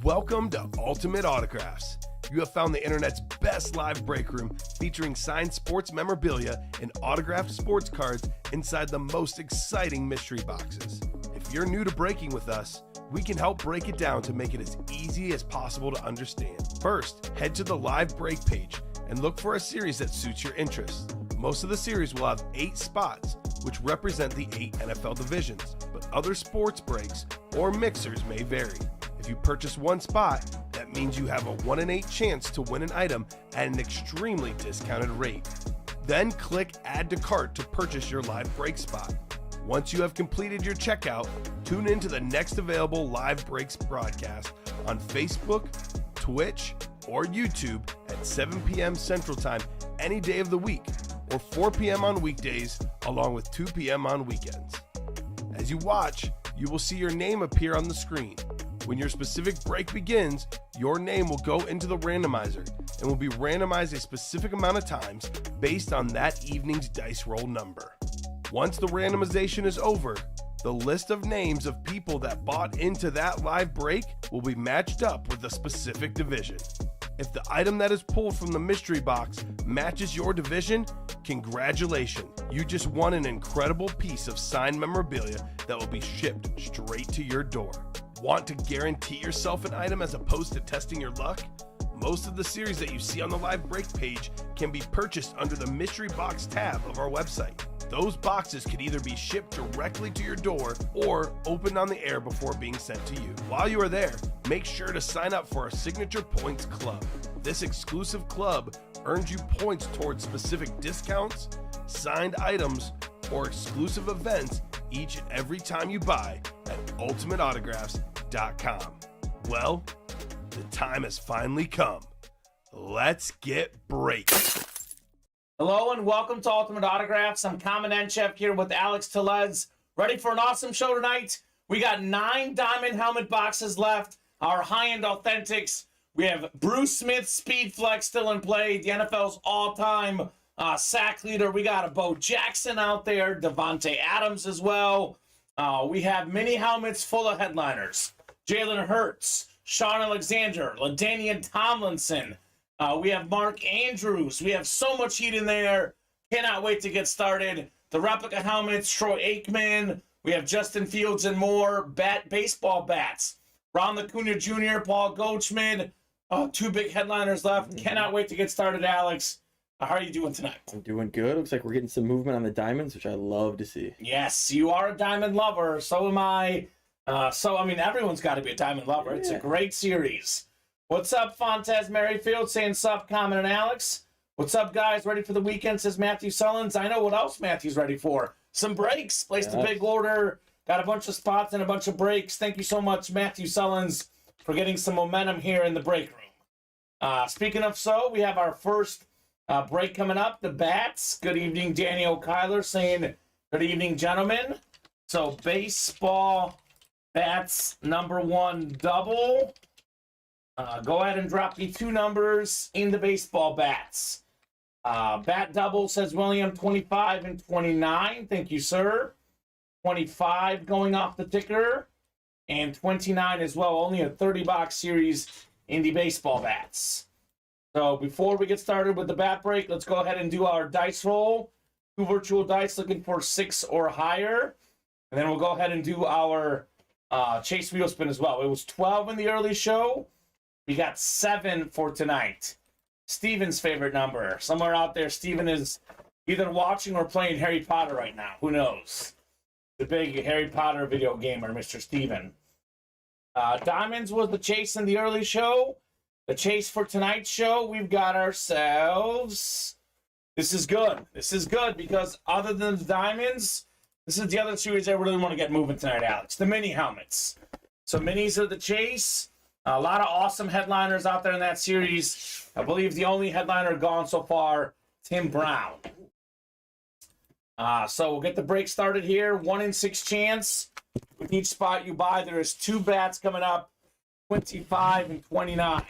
Welcome to Ultimate Autographs. You have found the internet's best live break room featuring signed sports memorabilia and autographed sports cards inside the most exciting mystery boxes. If you're new to breaking with us, we can help break it down to make it as easy as possible to understand. First, head to the live break page and look for a series that suits your interests. Most of the series will have 8 spots, which represent the 8 NFL divisions, but other sports breaks or mixers may vary. If you purchase one spot, that means you have a 1 in 8 chance to win an item at an extremely discounted rate. Then click Add to Cart to purchase your live break spot. Once you have completed your checkout, tune in to the next available live breaks broadcast on Facebook, Twitch, or YouTube at 7 p.m. Central Time any day of the week, or 4 p.m. on weekdays, along with 2 p.m. on weekends. As you watch, you will see your name appear on the screen. When your specific break begins, your name will go into the randomizer and will be randomized a specific amount of times based on that evening's dice roll number. Once the randomization is over, the list of names of people that bought into that live break will be matched up with a specific division. If the item that is pulled from the mystery box matches your division, congratulations, you just won an incredible piece of signed memorabilia that will be shipped straight to your door. Want to guarantee yourself an item as opposed to testing your luck? Most of the series that you see on the live break page can be purchased under the mystery box tab of our website. Those boxes can either be shipped directly to your door or opened on the air before being sent to you. While you are there, make sure to sign up for our Signature Points Club. This exclusive club earns you points towards specific discounts, signed items, or exclusive events each and every time you buy at ultimateautographs.com. Well, the time has finally come. Let's get breaking. Hello and welcome to Ultimate Autographs. I'm Kamen Entchev here with Alex Tellez. Ready for an awesome show tonight? We got 9 diamond helmet boxes left, our high-end authentics. We have Bruce Smith's Speed Flex still in play, the NFL's all-time sack leader. We got a Bo Jackson out there, Devontae Adams as well. We have mini helmets full of headliners. Jalen Hurts, Sean Alexander, LaDainian Tomlinson. We have Mark Andrews. We have so much heat in there. Cannot wait to get started. The replica helmets, Troy Aikman. We have Justin Fields and more. Baseball bats. Ron Acuna Jr., Paul Goldschmidt. 2 big headliners left. Cannot wait to get started, Alex. How are you doing tonight? I'm doing good. Looks like we're getting some movement on the diamonds, which I love to see. Yes, you are a diamond lover. So am I. Everyone's got to be a diamond lover. Yeah. It's a great series. What's up, Fontez Merrifield? Saying sup, Kamen and Alex. What's up, guys? Ready for the weekend, says Matthew Sullins. I know what else Matthew's ready for. Some breaks. Placed a big order. Got a bunch of spots and a bunch of breaks. Thank you so much, Matthew Sullins, for getting some momentum here in the break room. Speaking of we have our first break coming up, the bats. Good evening, Daniel Kyler saying, good evening, gentlemen. So baseball bats number 1 double. Go ahead and drop the 2 numbers in the baseball bats. Bat double, says William, 25 and 29. Thank you, sir. 25 going off the ticker. And 29 as well. Only a 30-box series in the baseball bats. So before we get started with the bat break, let's go ahead and do our dice roll. 2 virtual dice looking for 6 or higher. And then we'll go ahead and do our chase wheel spin as well. It was 12 in the early show. We got 7 for tonight. Steven's favorite number. Somewhere out there, Steven is either watching or playing Harry Potter right now. Who knows? The big Harry Potter video gamer, Mr. Steven. Diamonds was the chase in the early show. The chase for tonight's show, we've got ourselves. This is good. This is good because other than the diamonds, this is the other series I really want to get moving tonight, Alex. The mini helmets. So minis are the chase. A lot of awesome headliners out there in that series. I believe the only headliner gone so far, Tim Brown. So we'll get the break started here. 1 in 6 chance. With each spot you buy, there is 2 bats coming up, 25 and 29.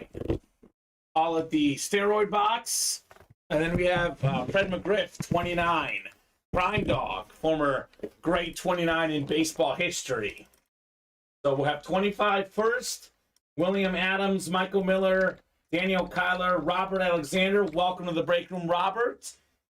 All at the steroid box. And then we have Fred McGriff, 29. Crime Dog, former great 29 in baseball history. So we'll have 25 first. William Adams, Michael Miller, Daniel Kyler, Robert Alexander. Welcome to the break room, Robert.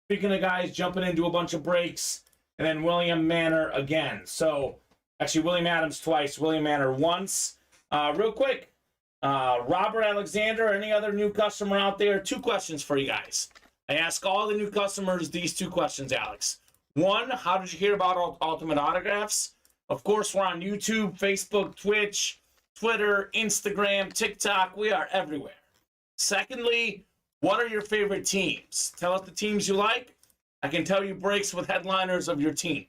Speaking of guys jumping into a bunch of breaks, and then William Manor again. So, actually, William Adams twice, William Manor once. Real quick, Robert Alexander, any other new customer out there? 2 questions for you guys. I ask all the new customers these 2 questions, Alex. 1, how did you hear about Ultimate Autographs? Of course, we're on YouTube, Facebook, Twitch, Twitter, Instagram, TikTok. We are everywhere. Secondly, what are your favorite teams? Tell us the teams you like. I can tell you breaks with headliners of your team.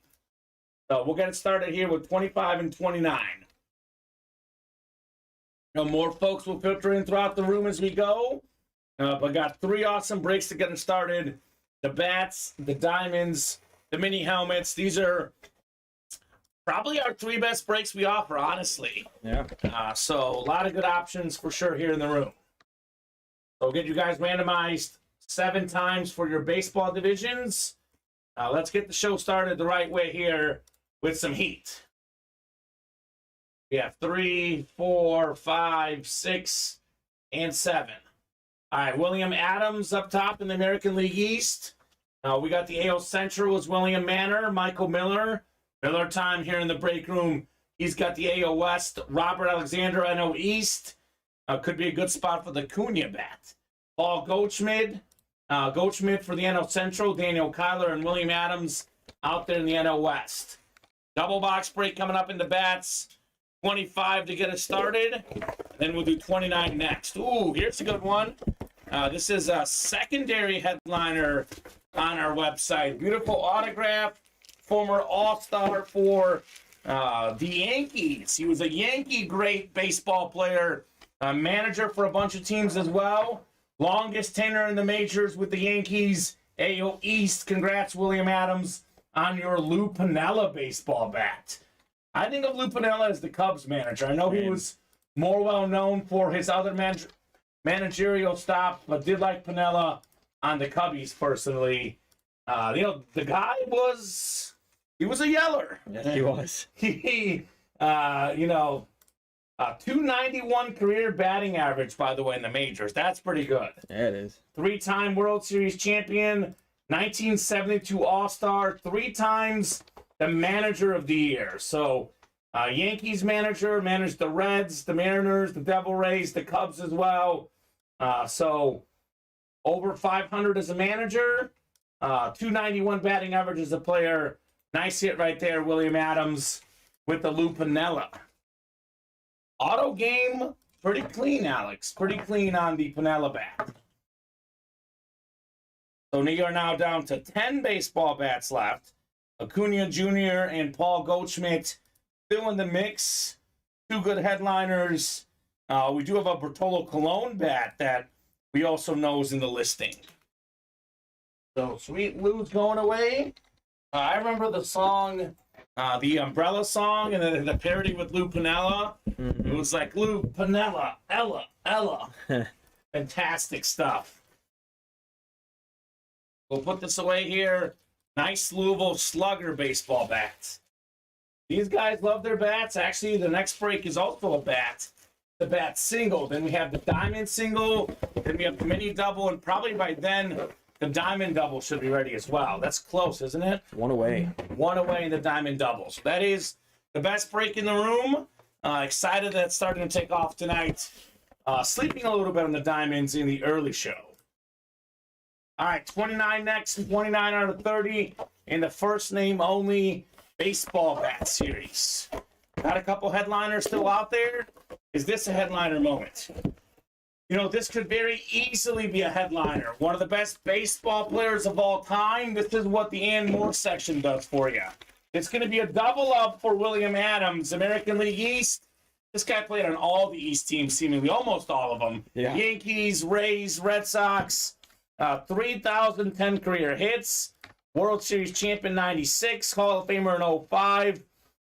So we'll get it started here with 25 and 29. More folks will filter in throughout the room as we go. But got 3 awesome breaks to get it started. The bats, the diamonds, the mini helmets. These are probably our 3 best breaks we offer, honestly. Yeah. So a lot of good options for sure here in the room. So we'll get you guys randomized 7 times for your baseball divisions. Let's get the show started the right way here with some heat. We have 3, 4, 5, 6, and 7. All right, William Adams up top in the American League East. We got the AL Central was William Manor, Michael Miller. Miller time here in the break room. He's got the AL West, Robert Alexander, NL East. Could be a good spot for the Cunha bat. Paul Goldschmidt for the NL Central, Daniel Kyler, and William Adams out there in the NL West. Double box break coming up in the bats. 25 to get it started. Then we'll do 29 next. Ooh, here's a good one. This is a secondary headliner on our website. Beautiful autograph. Former All-Star for the Yankees. He was a Yankee great baseball player. Manager for a bunch of teams as well. Longest tenure in the majors with the Yankees. AL East. Congrats, William Adams, on your Lou Piniella baseball bat. I think of Lou Piniella as the Cubs manager. I know he was more well known for his other managerial stops, but did like Piniella on the Cubbies personally. The guy was a yeller. Yes, he was. He 291 career batting average, by the way, in the majors. That's pretty good. Yeah, it is. 3-time World Series champion, 1972 All-Star, 3 times the manager of the year. So, Yankees manager, managed the Reds, the Mariners, the Devil Rays, the Cubs as well. So, over 500 as a manager, 291 batting average as a player. Nice hit right there, William Adams with the Lou Piniella. Auto game, pretty clean, Alex. Pretty clean on the Piniella bat. So we are now down to 10 baseball bats left. Acuna Jr. and Paul Goldschmidt still in the mix. 2 good headliners. We do have a Bartolo Colon bat that we also know is in the listing. So Sweet Lou's going away. I remember the song, the Umbrella song, and then the parody with Lou Piniella. Mm-hmm. It was like Lou Piniella, Ella. Fantastic stuff. We'll put this away here. Nice Louisville Slugger baseball bats. These guys love their bats. Actually, the next break is also a bat. The bat single. Then we have the diamond single. Then we have the mini double. And probably by then, the diamond double should be ready as well. That's close, isn't it? 1 away. 1 away in the diamond double. So that is the best break in the room. Excited that it's starting to take off tonight. Sleeping a little bit on the diamonds in the early show. All right, 29 next, 29 out of 30 in the first name only baseball bat series. Got a couple headliners still out there. Is this a headliner moment? This could very easily be a headliner. One of the best baseball players of all time. This is what the and more section does for you. It's going to be a double up for William Adams, American League East. This guy played on all the East teams, seemingly almost all of them. Yeah. Yankees, Rays, Red Sox. 3,010 career hits, World Series champion 96, Hall of Famer in 05,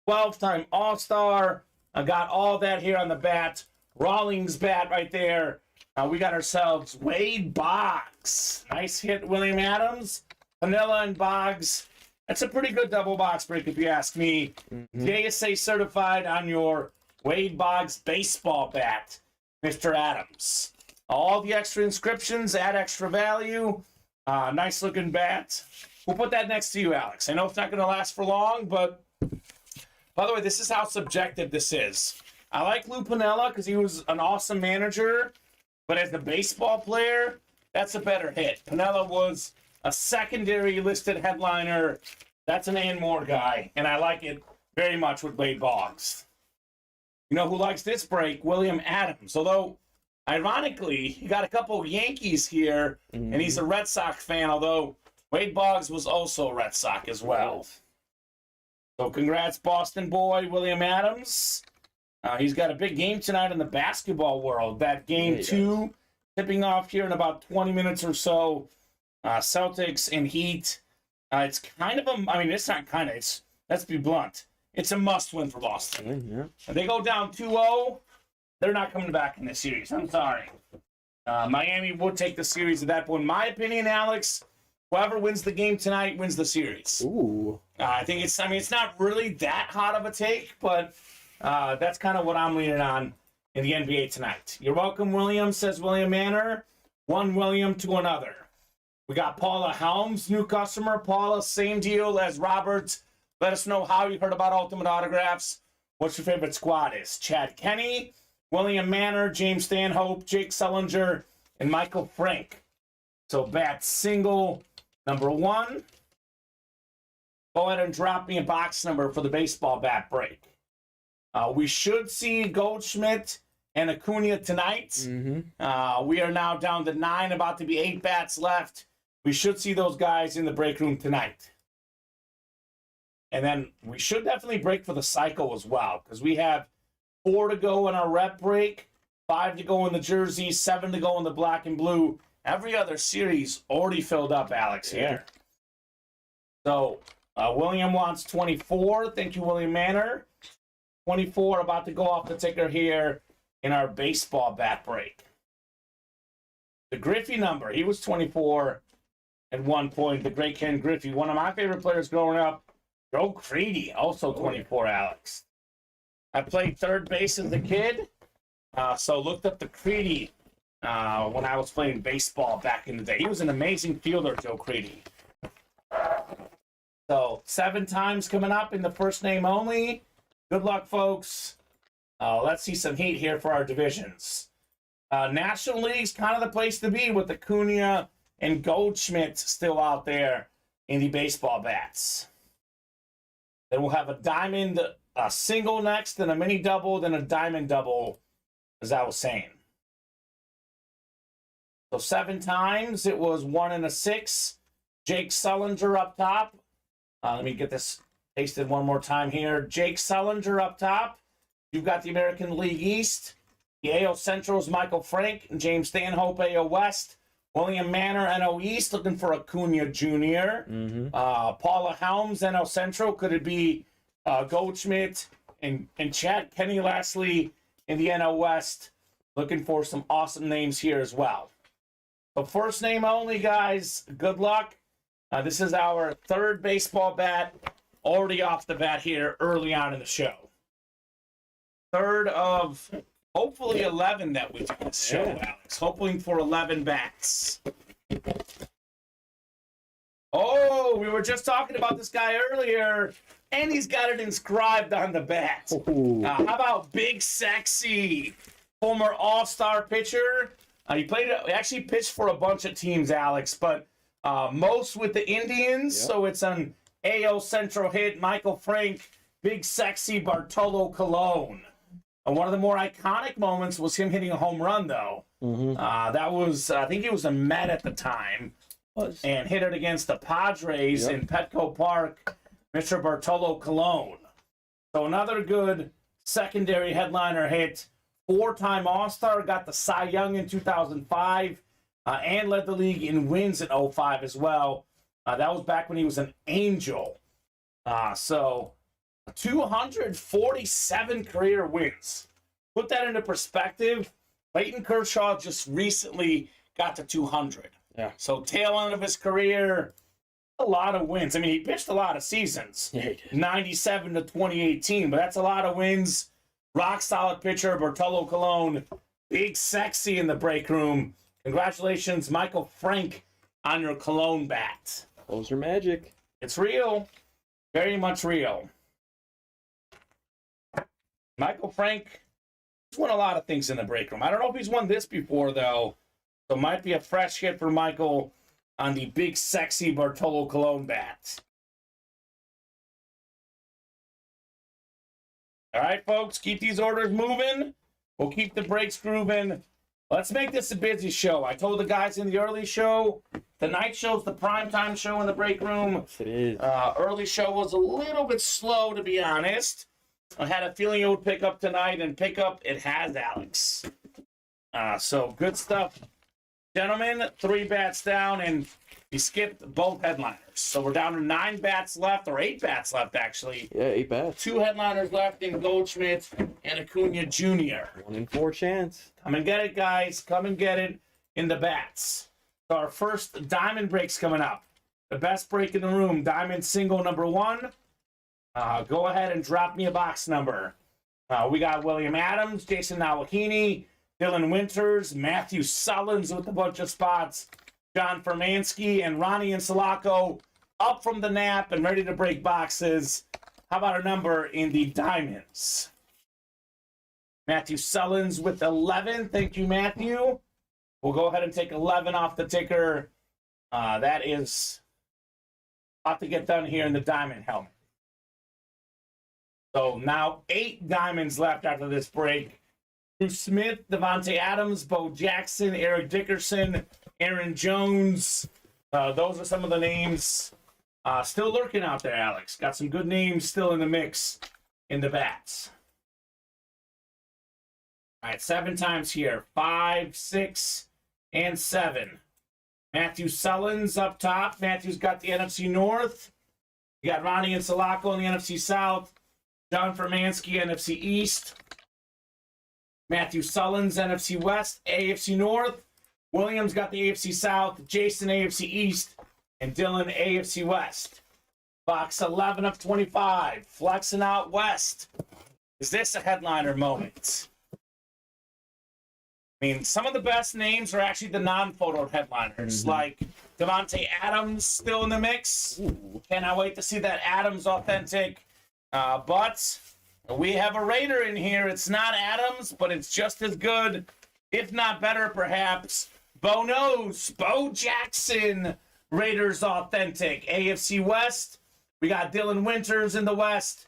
12-time All-Star. I got all that here on the bat. Rawlings bat right there. We got ourselves Wade Boggs. Nice hit, William Adams. Piniella and Boggs. That's a pretty good double box break if you ask me. JSA certified on your Wade Boggs baseball bat. Mr. Adams. All the extra inscriptions add extra value. Nice looking bat. We'll put that next to you, Alex. I know it's not going to last for long, but by the way, this is how subjective this is. I like Lou Piniella because he was an awesome manager, but as a baseball player, that's a better hit. Piniella was a secondary listed headliner. That's an and more guy, and I like it very much with Wade Boggs. You know who likes this break? William Adams. Although, ironically, he got a couple of Yankees here, and he's a Red Sox fan, although Wade Boggs was also a Red Sox as well. So congrats, Boston boy, William Adams. He's got a big game tonight in the basketball world. That game 2 tipping off here in about 20 minutes or so. Celtics and Heat. It's kind of a, I mean, it's not kind of, it's, let's be blunt. It's a must-win for Boston. Yeah. If they go down 2-0, they're not coming back in this series. I'm sorry. Miami would take the series at that point. In my opinion, Alex, whoever wins the game tonight wins the series. Ooh. I think it's, I mean, it's not really that hot of a take, but that's kind of what I'm leaning on in the NBA tonight. You're welcome, William, says William Manor. One William to another. We got Paula Helms, new customer. Paula, same deal as Robert. Let us know how you heard about Ultimate Autographs. What's your favorite squad is? Chad Kenny, William Manor, James Stanhope, Jake Sullinger, and Michael Frank. So bat single number 1. Go ahead and drop me a box number for the baseball bat break. We should see Goldschmidt and Acuna tonight. We are now down to 9, about to be 8 bats left. We should see those guys in the break room tonight. And then we should definitely break for the cycle as well, because we have 4 to go in our rep break, 5 to go in the jersey, 7 to go in the black and blue. Every other series already filled up, Alex, here. So William wants 24. Thank you, William Manor. 24 about to go off the ticker here in our baseball bat break. The Griffey number, he was 24 at one point. The great Ken Griffey, one of my favorite players growing up. Joe Creedy, also 24, Alex. I played third base as a kid, so looked up the Creedy when I was playing baseball back in the day. He was an amazing fielder, Joe Creedy. So 7 times coming up in the first name only. Good luck, folks. Let's see some heat here for our divisions. National League's kind of the place to be with Acuna and Goldschmidt still out there in the baseball bats. Then we'll have a diamond single next, then a mini double, then a diamond double, as I was saying. So 7 times, it was 1 and a 6. Jake Sullinger up top. Let me get this pasted one more time here. Jake Sullinger up top. You've got the American League East. The AL Central's Michael Frank and James Stanhope, AL West. William Manor, NL East, looking for Acuna Jr. Paula Helms, NL Central. Could it be Goldschmidt and Chad Kenny lastly in the NL West? Looking for some awesome names here as well. So first name only, guys. Good luck. This is our 3rd baseball bat, already off the bat here early on in the show. 3rd of hopefully 11 that we do this show, Alex. Hoping for 11 bats. Oh, we were just talking about this guy earlier, and he's got it inscribed on the bat. How about Big Sexy, former All-Star pitcher? He actually pitched for a bunch of teams, Alex, but most with the Indians. So it's an AL Central hit. Michael Frank, Big Sexy Bartolo Colon. One of the more iconic moments was him hitting a home run, though. That was, I think he was a Met at the time, and hit it against the Padres in Petco Park, Mr. Bartolo Colon. So another good secondary headliner hit. 4-time All-Star, got the Cy Young in 2005, and led the league in wins in 2005 as well. That was back when he was an Angel. So 247 career wins. Put that into perspective. Clayton Kershaw just recently got to 200. So tail end of his career, a lot of wins. I mean, he pitched a lot of seasons. He did. 97 to 2018, but that's a lot of wins. Rock solid pitcher, Bartolo Colon, Big Sexy in the break room. Congratulations, Michael Frank, on your Cologne bat. Those are magic. It's real. Very much real. Michael Frank has won a lot of things in the break room. I don't know if he's won this before, though. So it might be a fresh hit for Michael on the Big Sexy Bartolo Cologne bat. All right, folks, keep these orders moving. We'll keep the breaks grooving. Let's make this a busy show. I told the guys in the early show, the night show's the primetime show in the break room. Yes, it is. Early show was a little bit slow, to be honest. I had a feeling it would pick up tonight, and pick up it has, Alex. So good stuff. Gentlemen, 3 bats down, and we skipped both headliners. So we're down to 9 bats left, or 8 bats left, actually. Yeah, 8 bats. 2 headliners left in Goldschmidt and Acuna Jr. 1 in 4 chance. Come and get it, guys. Come and get it in the bats. So our first diamond break's coming up. The best break in the room, diamond single number 1. Go ahead and drop me a box number. We got William Adams, Jason Nowakini, Dylan Winters, Matthew Sullins with a bunch of spots, John Fermansky, and Ronnie and Sulaco up from the nap and ready to break boxes. How about a number in the diamonds? Matthew Sullins with 11. Thank you, Matthew. We'll go ahead and take 11 off the ticker. That is about to get done here in the diamond helmet. So now 8 diamonds left after this break. Bruce Smith, Devontae Adams, Bo Jackson, Eric Dickerson, Aaron Jones. Those are some of the names still lurking out there, Alex. Got some good names still in the mix in the bats. All right, 7 times here. 5, 6, and 7. Matthew Sullins up top. Matthew's got the NFC North. You got Ronnie and Sulaco in the NFC South. John Fermansky, NFC East. Matthew Sullins, NFC West. AFC North. Williams got the AFC South. Jason, AFC East. And Dylan, AFC West. Box 11 of 25. Flexing out west. Is this a headliner moment? I mean, some of the best names are actually the non-photo headliners, like Devontae Adams still in the mix. Cannot wait to see that Adams authentic. But we have a Raider in here. It's not Adams, but it's just as good, if not better, perhaps. Bo Jackson, Raiders authentic. AFC West, we got Dylan Winters in the West,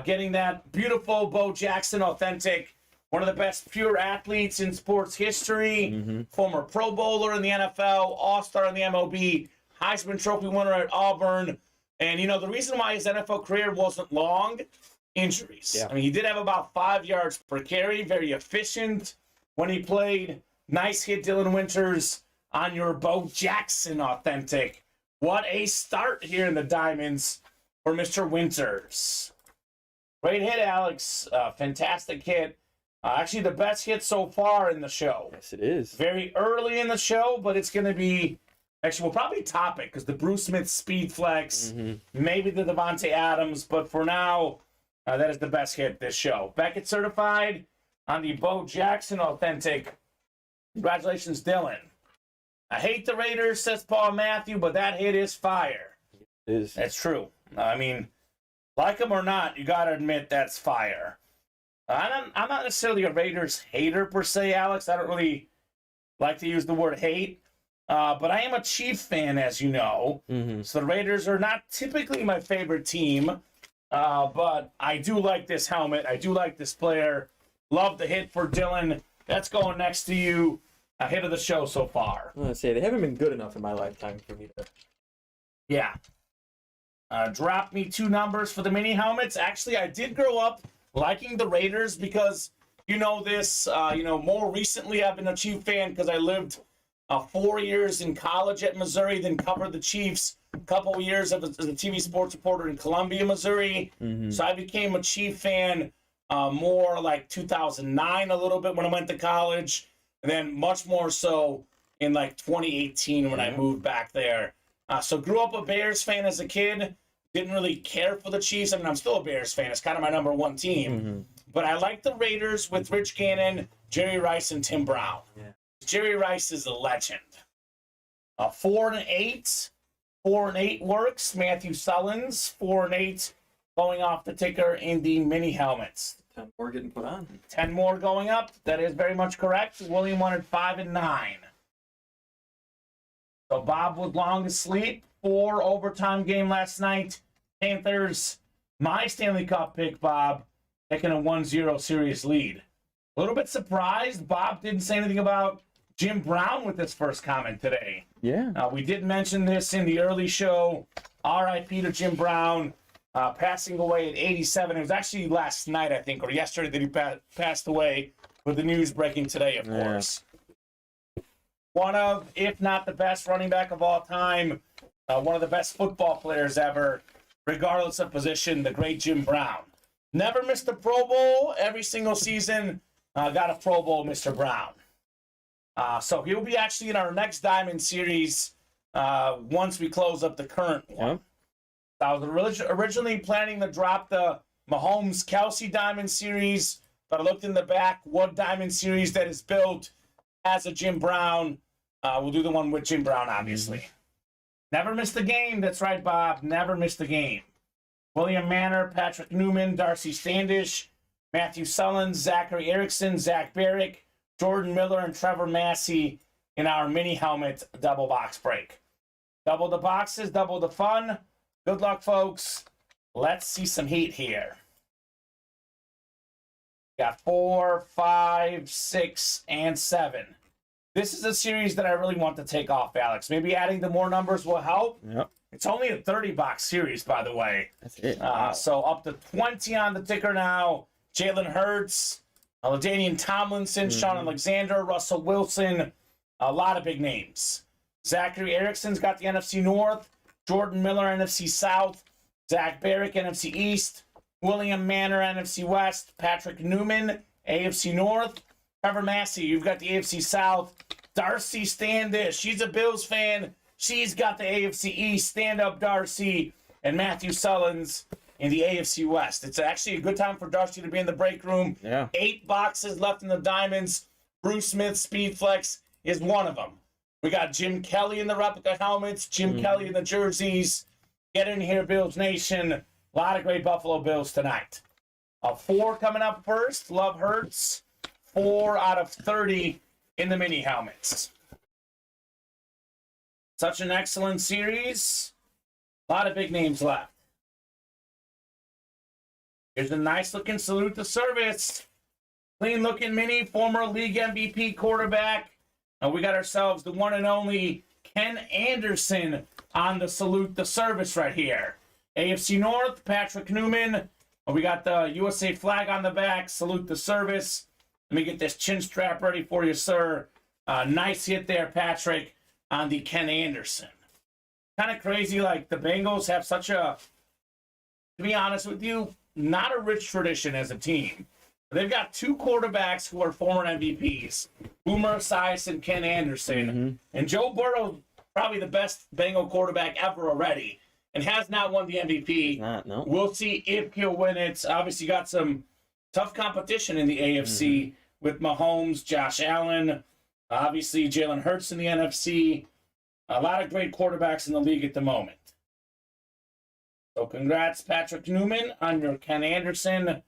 getting that beautiful Bo Jackson authentic. One of the best pure athletes in sports history, former Pro Bowler in the NFL, All-Star in the MLB, Heisman Trophy winner at Auburn. And, you know, the reason why his NFL career wasn't long, injuries. Yeah. I mean, he did have about 5 yards per carry, very efficient when he played. Nice hit, Dylan Winters, on your Bo Jackson authentic. What a start here in the Diamonds for Mr. Winters. Great hit, Alex. Fantastic hit. Actually, the best hit so far in the show. Yes, it is. Very early in the show, but it's going to be... Actually, we'll probably top it because the Bruce Smith Speed Flex, maybe the Devontae Adams, but for now, that is the best hit this show. Beckett certified on the Bo Jackson authentic. Congratulations, Dylan. I hate the Raiders, says Paul Matthew, but that hit is fire. It is. That's true. I mean, like them or not, you got to admit that's fire. I'm not necessarily a Raiders hater per se, Alex. I don't really like to use the word hate. But I am a Chiefs fan, as you know. So the Raiders are not typically my favorite team. But I do like this helmet. I do like this player. Love the hit for Dylan. That's going next to you. A hit of the show so far. I'm going to say, they haven't been good enough in my lifetime for me to... Yeah. Drop me 2 numbers for the mini helmets. Actually, I did grow up liking the Raiders because, you know this, more recently I've been a Chiefs fan because I lived 4 years in college at Missouri, then covered the Chiefs a couple of years as a TV sports reporter in Columbia, Missouri. So I became a Chiefs fan more like 2009 a little bit when I went to college, and then much more so in like 2018 when I moved back there. So grew up a Bears fan as a kid. Didn't really care for the Chiefs. I mean, I'm still a Bears fan. It's kind of my number 1 team. But I like the Raiders with Rich Gannon, Jerry Rice and Tim Brown. Yeah. Jerry Rice is a legend. 4 and 8. 4 and 8 works. Matthew Sullins, 4 and 8, going off the ticker in the mini helmets. 10 more getting put on. 10 more going up. That is very much correct. William wanted 5 and 9. So Bob was long asleep. 4 overtime game last night. Panthers, my Stanley Cup pick, Bob, taking a 1-0 series lead. A little bit surprised. Bob didn't say anything about Jim Brown with his first comment today. Yeah. We did mention this in the early show. R.I.P. to Jim Brown, passing away at 87. It was actually last night, I think, or yesterday that he passed away, with the news breaking today, of course. One of, if not the best running back of all time, one of the best football players ever, regardless of position, the great Jim Brown. Never missed a Pro Bowl. Every single season, got a Pro Bowl, Mr. Brown. So he'll be actually in our next Diamond series once we close up the current one. So I was originally planning to drop the Mahomes-Kelsey Diamond series, but I looked in the back, what Diamond series that is built as a Jim Brown. We'll do the one with Jim Brown, obviously. Never missed a game. That's right, Bob. Never missed a game. William Manor, Patrick Newman, Darcy Standish, Matthew Sullins, Zachary Erickson, Zach Barrick, Jordan Miller, and Trevor Massey in our mini helmet double box break. Double the boxes, double the fun. Good luck, folks. Let's see some heat here. Got 4, 5, 6, and 7. This is a series that I really want to take off, Alex. Maybe adding the more numbers will help. Yep. It's only a 30-box series, by the way. That's it. Wow. So up to 20 on the ticker now. Jalen Hurts, LaDainian Tomlinson, Sean Alexander, Russell Wilson, a lot of big names. Zachary Erickson's got the NFC North, Jordan Miller, NFC South, Zach Barrick, NFC East, William Manor, NFC West, Patrick Newman, AFC North, Trevor Massey, you've got the AFC South, Darcy Standish, she's a Bills fan, she's got the AFC East, stand up Darcy, and Matthew Sullins in the AFC West. It's actually a good time for Darcy to be in the break room. Yeah. 8 boxes left in the Diamonds. Bruce Smith Speed Flex is one of them. We got Jim Kelly in the replica helmets, Jim Kelly in the jerseys. Get in here, Bills Nation. A lot of great Buffalo Bills tonight. 4 coming up first. Love Hurts. 4 out of 30 in the mini helmets. Such an excellent series. A lot of big names left. Here's a nice-looking salute to service. Clean-looking mini, former league MVP quarterback. And we got ourselves the one and only Ken Anderson on the salute to service right here. AFC North, Patrick Newman. And we got the USA flag on the back. Salute to service. Let me get this chin strap ready for you, sir. Nice hit there, Patrick, on the Ken Anderson. Kind of crazy, like the Bengals have such a, to be honest with you, not a rich tradition as a team. They've got 2 quarterbacks who are former MVPs, Boomer Esiason and Ken Anderson. And Joe Burrow, probably the best Bengal quarterback ever already, and has not won the MVP. No. We'll see if he'll win it. Obviously got some tough competition in the AFC with Mahomes, Josh Allen, obviously Jalen Hurts in the NFC. A lot of great quarterbacks in the league at the moment. So congrats, Patrick Newman, on your Ken Anderson.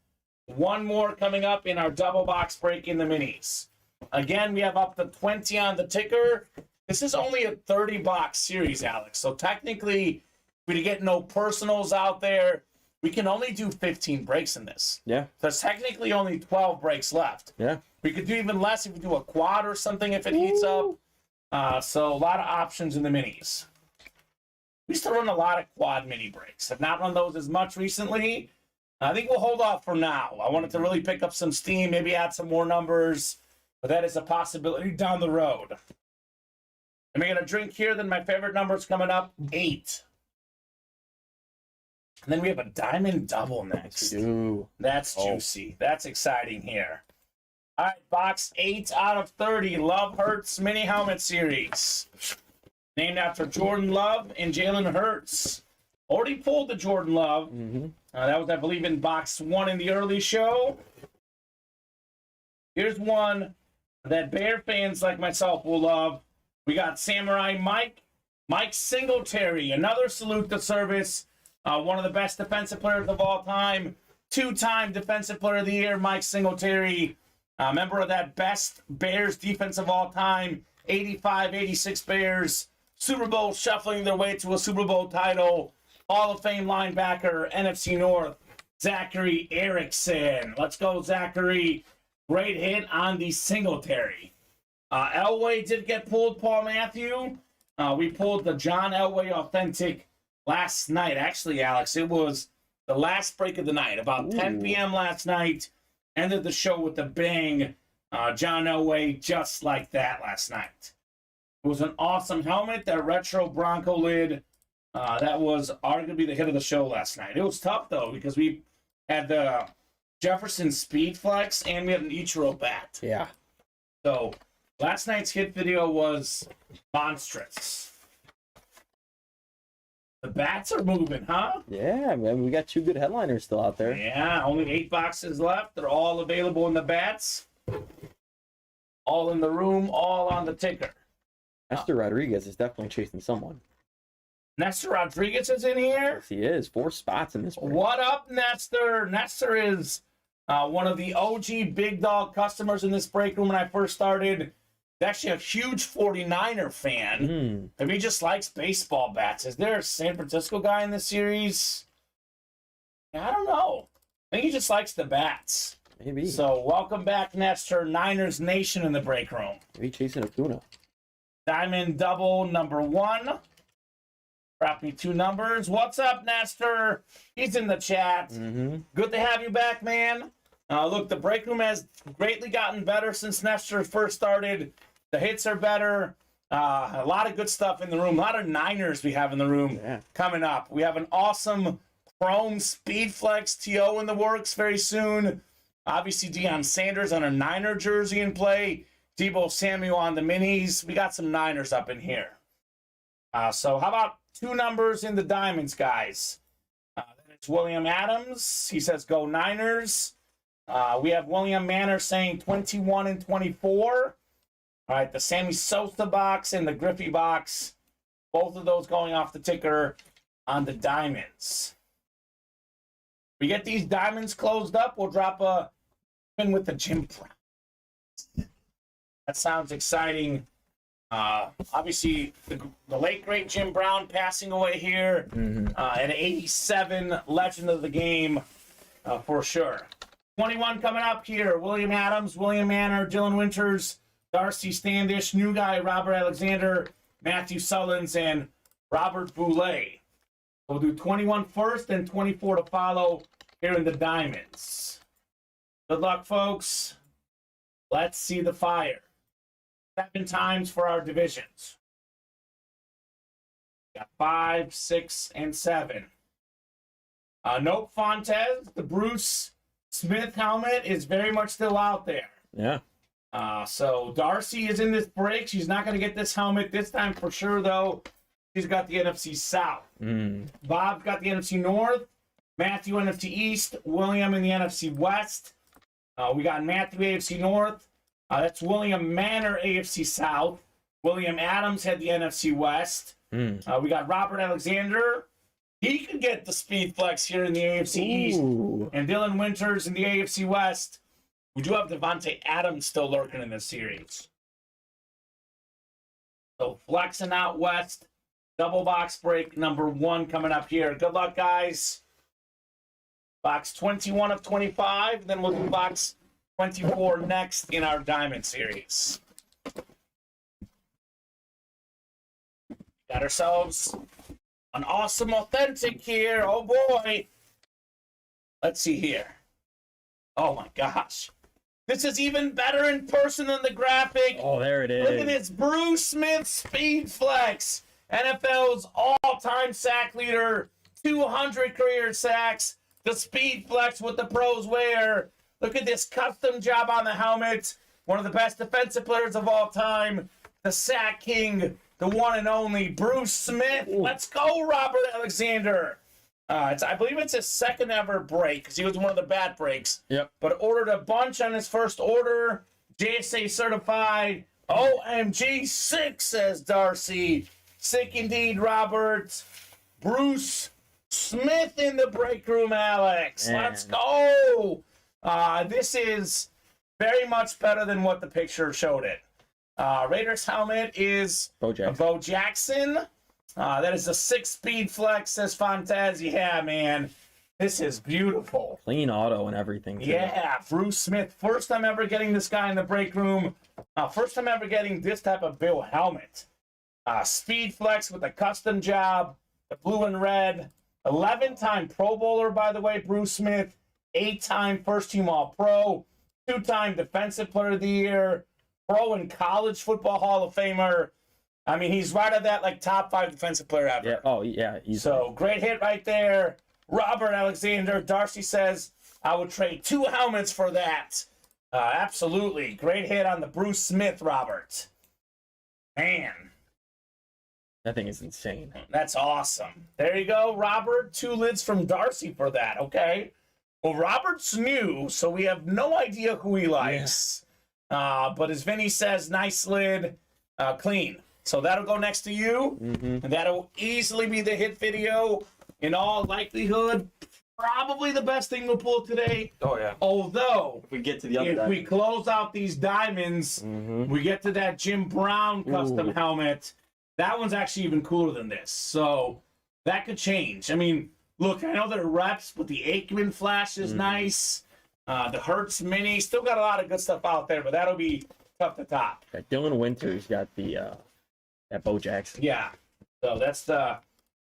1 more coming up in our double box break in the minis. Again, we have up to 20 on the ticker. This is only a 30-box series, Alex. So technically, we get no personals out there. We can only do 15 breaks in this. Yeah. There's technically only 12 breaks left. Yeah. We could do even less if we do a quad or something if it heats up. So a lot of options in the minis. We used to run a lot of quad mini breaks. Have not run those as much recently. I think we'll hold off for now. I wanted to really pick up some steam, maybe add some more numbers, but that is a possibility down the road. Let me get a drink here, then my favorite number is coming up, 8. And then we have a diamond double next. Ooh. That's juicy. That's exciting here. All right, box 8 out of 30, Love Hurts Mini Helmet Series. Named after Jordan Love and Jalen Hurts. Already pulled the Jordan Love. That was, I believe, in box 1 in the early show. Here's one that Bear fans like myself will love. We got Samurai Mike Singletary, another salute to service. One of the best defensive players of all time. 2-time Defensive Player of the Year, Mike Singletary. Member of that best Bears defense of all time. 85-86 Bears. Super Bowl shuffling their way to a Super Bowl title. Hall of Fame linebacker, NFC North, Zachary Erickson. Let's go, Zachary. Great hit on the Singletary. Elway did get pulled, Paul Matthew. We pulled the John Elway Authentic last night. Actually, Alex, it was the last break of the night. About 10 p.m. last night. Ended the show with a bang. John Elway just like that last night. It was an awesome helmet. That retro Bronco lid. That was arguably the hit of the show last night. It was tough, though, because we had the Jefferson Speed Flex and we had an Ichiro bat. Yeah. So last night's hit video was monstrous. The bats are moving, huh? Yeah, man, we got 2 good headliners still out there. Yeah, only 8 boxes left. They're all available in the bats. All in the room, all on the ticker. Nestor Rodriguez is definitely chasing someone. Nestor Rodriguez is in here. Yes, he is. 4 spots in this break. What up, Nestor? Nestor is one of the OG Big Dog customers in this break room when I first started. He's actually a huge 49er fan. Maybe he just likes baseball bats. Is there a San Francisco guy in this series? I don't know. I think he just likes the bats. Maybe. So welcome back, Nestor. Niners Nation in the break room. Maybe chasing Acuna. Diamond double number 1. Drop me 2 numbers. What's up, Nestor? He's in the chat. Good to have you back, man. Look, the break room has greatly gotten better since Nestor first started. The hits are better. A lot of good stuff in the room. A lot of Niners we have in the room coming up. We have an awesome Chrome Speedflex TO in the works very soon. Obviously, Deion Sanders on a Niner jersey in play. Deebo Samuel on the minis. We got some Niners up in here. So how about 2 numbers in the Diamonds, guys? Then it's William Adams. He says, go Niners. We have William Manor saying 21 and 24. All right, the Sammy Sosa box and the Griffey box. Both of those going off the ticker on the Diamonds. We get these Diamonds closed up. We'll drop a in with the Jim Brown. That sounds exciting. Obviously, the late, great Jim Brown passing away here. An 87 legend of the game for sure. 21 coming up here. William Adams, William Manor, Dylan Winters, Darcy Standish, new guy Robert Alexander, Matthew Sullins, and Robert Boulay. We'll do 21 first and 24 to follow here in the Diamonds. Good luck, folks. Let's see the fire. 7 times for our divisions. Got 5, 6, and 7. Nope, Fontes, the Bruce Smith helmet is very much still out there. Yeah. So Darcy is in this break. She's not going to get this helmet this time for sure, though. She's got the NFC South. Bob's got the NFC North. Matthew, NFC East. William in the NFC West. We got Matthew, AFC North. That's William Manor, AFC South. William Adams had the NFC West. We got Robert Alexander. He could get the Speed Flex here in the AFC East. And Dylan Winters in the AFC West. We do have Devontae Adams still lurking in this series. So flexing out west. Double box break number 1 coming up here. Good luck, guys. Box 21 of 25. Then we'll do box 24 next in our Diamond series. Got ourselves an awesome authentic here. Oh boy. Let's see here. Oh my gosh. This is even better in person than the graphic. Oh, there it is. Look at this Bruce Smith Speed Flex. NFL's all-time sack leader. 200 career sacks. The Speed Flex what the pros wear. Look at this custom job on the helmet. One of the best defensive players of all time. The sack king. The one and only Bruce Smith. Let's go, Robert Alexander. I believe it's his second ever break because he was one of the bad breaks. Yep. But ordered a bunch on his first order. JSA certified. OMG 6, says Darcy. Sick indeed, Robert. Bruce Smith in the break room, Alex. Man. Let's go. This is very much better than what the picture showed it. Raiders helmet is Bo Jackson. That is a 6-speed flex, says Fontez. Yeah, man. This is beautiful. Clean auto and everything, too. Yeah, Bruce Smith. First time ever getting this guy in the break room. First time ever getting this type of Bill helmet. Speed flex with a custom job. The blue and red. 11-time Pro Bowler, by the way, Bruce Smith. 8-time first-team All-Pro. 2-time Defensive Player of the Year. Pro and College Football Hall of Famer. I mean, he's right at that, like, top 5 defensive player ever. Yeah. Oh, yeah. So, great hit right there. Robert Alexander. Darcy says, I would trade 2 helmets for that. Absolutely. Great hit on the Bruce Smith, Robert. Man. That thing is insane. That's awesome. There you go, Robert. 2 lids from Darcy for that. Okay. Well, Robert's new, so we have no idea who he likes. Yeah. But as Vinny says, nice lid, clean. So that'll go next to you, and that'll easily be the hit video. In all likelihood, probably the best thing we'll pull today. Oh, yeah. Although, If we get to the other if we close out these diamonds, we get to that Jim Brown custom helmet. That one's actually even cooler than this. So that could change. I mean, look, I know they're reps, but the Aikman flash is nice. The Hertz Mini, still got a lot of good stuff out there, but that'll be tough to top. Yeah, Dylan Winters got the that Bo Jackson. Yeah. So that's the...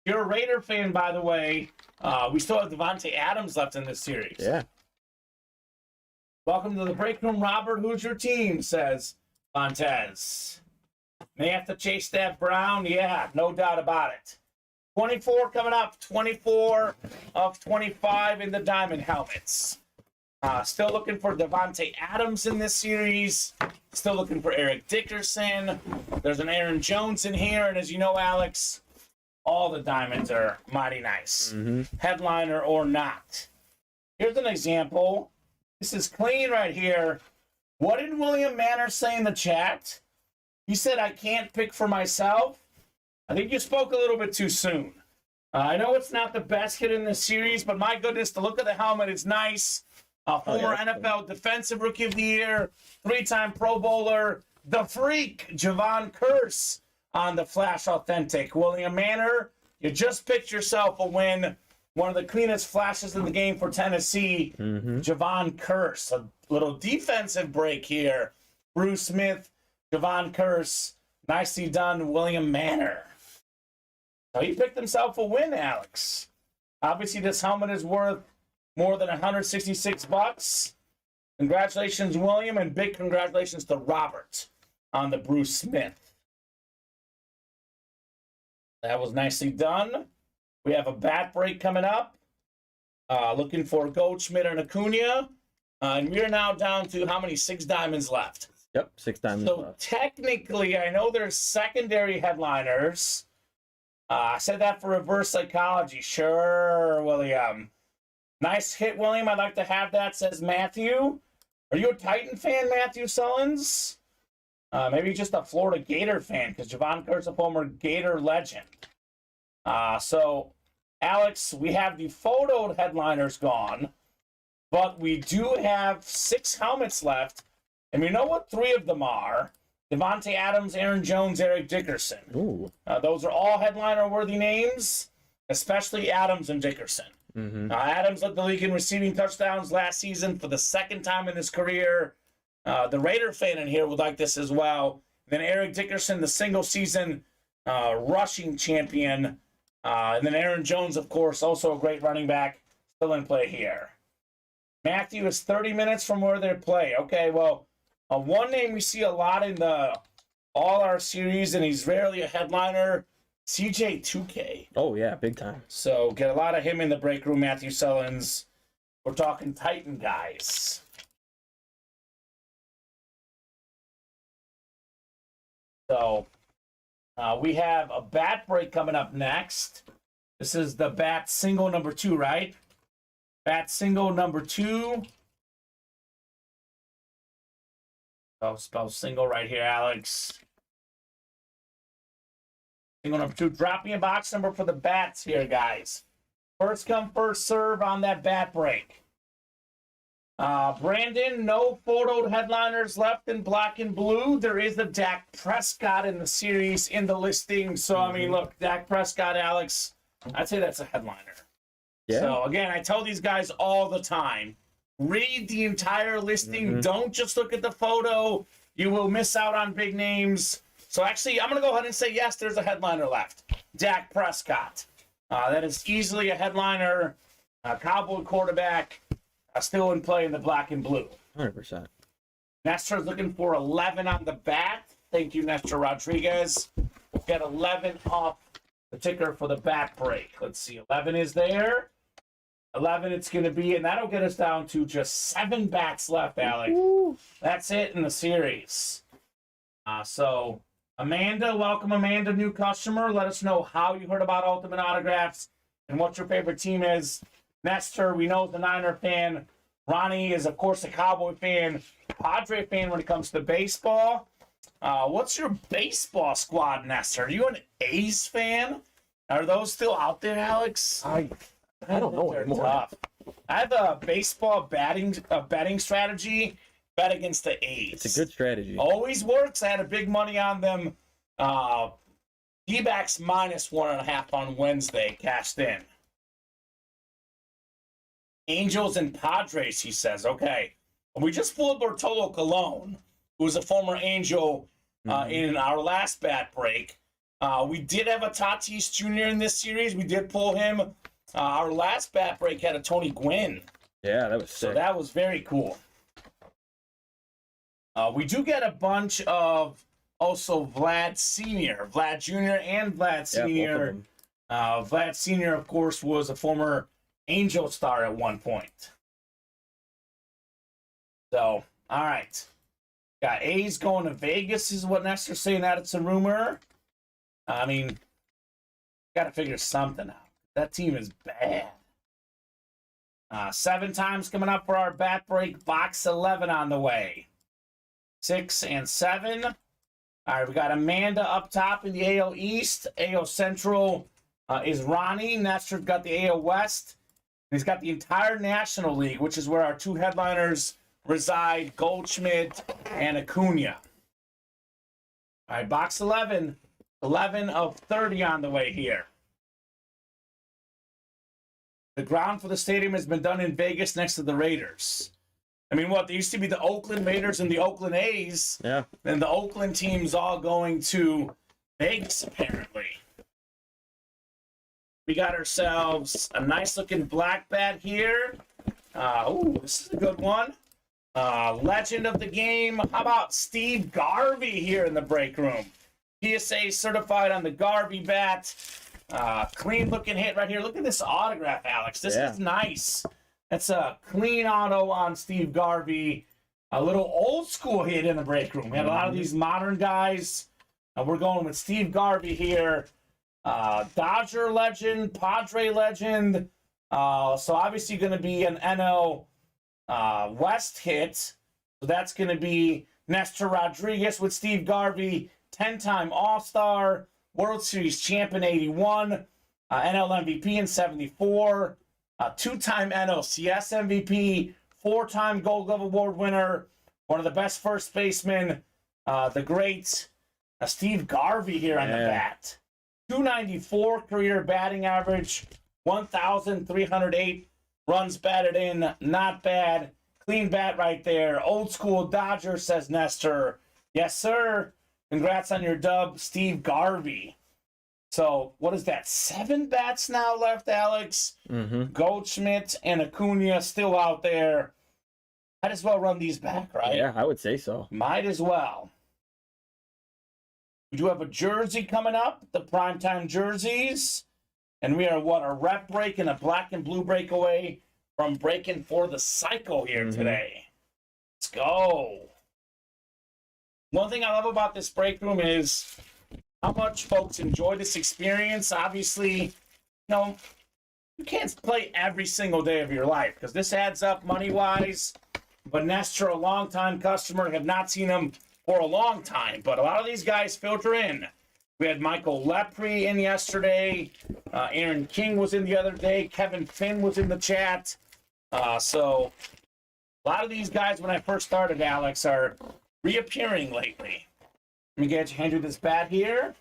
You're a Raider fan, by the way. We still have Devontae Adams left in this series. Yeah. Welcome to the break room, Robert. Who's your team? Says Fontez. May have to chase that Brown. Yeah, no doubt about it. 24 coming up. 24 of 25 in the diamond helmets. Still looking for Devontae Adams in this series. Still looking for Eric Dickerson. There's an Aaron Jones in here. And as you know, Alex, all the diamonds are mighty nice. Headliner or not. Here's an example. This is clean right here. What did William Manor say in the chat? He said, I can't pick for myself. I think you spoke a little bit too soon. I know it's not the best hit in this series, but my goodness, the look of the helmet is nice. Former NFL Defensive Rookie of the Year, 3-time Pro Bowler, the Freak, Javon Curse on the Flash Authentic. William Manor, you just picked yourself a win. One of the cleanest flashes in the game for Tennessee, Javon Curse. A little defensive break here. Bruce Smith, Javon Curse, nicely done, William Manor. So he picked himself a win, Alex. Obviously, this helmet is worth more than $166. Congratulations, William, and big congratulations to Robert on the Bruce Smith. That was nicely done. We have a bat break coming up. Looking for Goldschmidt and Acuna. And we are now down to how many? 6 diamonds left. Yep, 6 diamonds So left. technically, I know there's secondary headliners. I said that for reverse psychology. Sure, William. Nice hit, William. I'd like to have that, says Matthew. Are you a Titan fan, Matthew Sullins? Maybe just a Florida Gator fan, because Javon Curse, a former Gator legend. So, Alex, we have the photoed headliners gone, but we do have 6 helmets left, and we know what 3 of them are. Devontae Adams, Aaron Jones, Eric Dickerson. Ooh. Those are all headliner-worthy names, especially Adams and Dickerson. Adams led the league in receiving touchdowns last season for the 2nd time in his career. The Raider fan in here would like this as well. Then Eric Dickerson, the single-season rushing champion. And then Aaron Jones, of course, also a great running back, still in play here. Matthew is 30 minutes from where they play. Okay, well, one name we see a lot in all our series, and he's rarely a headliner, CJ 2K. Oh, yeah, big time. So get a lot of him in the break room, Matthew Sullins. We're talking Titan guys. So we have a bat break coming up next. This is the bat single number 2, right? Bat single number 2. Oh, spell single right here, Alex. Single number 2. Drop me a box number for the bats here, guys. First come, first serve on that bat break. Brandon, no photoed headliners left in black and blue. There is a Dak Prescott in the series in the listing. So, I mean, look, Dak Prescott, Alex, I'd say that's a headliner. Yeah. So, again, I tell these guys all the time, read the entire listing. Don't just look at the photo. You will miss out on big names. So, actually, I'm going to go ahead and say, yes, there's a headliner left. Dak Prescott. That is easily a headliner. Cowboy quarterback. Still in play in the black and blue. 100%. Nestor's looking for 11 on the bat. Thank you, Nestor Rodriguez. We'll get 11 off the ticker for the bat break. Let's see. 11 is there. 11 it's going to be, and that'll get us down to just 7 bats left, Alex. Woo. That's it in the series. So, Amanda, welcome, Amanda, new customer. Let us know how you heard about Ultimate Autographs and what your favorite team is. Nestor, we know, is a Niner fan. Ronnie is, of course, a Cowboy fan. Padre fan when it comes to baseball. What's your baseball squad, Nestor? Are you an A's fan? Are those still out there, Alex? I don't know They're anymore. tough. I have a baseball betting strategy. Bet against the A's. It's a good strategy. Always works. I had a big money on them. D-backs -1.5 on Wednesday. Cashed in. Angels and Padres, he says. Okay. We just pulled Bartolo Colon, who was a former Angel in our last bat break. We did have a Tatis Jr. in this series. We did pull him. Our last bat break had a Tony Gwynn. Yeah, that was So sick. that was very cool. We do get a bunch of also Vlad Sr., Vlad Jr. and Vlad Yeah, both of Sr. them. Vlad Sr., of course, was a former Angel star at one point. So, all right. Got A's going to Vegas is what Nestor's saying. That it's a rumor. I mean, got to figure something out. That team is bad. 7 times coming up for our bat break. Box 11 on the way. 6 and 7. All right, we got Amanda up top in the AL East. AL Central is Ronnie. Nestor's got the AL West. He's got the entire National League, which is where our 2 headliners reside, Goldschmidt and Acuna. All right, box 11. 11 of 30 on the way here. The ground for the stadium has been done in Vegas next to the Raiders. I mean, what? There used to be the Oakland Raiders and the Oakland A's. Yeah. And the Oakland team's all going to Vegas, apparently. We got ourselves a nice-looking black bat here. This is a good one. Legend of the game. How about Steve Garvey here in the break room? PSA certified on the Garvey bat. Clean-looking hit right here. Look at this autograph, Alex. This is nice. That's a clean auto on Steve Garvey. A little old-school hit in the break room. We had a lot of these modern guys. We're going with Steve Garvey here. Dodger legend, Padre legend. So obviously going to be an NL West hit. So that's going to be Nestor Rodriguez with Steve Garvey, 10-time All-Star, World Series champion 81, NL MVP in 74, 2-time NLCS MVP, 4-time Gold Glove Award winner, one of the best first basemen, the great Steve Garvey here on the bat. 294 career batting average, 1,308 runs batted in. Not bad. Clean bat right there. Old school Dodger, says Nestor. Yes, sir. Congrats on your dub, Steve Garvey. So, what is that? 7 bats now left, Alex? Goldschmidt and Acuna still out there. Might as well run these back, right? Yeah, I would say so. Might as well. We do have a jersey coming up, the primetime jerseys. And we are, a rep break and a black and blue breakaway from breaking for the cycle here today. Let's go. One thing I love about this break room is how much folks enjoy this experience. Obviously, know, you can't play every single day of your life because this adds up money-wise. But Nestor, a long-time customer, have not seen him for a long time. But a lot of these guys filter in. We had Michael Lepre in yesterday. Aaron King was in the other day. Kevin Finn was in the chat. So a lot of these guys, when I first started, Alex, are reappearing lately. Let me hand you this bat here.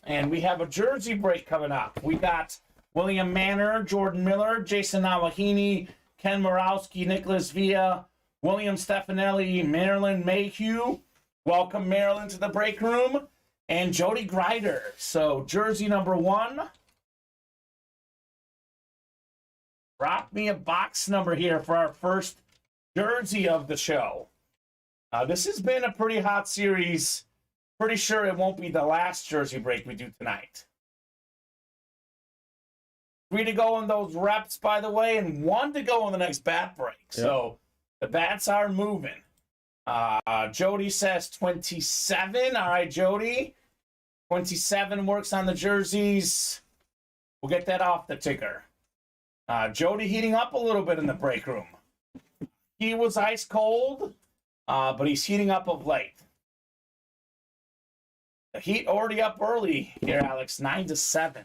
And we have a jersey break coming up. We got William Manor, Jordan Miller, Jason Nawahini, Ken Morawski, Nicholas Villa, William Stefanelli, Marilyn Mayhew. Welcome, Marilyn, to the break room. And Jody Grider. So, jersey number 1. Drop me a box number here for our first jersey of the show. This has been a pretty hot series. Pretty sure it won't be the last jersey break we do tonight. 3 to go in those reps, by the way, and 1 to go in the next bat break. Yep. So the bats are moving. Jody says 27. All right, Jody. 27 works on the jerseys. We'll get that off the ticker. Jody heating up a little bit in the break room. He was ice cold, but he's heating up of late. The heat already up early here, Alex, 9-7.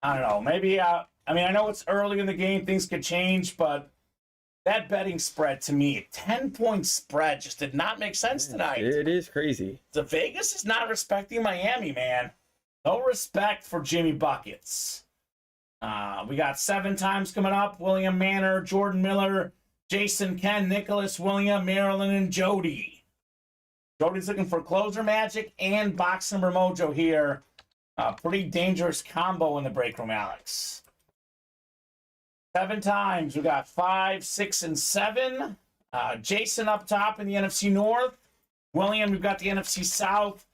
I don't know. Maybe, I know it's early in the game. Things could change, but that betting spread to me, 10-point spread, just did not make sense tonight. It is crazy. The Vegas is not respecting Miami, man. No respect for Jimmy Buckets. We got 7 times coming up. William Manor, Jordan Miller, Jason Ken, Nicholas, William, Marilyn, and Jody. Jody's looking for closer magic and box number mojo here. Pretty dangerous combo in the break room, Alex. 7 times. We got 5, 6, and 7. Jason up top in the NFC North. William, we've got the NFC South.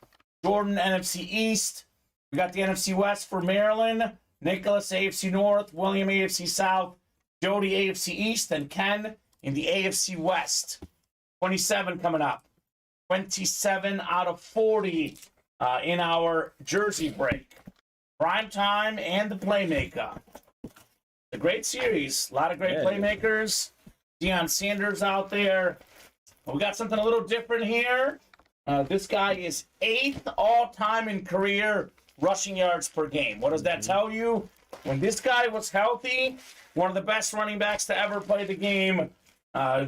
Jordan, NFC East. We got the NFC West for Maryland. Nicholas, AFC North. William, AFC South. Jody, AFC East. And Ken in the AFC West. 27 coming up. 27 out of 40 in our jersey break. Prime time and the playmaker. A great series. A lot of great playmakers. Deion Sanders out there. We got something a little different here. This guy is 8th all-time in career rushing yards per game. What does that tell you? When this guy was healthy, one of the best running backs to ever play the game,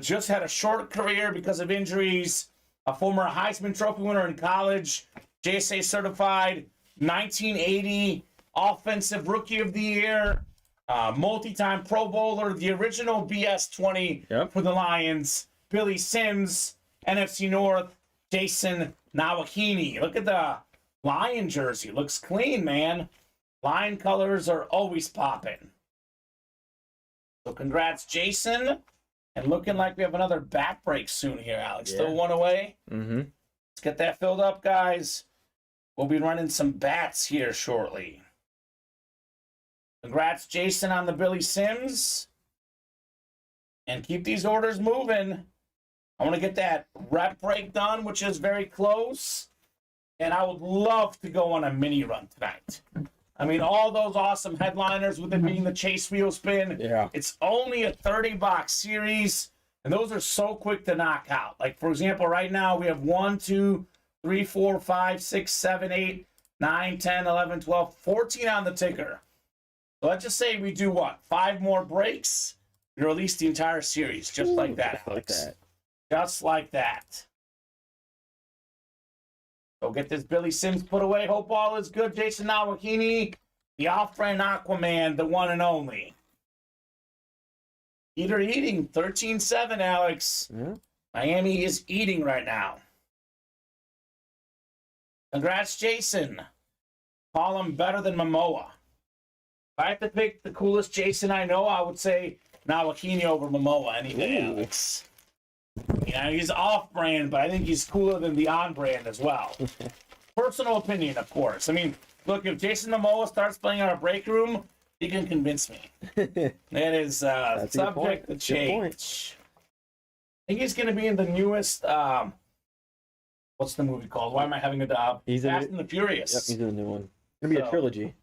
just had a short career because of injuries. A former Heisman Trophy winner in college, JSA certified, 1980 Offensive Rookie of the Year, multi-time Pro Bowler, the original BS-20 for the Lions, Billy Sims, NFC North, Jason Nawahini. Look at the Lion jersey. Looks clean, man. Lion colors are always popping. So congrats, Jason. And looking like we have another bat break soon here, Alex. Still 1 away. Mm-hmm. Let's get that filled up, guys. We'll be running some bats here shortly. Congrats, Jason, on the Billy Sims. And keep these orders moving. I want to get that rep break done, which is very close. And I would love to go on a mini run tonight. I mean, all those awesome headliners with it being the Chase Wheel Spin. Yeah. It's only a 30-box series, and those are so quick to knock out. Like, for example, right now we have 1, 2, 3, 4, 5, 6, 7, 8, 9, 10, 11, 12, 14 on the ticker. So let's just say we do what? 5 more breaks? We release the entire series just like that, Alex. Like that. Just like that. Go get this Billy Sims put away. Hope all is good. Jason Nawahini, the off-brand Aquaman, the one and only. Eater eating, 13-7, Alex. Yeah. Miami is eating right now. Congrats, Jason. Call him better than Momoa. If I had to pick the coolest Jason I know, I would say Nawahini over Momoa any day, Alex. You know, he's off-brand, but I think he's cooler than the on-brand as well. Personal opinion, of course. I mean, look, if Jason Momoa starts playing our break room, he can convince me. That is subject to change. I think he's going to be in the newest, what's the movie called? Why am I having a Fast and the Furious. Yep, he's in the new one. It's going to be a trilogy.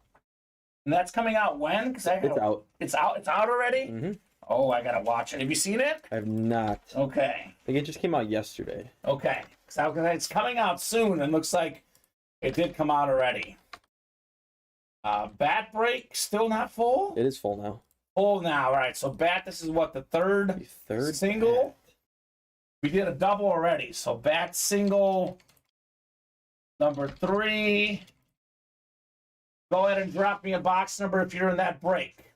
And that's coming out when? It's out. It's out. It's out already. Mm-hmm. Oh, I gotta watch it. Have you seen it? I have not. Okay. I think it just came out yesterday. Okay. So it's coming out soon, and looks like it did come out already. Bat break still not full. It is full now. Full now. All right. So bat. This is what, the third single. Bat. We did a double already. So bat single number 3. Go ahead and drop me a box number if you're in that break.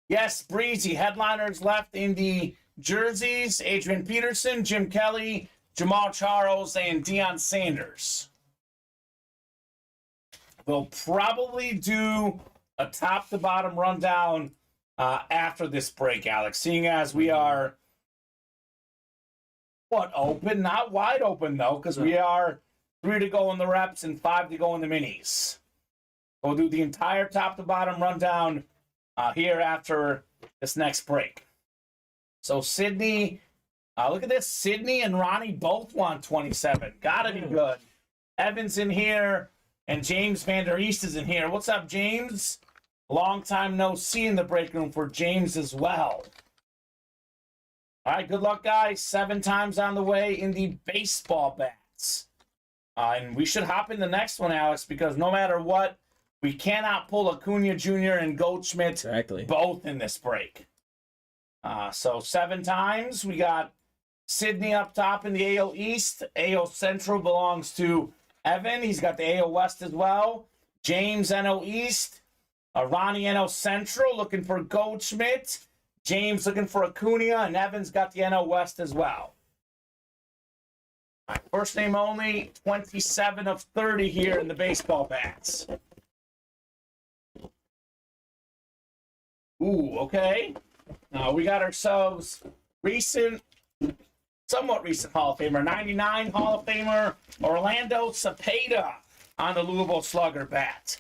Yes, Breezy. Headliners left in the jerseys: Adrian Peterson, Jim Kelly, Jamal Charles, and Deion Sanders. We'll probably do a top-to-bottom rundown after this break, Alex, seeing as we are, open? Not wide open, though, because we are 3 to go in the reps and 5 to go in the minis. We'll do the entire top-to-bottom rundown here after this next break. So Sydney, look at this. Sydney and Ronnie both want 27. Gotta be good. Evan's in here, and James Van Der East is in here. What's up, James? Long time no see in the break room for James as well. All right, good luck, guys. 7 times on the way in the baseball bats. And we should hop in the next one, Alex, because no matter what, we cannot pull Acuna Jr. and Goldschmidt both in this break. So 7 times. We got Sydney up top in the AL East. AL Central belongs to Evan. He's got the AL West as well. James, NL East. Ronnie, NL Central, looking for Goldschmidt. James looking for Acuna, and Evan's got the NL West as well. All right, first name only, 27 of 30 here in the baseball bats. Ooh, okay. We got ourselves somewhat recent Hall of Famer, 99 Hall of Famer, Orlando Cepeda on the Louisville Slugger bat.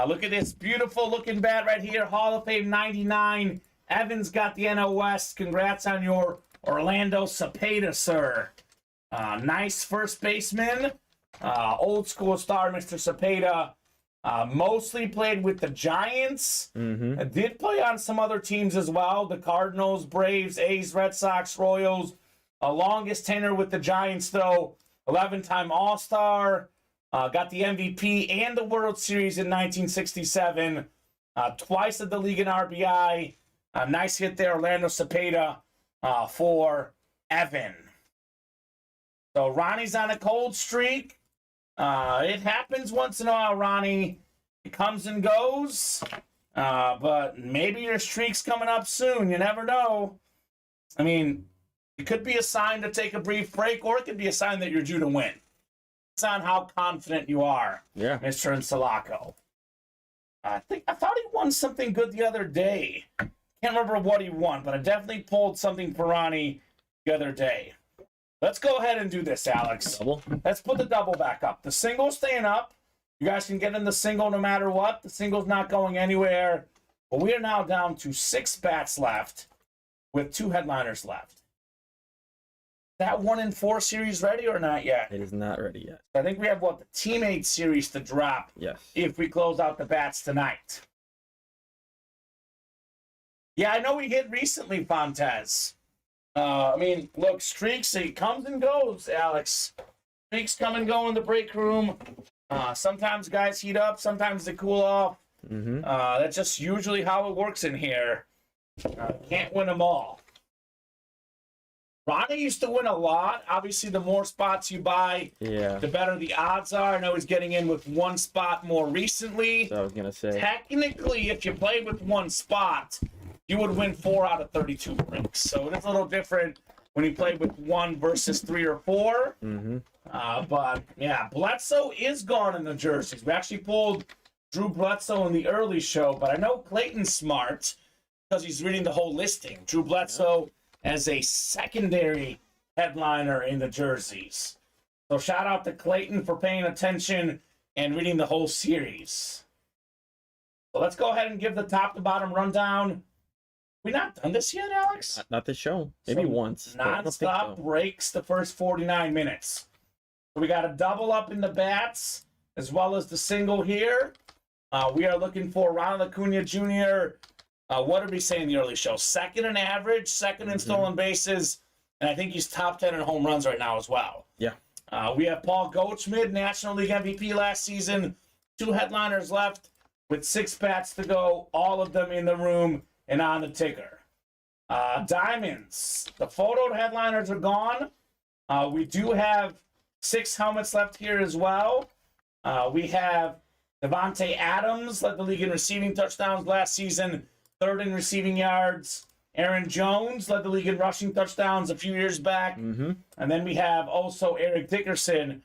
Look at this beautiful looking bat right here, Hall of Fame 99. Evans got the NL West. Congrats on your Orlando Cepeda, sir. Nice first baseman. Old school star, Mr. Cepeda. Mostly played with the Giants. Did play on some other teams as well. The Cardinals, Braves, A's, Red Sox, Royals. Longest tenure with the Giants, though. 11-time All-Star. Got the MVP and the World Series in 1967. Twice at the league in RBI. Nice hit there, Orlando Cepeda, for Evan. So Ronnie's on a cold streak. It happens once in a while, Ronnie. It comes and goes. But maybe your streak's coming up soon. You never know. I mean, it could be a sign to take a brief break, or it could be a sign that you're due to win. It's on how confident you are, Mr. Insulaco. I thought he won something good the other day. Can't remember what he won, but I definitely pulled something for Ronnie the other day. Let's go ahead and do this, Alex. Double? Let's put the double back up. The single's staying up. You guys can get in the single no matter what. The single's not going anywhere. But we are now down to 6 bats left with 2 headliners left. That 1 in 4 series ready or not yet? It is not ready yet. I think we have, the teammate series to drop. Yes. If we close out the bats tonight. Yeah, I know we hit recently, Fontez. Look, streaks, it comes and goes, Alex. Streaks come and go in the break room. Sometimes guys heat up, sometimes they cool off. That's just usually how it works in here. Can't win them all. Ronnie used to win a lot. Obviously, the more spots you buy, the better the odds are. I know he's getting in with 1 spot more recently. So I was going to say. Technically, if you played with 1 spot, you would win 4 out of 32 breaks. So it is a little different when you play with 1 versus 3 or 4. But, yeah, Bledsoe is gone in the jerseys. We actually pulled Drew Bledsoe in the early show, but I know Clayton's smart because he's reading the whole listing. Drew Bledsoe as a secondary headliner in the jerseys. So shout out to Clayton for paying attention and reading the whole series. So let's go ahead and give the top to bottom rundown. We not done this yet, Alex? Not this show. Maybe once. Non-stop breaks the first 49 minutes. So we got a double up in the bats. as well as the single here. We are looking for Ronald Acuna Jr. What did we say in the early show? Second in average, second in stolen bases, and I think he's top 10 in home runs right now as well. Yeah. We have Paul Goldschmidt, National League MVP last season. 2 headliners left with 6 bats to go, all of them in the room and on the ticker. Diamonds. The photo headliners are gone. We do have 6 helmets left here as well. We have Devontae Adams, led the league in receiving touchdowns last season, 3rd in receiving yards. Aaron Jones led the league in rushing touchdowns a few years back. And then we have also Eric Dickerson,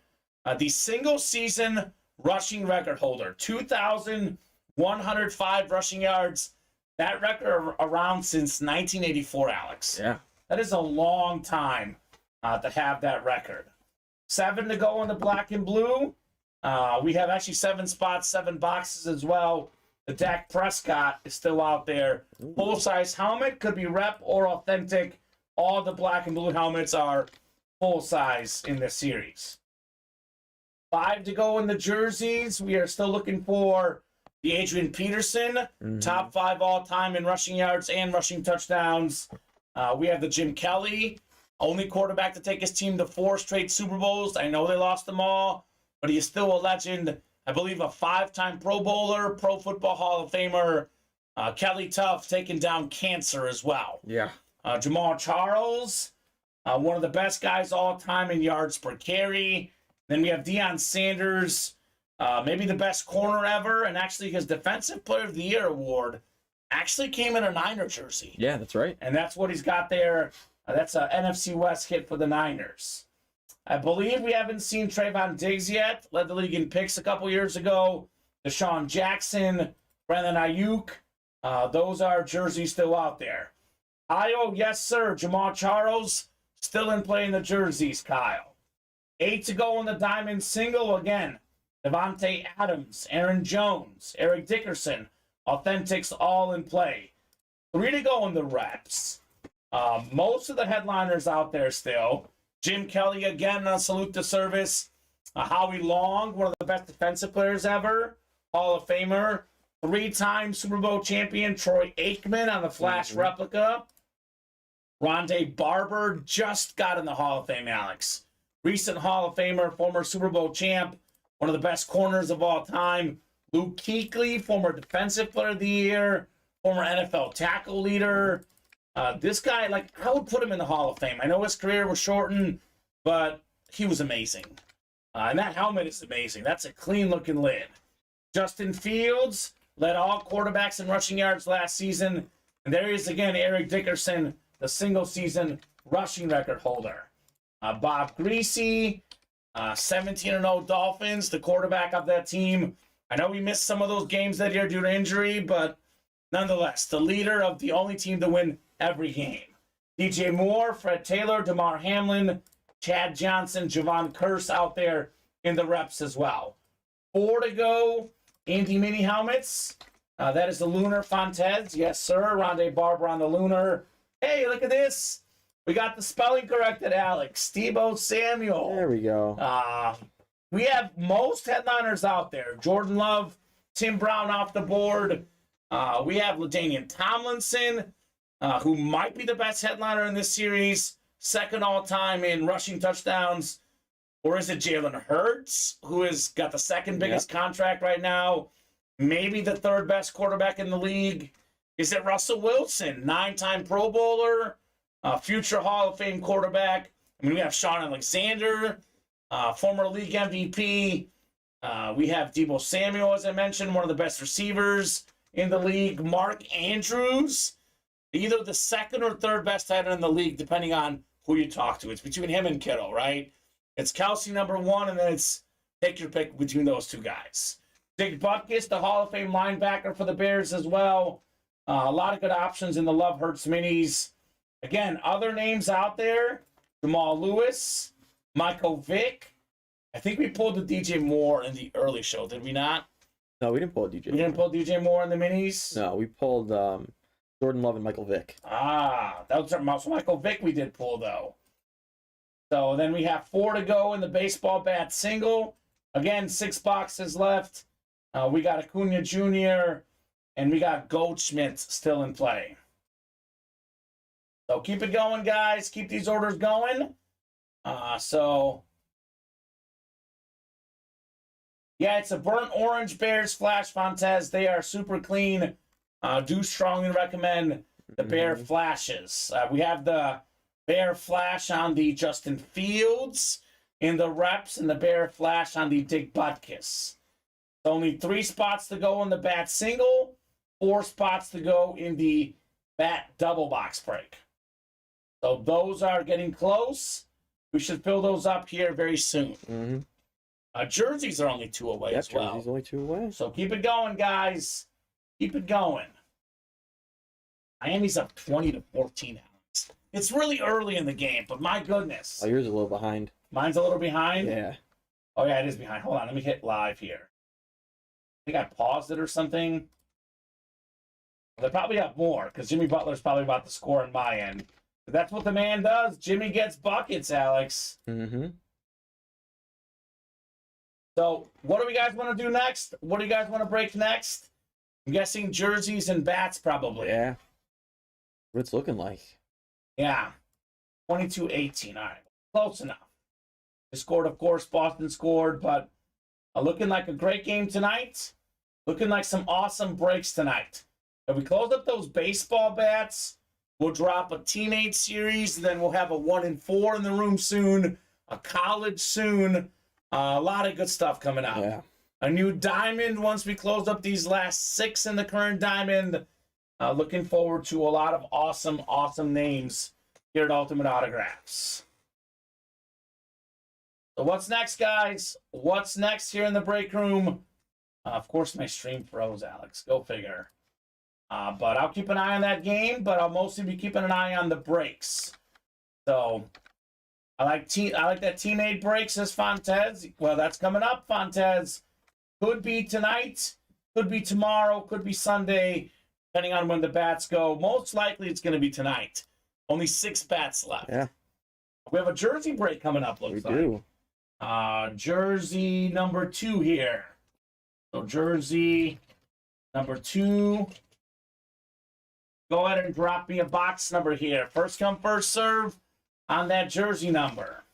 the single-season rushing record holder, 2,105 rushing yards. That record around since 1984, Alex. Yeah. That is a long time to have that record. 7 to go in the black and blue. We have actually 7 spots, 7 boxes as well. The Dak Prescott is still out there. Full-size helmet, could be rep or authentic. All the black and blue helmets are full-size in this series. 5 to go in the jerseys. We are still looking for the Adrian Peterson, top 5 all-time in rushing yards and rushing touchdowns. We have the Jim Kelly, only quarterback to take his team to 4 straight Super Bowls. I know they lost them all, but he is still a legend. I believe a 5-time Pro Bowler, Pro Football Hall of Famer. Kelly Tough taking down cancer as well. Yeah. Jamal Charles, one of the best guys all time in yards per carry. Then we have Deion Sanders, maybe the best corner ever, and actually his Defensive Player of the Year award actually came in a Niner jersey. Yeah, that's right. And that's what he's got there. That's an NFC West hit for the Niners. I believe we haven't seen Trayvon Diggs yet. Led the league in picks a couple years ago. Deshaun Jackson, Brandon Ayuk. Those are jerseys still out there. Yes, sir. Jamal Charles still in play in the jerseys, Kyle. 8 to go in the diamond single again. Devontae Adams, Aaron Jones, Eric Dickerson. Authentics all in play. 3 to go in the reps. Most of the headliners out there still. Jim Kelly, again, salute to service. Howie Long, one of the best defensive players ever. Hall of Famer. 3-time Super Bowl champion Troy Aikman on the Flash replica. Rondé Barber just got in the Hall of Fame, Alex. Recent Hall of Famer, former Super Bowl champ, one of the best corners of all time. Luke Kuechly, former Defensive Player of the Year, former NFL tackle leader. This guy, I would put him in the Hall of Fame. I know his career was shortened, but he was amazing. And that helmet is amazing. That's a clean-looking lid. Justin Fields led all quarterbacks in rushing yards last season. And there he is again, Eric Dickerson, the single-season rushing record holder. Bob Greasy, 17-0 Dolphins, the quarterback of that team. I know we missed some of those games that year due to injury, but nonetheless, the leader of the only team to win every game. DJ Moore, Fred Taylor, DeMar Hamlin, Chad Johnson, Javon Curse out there in the reps as well. 4 to go, Andy Mini helmets. That is the Lunar Fontez. Yes, sir. Rondé Barber on the Lunar. Hey, look at this. We got the spelling corrected, Alex. Steve-O Samuel. There we go. We have most headliners out there. Jordan Love, Tim Brown off the board. We have LaDainian Tomlinson, who might be the best headliner in this series. Second all-time in rushing touchdowns. Or is it Jalen Hurts, who has got the second biggest contract right now? Maybe the 3rd best quarterback in the league. Is it Russell Wilson, 9-time Pro Bowler, future Hall of Fame quarterback? I mean, we have Sean Alexander, former league MVP. We have Deebo Samuel, as I mentioned, one of the best receivers in the league. Mark Andrews, either the 2nd or 3rd best tight end in the league, depending on who you talk to. It's between him and Kittle, right? It's Kelsey number 1, and then it's take your pick between those 2 guys. Dick Butkus, the Hall of Fame linebacker for the Bears as well. A lot of good options in the Love Hurts minis. Again, other names out there. Jamal Lewis, Michael Vick. I think we pulled the DJ Moore in the early show, did we not? No, we didn't pull DJ. We didn't pull DJ Moore in the minis? No, we pulled Jordan Love and Michael Vick. That was Michael Vick we did pull, though. So then we have 4 to go in the baseball bat single. Again, 6 boxes left. We got Acuna Jr. and we got Goldschmidt still in play. So keep it going, guys. Keep these orders going. Yeah, it's a burnt orange Bears Flash Fontez. They are super clean. Do strongly recommend the Bear Flashes. We have the Bear Flash on the Justin Fields in the reps and the Bear Flash on the Dick Butkus. Only 3 spots to go in the bat single, 4 spots to go in the bat double box break. So those are getting close. We should fill those up here very soon. Jerseys are only 2 away as well. Jerseys only 2 away. So keep it going, guys. Keep it going. Miami's up 20-14. It's really early in the game, but my goodness. Oh, yours is a little behind. Mine's a little behind? Yeah. Oh, yeah, it is behind. Hold on, let me hit live here. I think I paused it or something. They probably have more, because Jimmy Butler's probably about to score on my end. But that's what the man does. Jimmy gets buckets, Alex. So, what do we guys want to do next? What do you guys want to break next? I'm guessing jerseys and bats, probably. Yeah. What it's looking like. Yeah. 22-18. All right. Close enough. They scored, of course. Boston scored, but looking like a great game tonight. Looking like some awesome breaks tonight. If we close up those baseball bats, we'll drop a teenage series, and then we'll have a 1 and 4 in the room soon, a college soon. A lot of good stuff coming out. Yeah. A new diamond once we close up these last 6 in the current diamond. Looking forward to a lot of awesome, awesome names here at Ultimate Autographs. So what's next, guys? What's next here in the break room? Of course, my stream froze, Alex. Go figure. But I'll keep an eye on that game, but I'll mostly be keeping an eye on the breaks. So I like that teammate break, says Fontez. Well, that's coming up, Fontez. Could be tonight, could be tomorrow, could be Sunday, depending on when the bats go. Most likely it's going to be tonight. Only 6 bats left. Yeah. We have a jersey break coming up, looks like. We do. Jersey number 2 here. So jersey number 2. Go ahead and drop me a box number here. First come, first serve on that jersey number.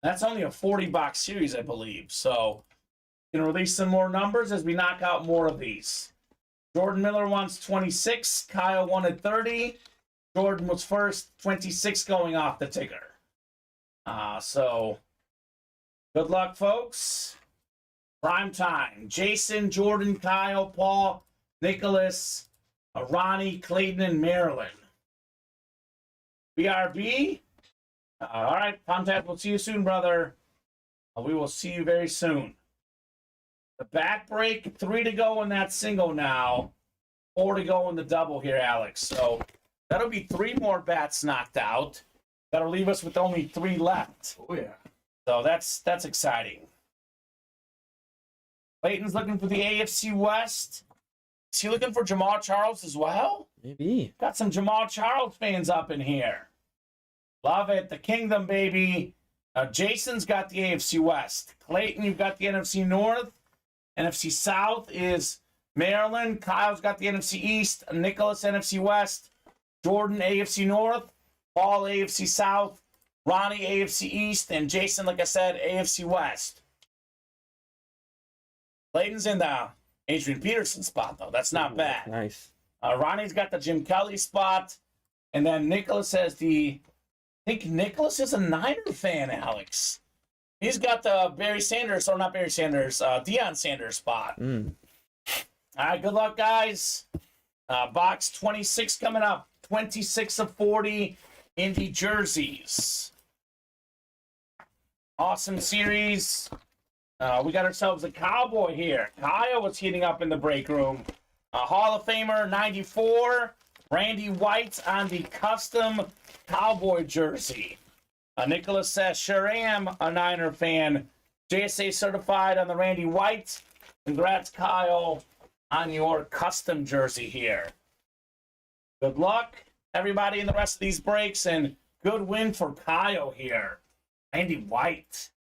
That's only a 40-box series, I believe. So, going to release some more numbers as we knock out more of these. Jordan Miller wants 26. Kyle wanted 30. Jordan was first, 26 going off the ticker. So, good luck, folks. Prime time. Jason, Jordan, Kyle, Paul, Nicholas, Ronnie, Clayton, and Maryland. BRB. All right, Contact. We'll see you soon, brother. We will see you very soon. The back break, 3 to go in that single now. 4 to go in the double here, Alex. So that'll be 3 more bats knocked out. That'll leave us with only 3 left. Oh, yeah. So that's exciting. Clayton's looking for the AFC West. Is he looking for Jamal Charles as well? Maybe. Got some Jamal Charles fans up in here. Love it. The Kingdom, baby. Jason's got the AFC West. Clayton, you've got the NFC North. NFC South is Maryland. Kyle's got the NFC East. Nicholas, NFC West. Jordan, AFC North. Paul, AFC South. Ronnie, AFC East. And Jason, like I said, AFC West. Clayton's in the Adrian Peterson spot, though. That's not bad. Nice. Ronnie's got the Jim Kelly spot. And then Nicholas has the... I think Nicholas is a Niner fan, Alex. He's got the Barry Sanders, or not Barry Sanders, Deion Sanders spot. All right, good luck, guys. Box 26 coming up. 26 of 40 in the jerseys. Awesome series. We got ourselves a Cowboy here. Kyle was heating up in the break room. Hall of Famer 94. Randy White on the custom Cowboy jersey. Nicholas says, sure am a Niner fan. JSA certified on the Randy White. Congrats, Kyle, on your custom jersey here. Good luck, everybody, in the rest of these breaks, and good win for Kyle here. Randy White.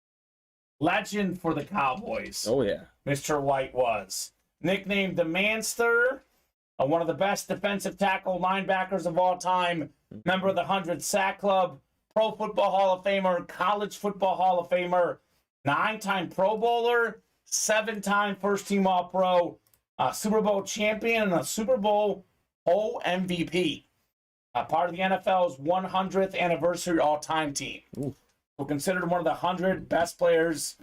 Legend for the Cowboys. Oh, yeah. Mr. White was. Nicknamed the Manster, one of the best defensive tackle linebackers of all time, member of the 100 Sack Club, Pro Football Hall of Famer, College Football Hall of Famer, 9-time Pro Bowler, 7-time first-team All-Pro, Super Bowl champion, and a Super Bowl MVP. Part of the NFL's 100th anniversary all-time team. Ooh. So considered one of the 100 best players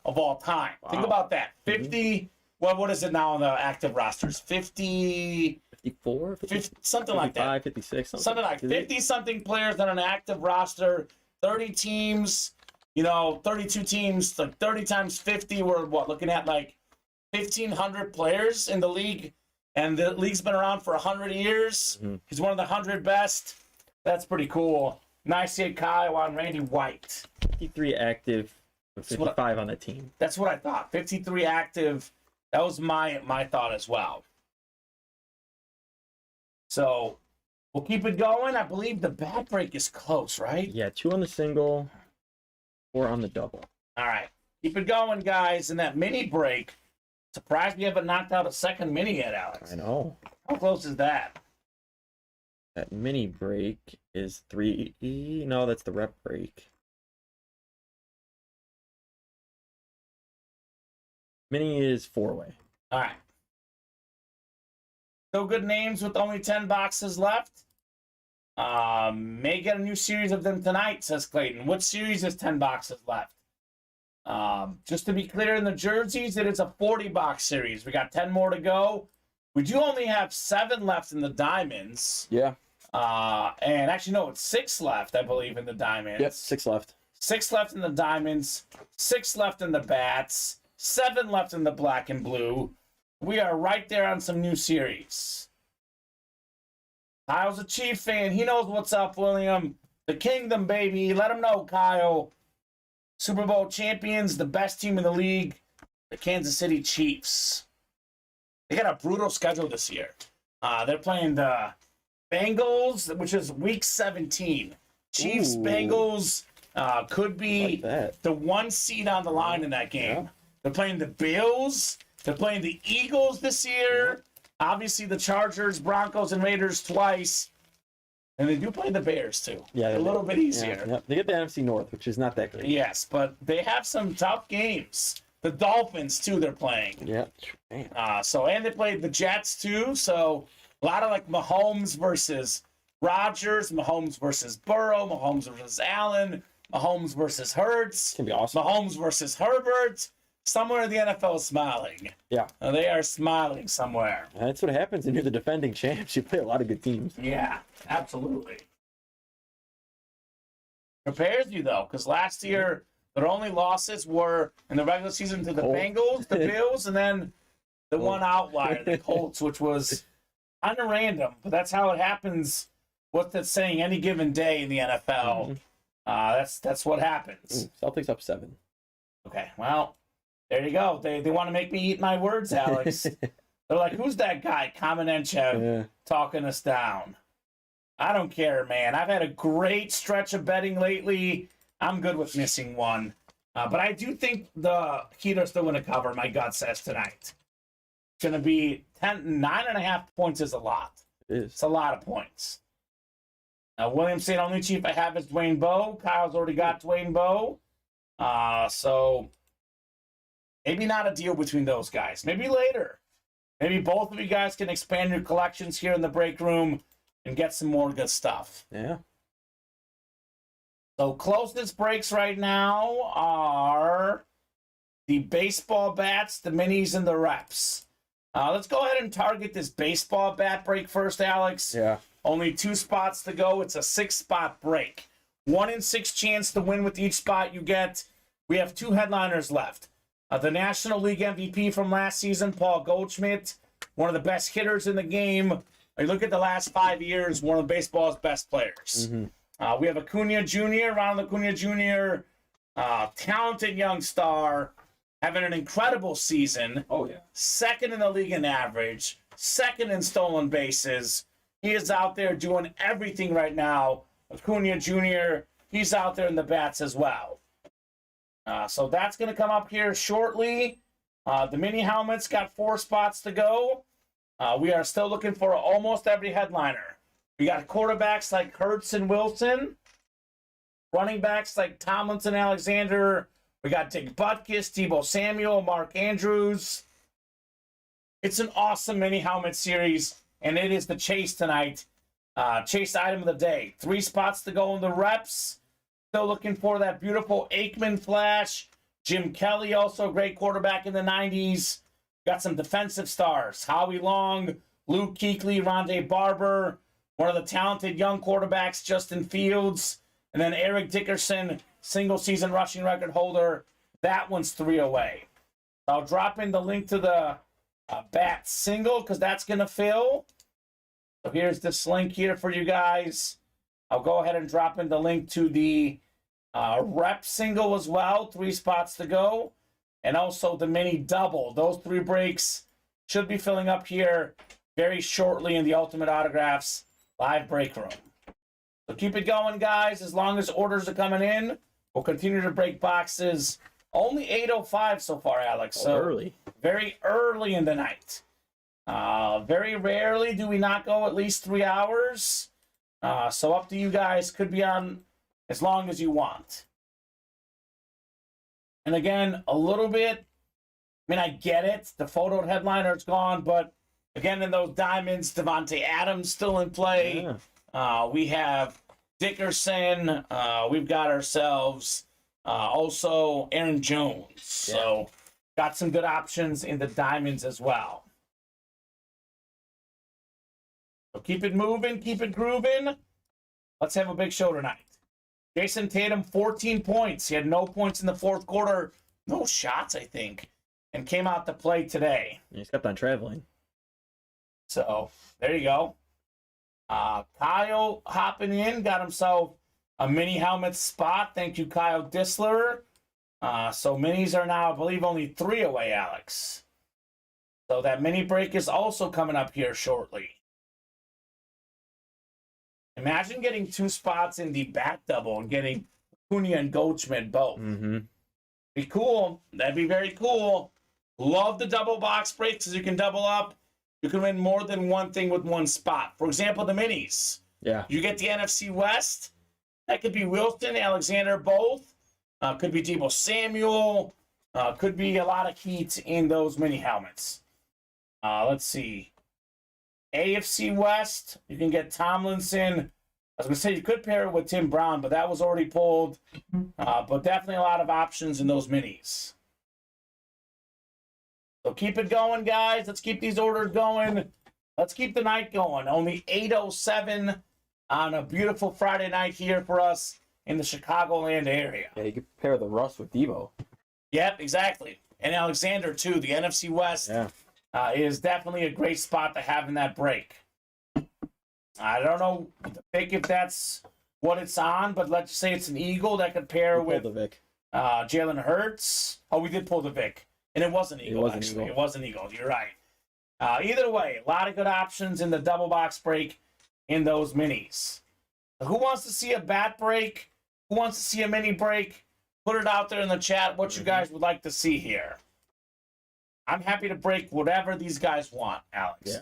of all time. Wow. Think about that. 50, well, what is it now on the active rosters? 50... 54? 50, something like that. 56, something like 50-something players on an active roster, 30 teams, 32 teams, like 30 times 50, we're looking at like 1,500 players in the league, and the league's been around for 100 years. Mm-hmm. He's one of the 100 best. That's pretty cool. Nice hit, Kyle, on Randy White. 53 active, 55 on the team. That's what I thought. 53 active. That was my thought as well. So we'll keep it going. I believe the bat break is close, right? Yeah, 2 on the single, 4 on the double. All right. Keep it going, guys. And that mini break, surprised we haven't knocked out a second mini yet, Alex. I know. How close is that? That mini break is 3. No, that's the rep break. Mini is 4-way. All right. Still good names with only 10 boxes left. May get a new series of them tonight, says Clayton. What series is 10 boxes left? Just to be clear, in the jerseys, it is a 40-box series. We got 10 more to go. We do only have 7 left in the diamonds. Yeah. And actually, no, it's 6 left, I believe, in the diamonds. Yep, 6 left. 6 left in the diamonds, 6 left in the bats, 7 left in the black and blue. We are right there on some new series. Kyle's a Chief fan. He knows what's up, William. The Kingdom, baby. Let him know, Kyle. Super Bowl champions, the best team in the league, the Kansas City Chiefs. They got a brutal schedule this year. They're playing the Bengals, which is week 17. Chiefs, Bengals could be like the 1 seed on the line in that game. Yeah. They're playing the Bills. They're playing the Eagles this year. Obviously, the Chargers, Broncos, and Raiders twice. And they do play the Bears, too. Yeah, a little bit easier. Yeah. They get the NFC North, which is not that great. Yes, but they have some tough games. The Dolphins, too, they're playing. Yeah. And they played the Jets, too. So a lot of, like, Mahomes versus Rodgers, Mahomes versus Burrow, Mahomes versus Allen, Mahomes versus Hurts. Can be awesome. Mahomes versus Herbert. Somewhere the NFL is smiling. Yeah. They are smiling somewhere. That's what happens when you're the defending champs. You play a lot of good teams. Yeah, absolutely. Prepares you, though, because last year their only losses were in the regular season to the Bengals, the Bills, and then the one outlier, the Colts, which was kind of random. But that's how it happens. What's that saying? Any given day in the NFL. That's what happens. Celtics up 7. Okay, well, there you go. They want to make me eat my words, Alex. They're like, who's that guy, Kamen Entchev, talking us down? I don't care, man. I've had a great stretch of betting lately. I'm good with missing one. But I do think the Heat are still going to cover, my gut says, tonight. It's going to be 9.5 points is a lot. It is. It's a lot of points. Now, William saying only Chief I have is Dwayne Bowe. Kyle's already got Dwayne Bowe. So maybe not a deal between those guys. Maybe later. Maybe both of you guys can expand your collections here in the break room and get some more good stuff. Yeah. So closest breaks right now are the baseball bats, the minis, and the reps. Let's go ahead and target this baseball bat break first, Alex. Yeah. Only 2 spots to go. It's a 6-spot break. 1 in 6 chance to win with each spot you get. We have 2 headliners left. The National League MVP from last season, Paul Goldschmidt, one of the best hitters in the game. You look at the last 5 years, one of baseball's best players. Mm-hmm. We have Acuna Jr., Ronald Acuna Jr., talented young star, having an incredible season. Oh, yeah. 2nd in the league in average, 2nd in stolen bases. He is out there doing everything right now. Acuna Jr., he's out there in the bats as well. So that's going to come up here shortly. The mini helmets got 4 spots to go. We are still looking for almost every headliner. We got quarterbacks like Hurts and Wilson, running backs like Tomlinson, Alexander. We got Dick Butkus, Deebo Samuel, Mark Andrews. It's an awesome mini helmet series, and it is the chase tonight. Chase item of the day. 3 spots to go in the reps. Still looking for that beautiful Aikman flash. Jim Kelly, also a great quarterback in the 90s. Got some defensive stars. Howie Long, Luke Kuechly, Rondé Barber. One of the talented young quarterbacks, Justin Fields. And then Eric Dickerson, single-season rushing record holder. That one's 3 away. I'll drop in the link to the bat single because that's going to fill. So here's this link here for you guys. I'll go ahead and drop in the link to the rep single as well. 3 spots to go. And also the mini double. Those 3 breaks should be filling up here very shortly in the Ultimate Autographs live break room. So keep it going, guys. As long as orders are coming in, we'll continue to break boxes. Only 8:05 so far, Alex. So early. Very early in the night. Very rarely do we not go at least 3 hours. So up to you guys. Could be on as long as you want. And again, a little bit, I get it. The photo headliner is gone, but again, in those diamonds, Devontae Adams still in play. Yeah. We have Dickerson. We've got ourselves also Aaron Jones. Yeah. So got some good options in the diamonds as well. So keep it moving, keep it grooving. Let's have a big show tonight. Jason Tatum, 14 points. He had no points in the 4th quarter. No shots, I think. And came out to play today. He's kept on traveling. So, there you go. Kyle hopping in. Got himself a mini helmet spot. Thank you, Kyle Disler. So, minis are now, I believe, only 3 away, Alex. So, that mini break is also coming up here shortly. Imagine getting 2 spots in the bat double and getting Cunha and Goldschmidt both. Mm-hmm. Be cool. That'd be very cool. Love the double box breaks because you can double up. You can win more than one thing with 1 spot. For example, the minis. Yeah. You get the NFC West. That could be Wilson, Alexander, both. Could be Deebo Samuel. Could be a lot of heat in those mini helmets. Let's see. AFC West, you can get Tomlinson. I was going to say you could pair it with Tim Brown, but that was already pulled. But definitely a lot of options in those minis. So keep it going, guys. Let's keep these orders going. Let's keep the night going. Only 8:07 on a beautiful Friday night here for us in the Chicagoland area. Yeah, you could pair the Russ with Deebo. Yep, exactly. And Alexander, too. The NFC West. Yeah. Is definitely a great spot to have in that break. I don't know if that's what it's on, but let's say it's an Eagle that could pair with the Vic. Jalen Hurts. Oh, we did pull the Vic. And it was an Eagle, actually. Eagle. It was an Eagle. You're right. Either way, a lot of good options in the double box break in those minis. Who wants to see a bat break? Who wants to see a mini break? Put it out there in the chat what you guys would like to see here. I'm happy to break whatever these guys want, Alex. Yeah.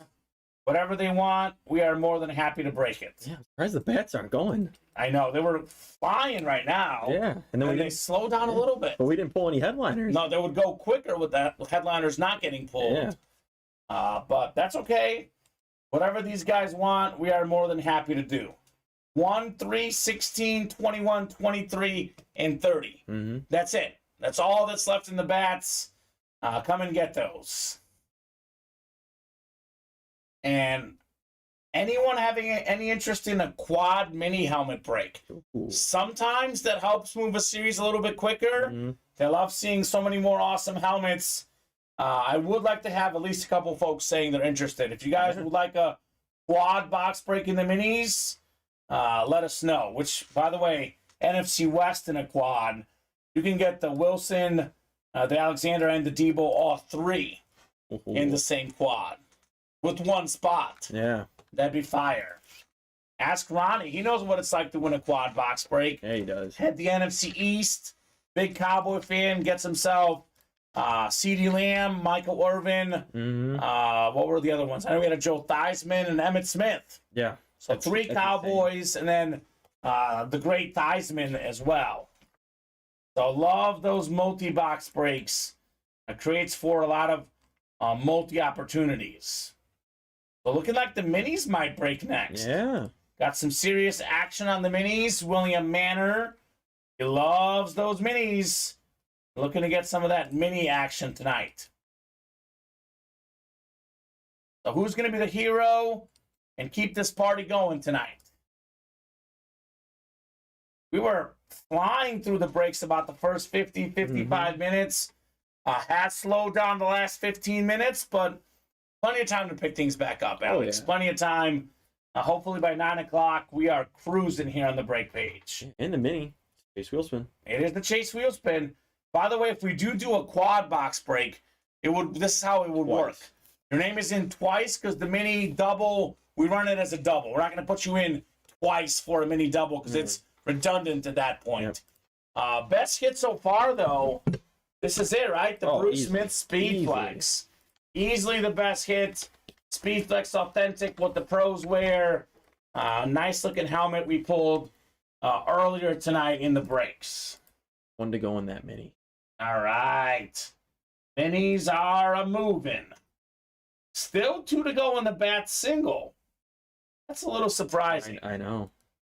Whatever they want, we are more than happy to break it. Yeah, I'm surprised the bats aren't going. I know. They were flying right now. Yeah. And then they slow down a little bit. But we didn't pull any headliners. No, they would go quicker with that, with headliners not getting pulled. Yeah. But that's okay. Whatever these guys want, we are more than happy to do. 1, 3, 16, 21, 23, and 30. Mm-hmm. That's it. That's all that's left in the bats. Come and get those. And anyone having any interest in a quad mini helmet break? Ooh. Sometimes that helps move a series a little bit quicker. Mm-hmm. They love seeing so many more awesome helmets. I would like to have at least a couple folks saying they're interested. If you guys would like a quad box break in the minis, let us know. Which, by the way, NFC West in a quad, you can get the Wilson, the Alexander, and the Deebo, all 3 in the same quad with 1 spot. Yeah. That'd be fire. Ask Ronnie. He knows what it's like to win a quad box break. Yeah, he does. Had the NFC East. big Cowboy fan, gets himself CeeDee Lamb, Michael Irvin. What were the other ones? I know we had a Joe Theismann and Emmitt Smith. Yeah. So three Cowboys and then the great Theismann as well. So love those multi-box breaks. It creates for a lot of multi-opportunities. So looking like the minis might break next. Yeah. Got some serious action on the minis. William Manor, he loves those minis. Looking to get some of that mini action tonight. So who's going to be the hero and keep this party going tonight? We were flying through the breaks about the first 50, 55 minutes. Has slowed down the last 15 minutes, but plenty of time to pick things back up, Alex. Yeah. Plenty of time. Hopefully by 9 o'clock, we are cruising here on the break page. In the mini, Chase wheel spin. It is the Chase wheel spin. By the way, if we do a quad box break, this is how it would work. Your name is in twice because the mini double, we run it as a double. We're not going to put you in twice for a mini double because it's redundant at that point. Yep. Best hit so far, though, this is it, right? The Bruce Smith Speed Flex. Easily the best hit. Speed Flex Authentic, what the pros wear. Nice looking helmet we pulled earlier tonight in the breaks. One to go in that mini. All right. Minis are a moving. Still 2 to go in the bat single. That's a little surprising. I know.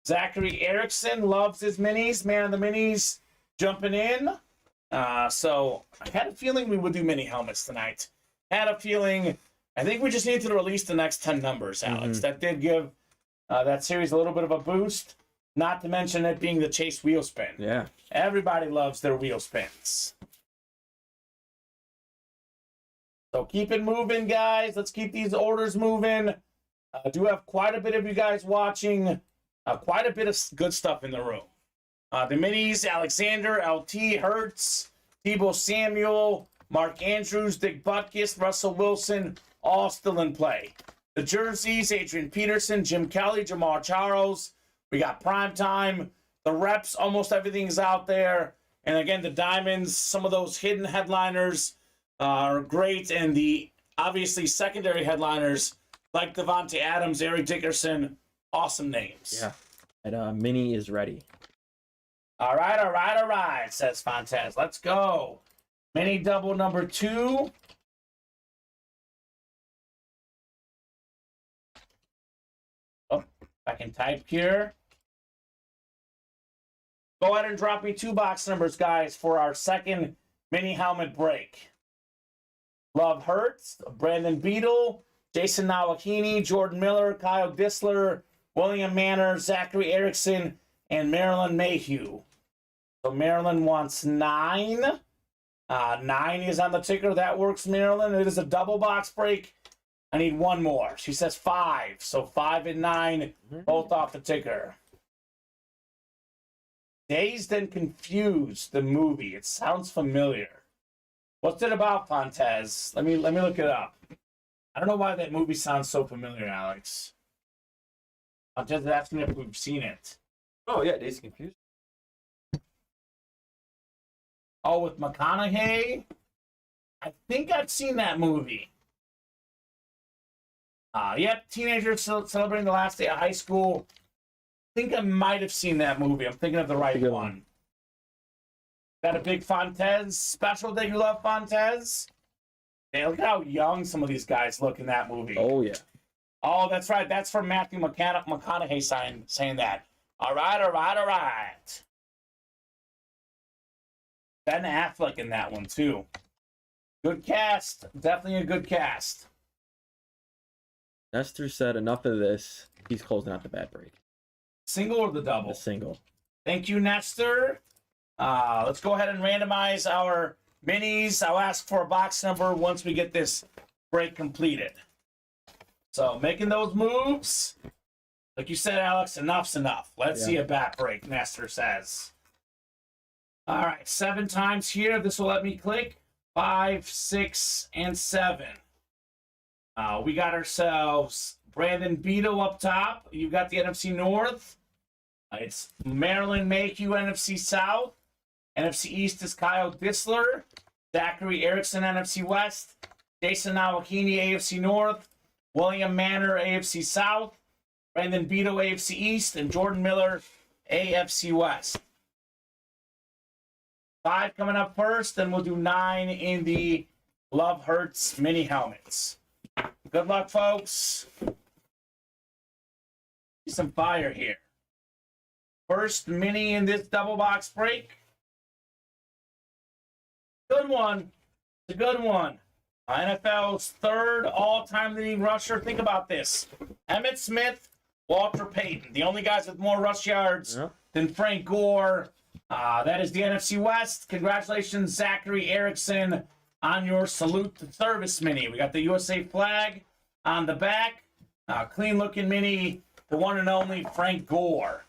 Zachary Erickson loves his minis. Man of the minis jumping in. So I had a feeling we would do mini helmets tonight. Had a feeling. I think we just need to release the next 10 numbers, Alex. That did give that series a little bit of a boost. Not to mention it being the Chase wheel spin. Yeah. Everybody loves their wheel spins. So keep it moving, guys. Let's keep these orders moving. I do have quite a bit of you guys watching. Quite a bit of good stuff in the room. The minis, Alexander, LT, Hertz, Tebow Samuel, Mark Andrews, Dick Butkus, Russell Wilson, all still in play. The jerseys, Adrian Peterson, Jim Kelly, Jamal Charles. We got Primetime. The reps, almost everything's out there. And again, the diamonds, some of those hidden headliners are great. And the obviously secondary headliners like Devontae Adams, Eric Dickerson, awesome names. Yeah. And mini is ready. All right, says Fontez. Let's go. Mini double number 2. Oh, I can type here. Go ahead and drop me 2 box numbers, guys, for our second mini helmet break. Love Hurts, Brandon Beadle, Jason Nawakini, Jordan Miller, Kyle Disler, William Manor, Zachary Erickson, and Marilyn Mayhew. So Marilyn wants 9. 9 is on the ticker. That works, Marilyn. It is a double box break. I need 1 more. She says 5. So 5 and 9, both off the ticker. Dazed and Confused, the movie. It sounds familiar. What's it about, Fontez? Let me look it up. I don't know why that movie sounds so familiar, Alex. I'm just asking if we've seen it. Oh, yeah, Dazed and Confused. Oh, with McConaughey? I think I've seen that movie. Yep, teenagers celebrating the last day of high school. I think I might have seen that movie. I'm thinking of the right one. Got a big Fontez special that you love, Fontez? Hey, look at how young some of these guys look in that movie. Oh, yeah. Oh, that's right. That's from Matthew McConaughey saying that. All right. Ben Affleck in that one, too. Good cast. Definitely a good cast. Nestor said enough of this. He's closing out the bad break. Single or the double? The single. Thank you, Nestor. Let's go ahead and randomize our minis. I'll ask for a box number once we get this break completed. So, making those moves. Like you said, Alex, enough's enough. Let's see a bat break, Nestor says. All right, 7 times here. This will let me click. 5, 6, and 7. We got ourselves Brandon Beto up top. You've got the NFC North. It's Maryland Mayhew, NFC South. NFC East is Kyle Disler. Zachary Erickson, NFC West. Jason Nawakini, AFC North. William Manor, AFC South. Brandon Beto, AFC East. And Jordan Miller, AFC West. 5 coming up first, then we'll do 9 in the Love Hurts mini helmets. Good luck, folks. Some fire here. First mini in this double box break. Good one. It's a good one. NFL's third all-time leading rusher. Think about this. Emmitt Smith, Walter Payton. The only guys with more rush yards than Frank Gore. That is the NFC West. Congratulations, Zachary Erickson, on your Salute to Service mini. We got the USA flag on the back. Clean-looking mini. The one and only Frank Gore.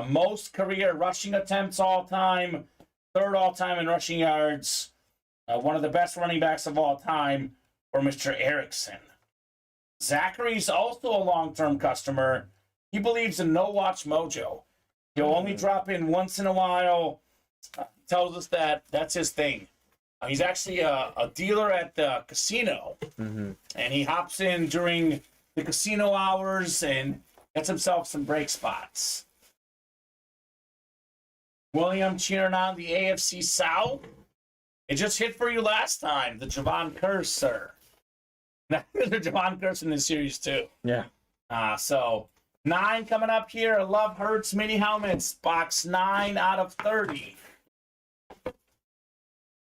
Most career rushing attempts all-time. Third all-time in rushing yards. One of the best running backs of all time for Mr. Erickson. Zachary's also a long-term customer. He believes in no-watch mojo. He'll only drop in once in a while. Tells us that that's his thing. He's actually a dealer at the casino. And he hops in during the casino hours and gets himself some break spots. William cheering on the AFC South. It just hit for you last time, the Javon Curse, sir. There's a Javon Curse in this series, too. Yeah. So 9 coming up here. Love Hurts mini helmets. Box 9 out of 30.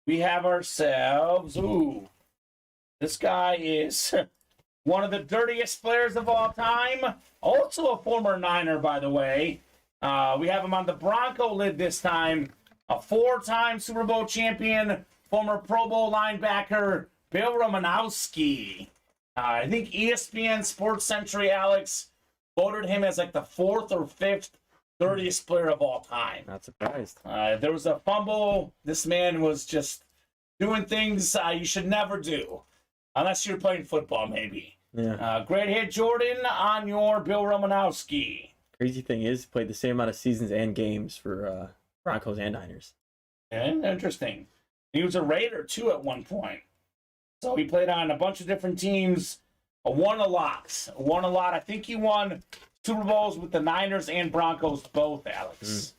We have ourselves... Ooh. This guy is one of the dirtiest players of all time. Also a former Niner, by the way. We have him on the Bronco lid this time. A 4-time Super Bowl champion, former Pro Bowl linebacker, Bill Romanowski. I think ESPN Sports Century, Alex, voted him as like the 4th or 5th dirtiest player of all time. Not surprised. There was a fumble. This man was just doing things you should never do. Unless you're playing football, maybe. Yeah. Great hit, Jordan, on your Bill Romanowski. Crazy thing is, played the same amount of seasons and games for Broncos and Niners. Yeah, interesting. He was a Raider, too, at one point. So he played on a bunch of different teams. Won a lot. I think he won Super Bowls with the Niners and Broncos both, Alex.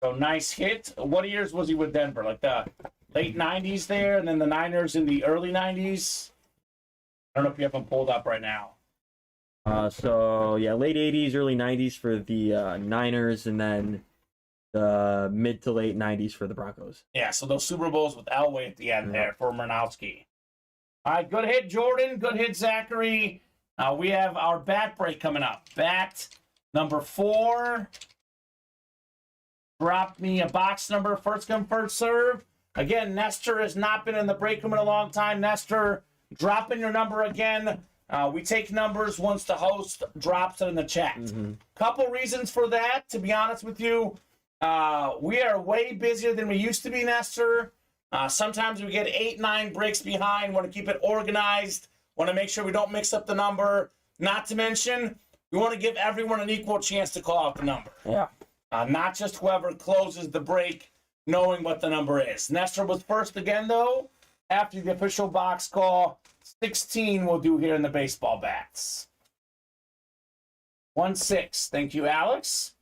So nice hit. What years was he with Denver? Like the late 90s there, and then the Niners in the early 90s? I don't know if you have them pulled up right now. So yeah, late 80s, early 90s for the Niners, and then the mid to late 90s for the Broncos. Yeah, so those Super Bowls with Elway at the end there for Murnowski. All right, good hit, Jordan. Good hit, Zachary. We have our bat break coming up. Bat number 4. Drop me a box number. First come, first serve. Again, Nestor has not been in the break room in a long time. Nestor, drop in your number again. We take numbers once the host drops it in the chat. Couple reasons for that, to be honest with you. We are way busier than we used to be, Nestor. Sometimes we get 8, 9 breaks behind. Want to keep it organized. Want to make sure we don't mix up the number. Not to mention, we want to give everyone an equal chance to call out the number. Yeah. Not just whoever closes the break knowing what the number is. Nestor was first again, though, after the official box call. 16 we'll do here in the baseball bats. 1-6. Thank you, Alex.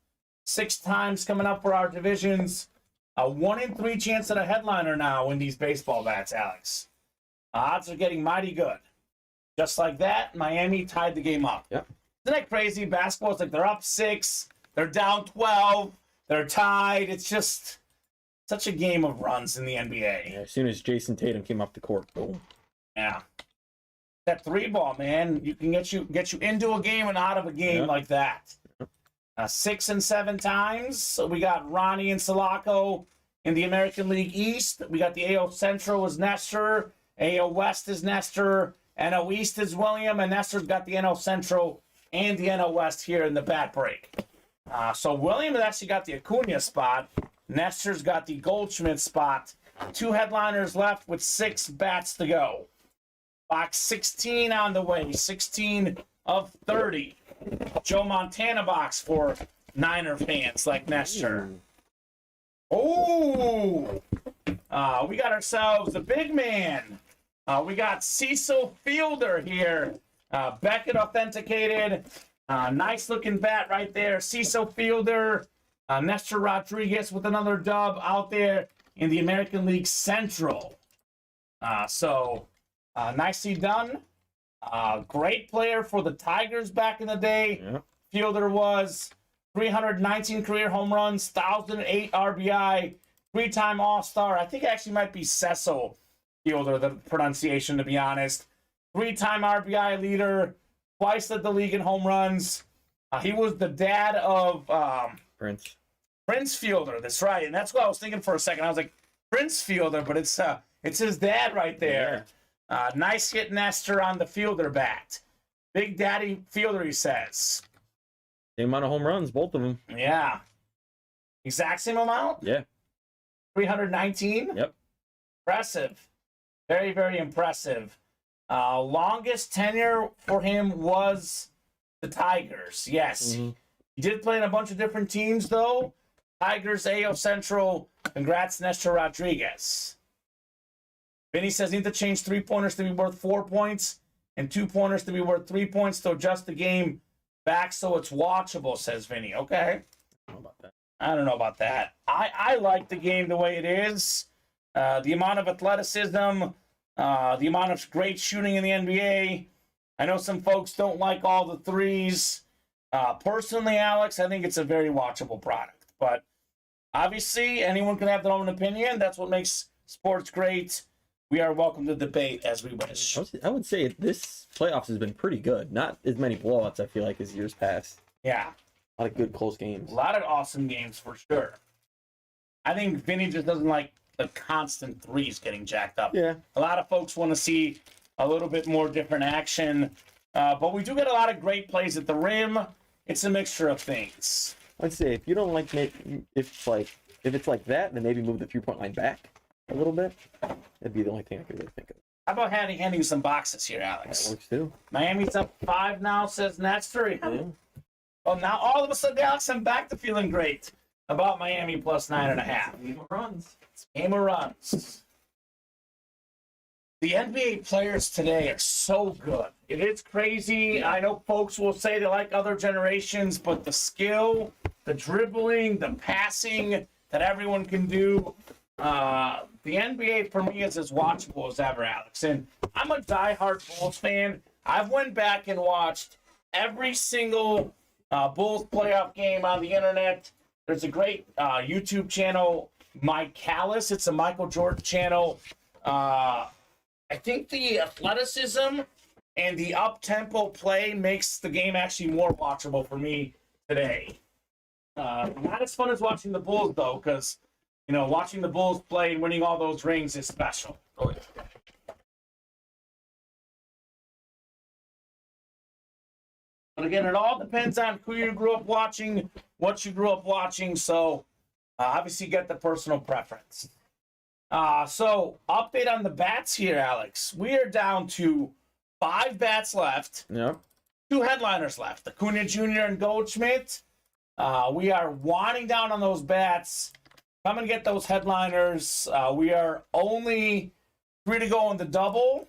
6 times coming up for our divisions. A 1 in 3 chance at a headliner now in these baseball bats, Alex. Odds are getting mighty good. Just like that, Miami tied the game up. Yep. Isn't that crazy? Basketball, it's like they're up 6, they're down 12, they're tied. It's just such a game of runs in the NBA. Yeah, as soon as Jason Tatum came off the court, boom. Yeah. That 3-ball, man, you can get you into a game and out of a game like that. 6 and 7 times. So we got Ronnie and Sulaco in the American League East. We got the AO Central is Nestor. AO West is Nestor. NO East is William. And Nestor's got the NO Central and the NO West here in the bat break. So William has actually got the Acuna spot. Nestor's got the Goldschmidt spot. 2 headliners left with 6 bats to go. Box 16 on the way. 16 of 30. Joe Montana box for Niner fans like Nestor. Oh, we got ourselves a big man. We got Cecil Fielder here. Beckett authenticated. Nice looking bat right there. Cecil Fielder. Nestor Rodriguez with another dub out there in the American League Central. Nicely done. Great player for the Tigers back in the day. Yeah. Fielder was 319 career home runs, 1,008 RBI, 3-time All-Star. I think it actually might be Cecil Fielder, the pronunciation, to be honest. 3-time RBI leader, twice led the league in home runs. He was the dad of Prince Fielder. That's right, and that's what I was thinking for a second. I was like, Prince Fielder, but it's his dad right there. Yeah. Nice hit, Nestor, on the Fielder bat. Big Daddy Fielder, he says. Same amount of home runs, both of them. Yeah. Exact same amount? Yeah. 319? Yep. Impressive. Very, very impressive. Longest tenure for him was the Tigers. Yes. Mm-hmm. He did play in a bunch of different teams, though. Tigers, AO Central. Congrats, Nestor Rodriguez. Vinny says, need to change 3-pointers to be worth 4 points and 2-pointers to be worth 3 points to adjust the game back so it's watchable, says Vinny. Okay. I don't know about that. I don't know about that. I like the game the way it is. The amount of athleticism, the amount of great shooting in the NBA. I know some folks don't like all the threes. Personally, Alex, I think it's a very watchable product. But obviously, anyone can have their own opinion. That's what makes sports great. We are welcome to debate as we wish. I would say this playoffs has been pretty good. Not as many blowouts, I feel like, as years past. Yeah. A lot of good, close games. A lot of awesome games, for sure. I think Vinny just doesn't like the constant threes getting jacked up. Yeah. A lot of folks want to see a little bit more different action. But we do get a lot of great plays at the rim. It's a mixture of things. I'd say if you don't like if it's like that, then maybe move the 3-point line back a little bit. That'd be the only thing I could really think of. How about handing some boxes here, Alex? That works too. Miami's up 5 now, says Nestor. Yeah. Well, now all of a sudden, Alex, I'm back to feeling great about Miami plus 9.5. Game of runs. Game of runs. The NBA players today are so good. It is crazy. I know folks will say they like other generations, but the skill, the dribbling, the passing that everyone can do, the NBA for me is as watchable as ever, Alex. And I'm a diehard Bulls fan. I've went back and watched every single Bulls playoff game on the internet. There's a great YouTube channel, Mike Callis. It's a Michael Jordan channel. I think the athleticism and the up-tempo play makes the game actually more watchable for me today. Not as fun as watching the Bulls, though, because, you know, watching the Bulls play and winning all those rings is special. Oh, yeah. But again, it all depends on who you grew up watching, what you grew up watching, so obviously get the personal preference. So, update on the bats here, Alex. We are down to 5 bats left. Yeah. 2 headliners left, Acuna Jr. and Goldschmidt. We are winding down on those bats. Come and get those headliners. We are only 3 to go in the double.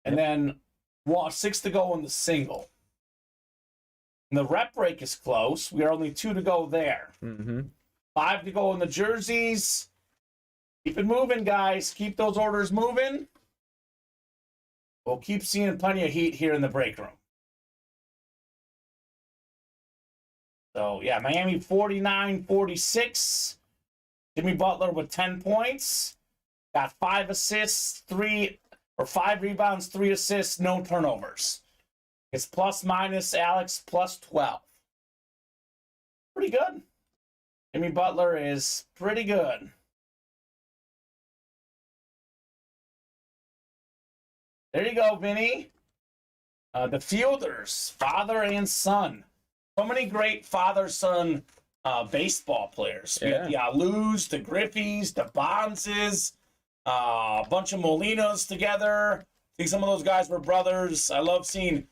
And then 6 to go in the single. And the rep break is close. We are only 2 to go there. Mm-hmm. 5 to go in the jerseys. Keep it moving, guys. Keep those orders moving. We'll keep seeing plenty of heat here in the break room. So, yeah, Miami 49-46. Jimmy Butler with 10 points. Got 5 assists, 5 rebounds, 3 assists, no turnovers. It's plus minus, Alex, plus 12. Pretty good. Jimmy Butler is pretty good. There you go, Vinny. The Fielders, father and son. So many great father-son baseball players. We got the Alus, the Griffeys, the Bonses, a bunch of Molinas together. I think some of those guys were brothers. I love seeing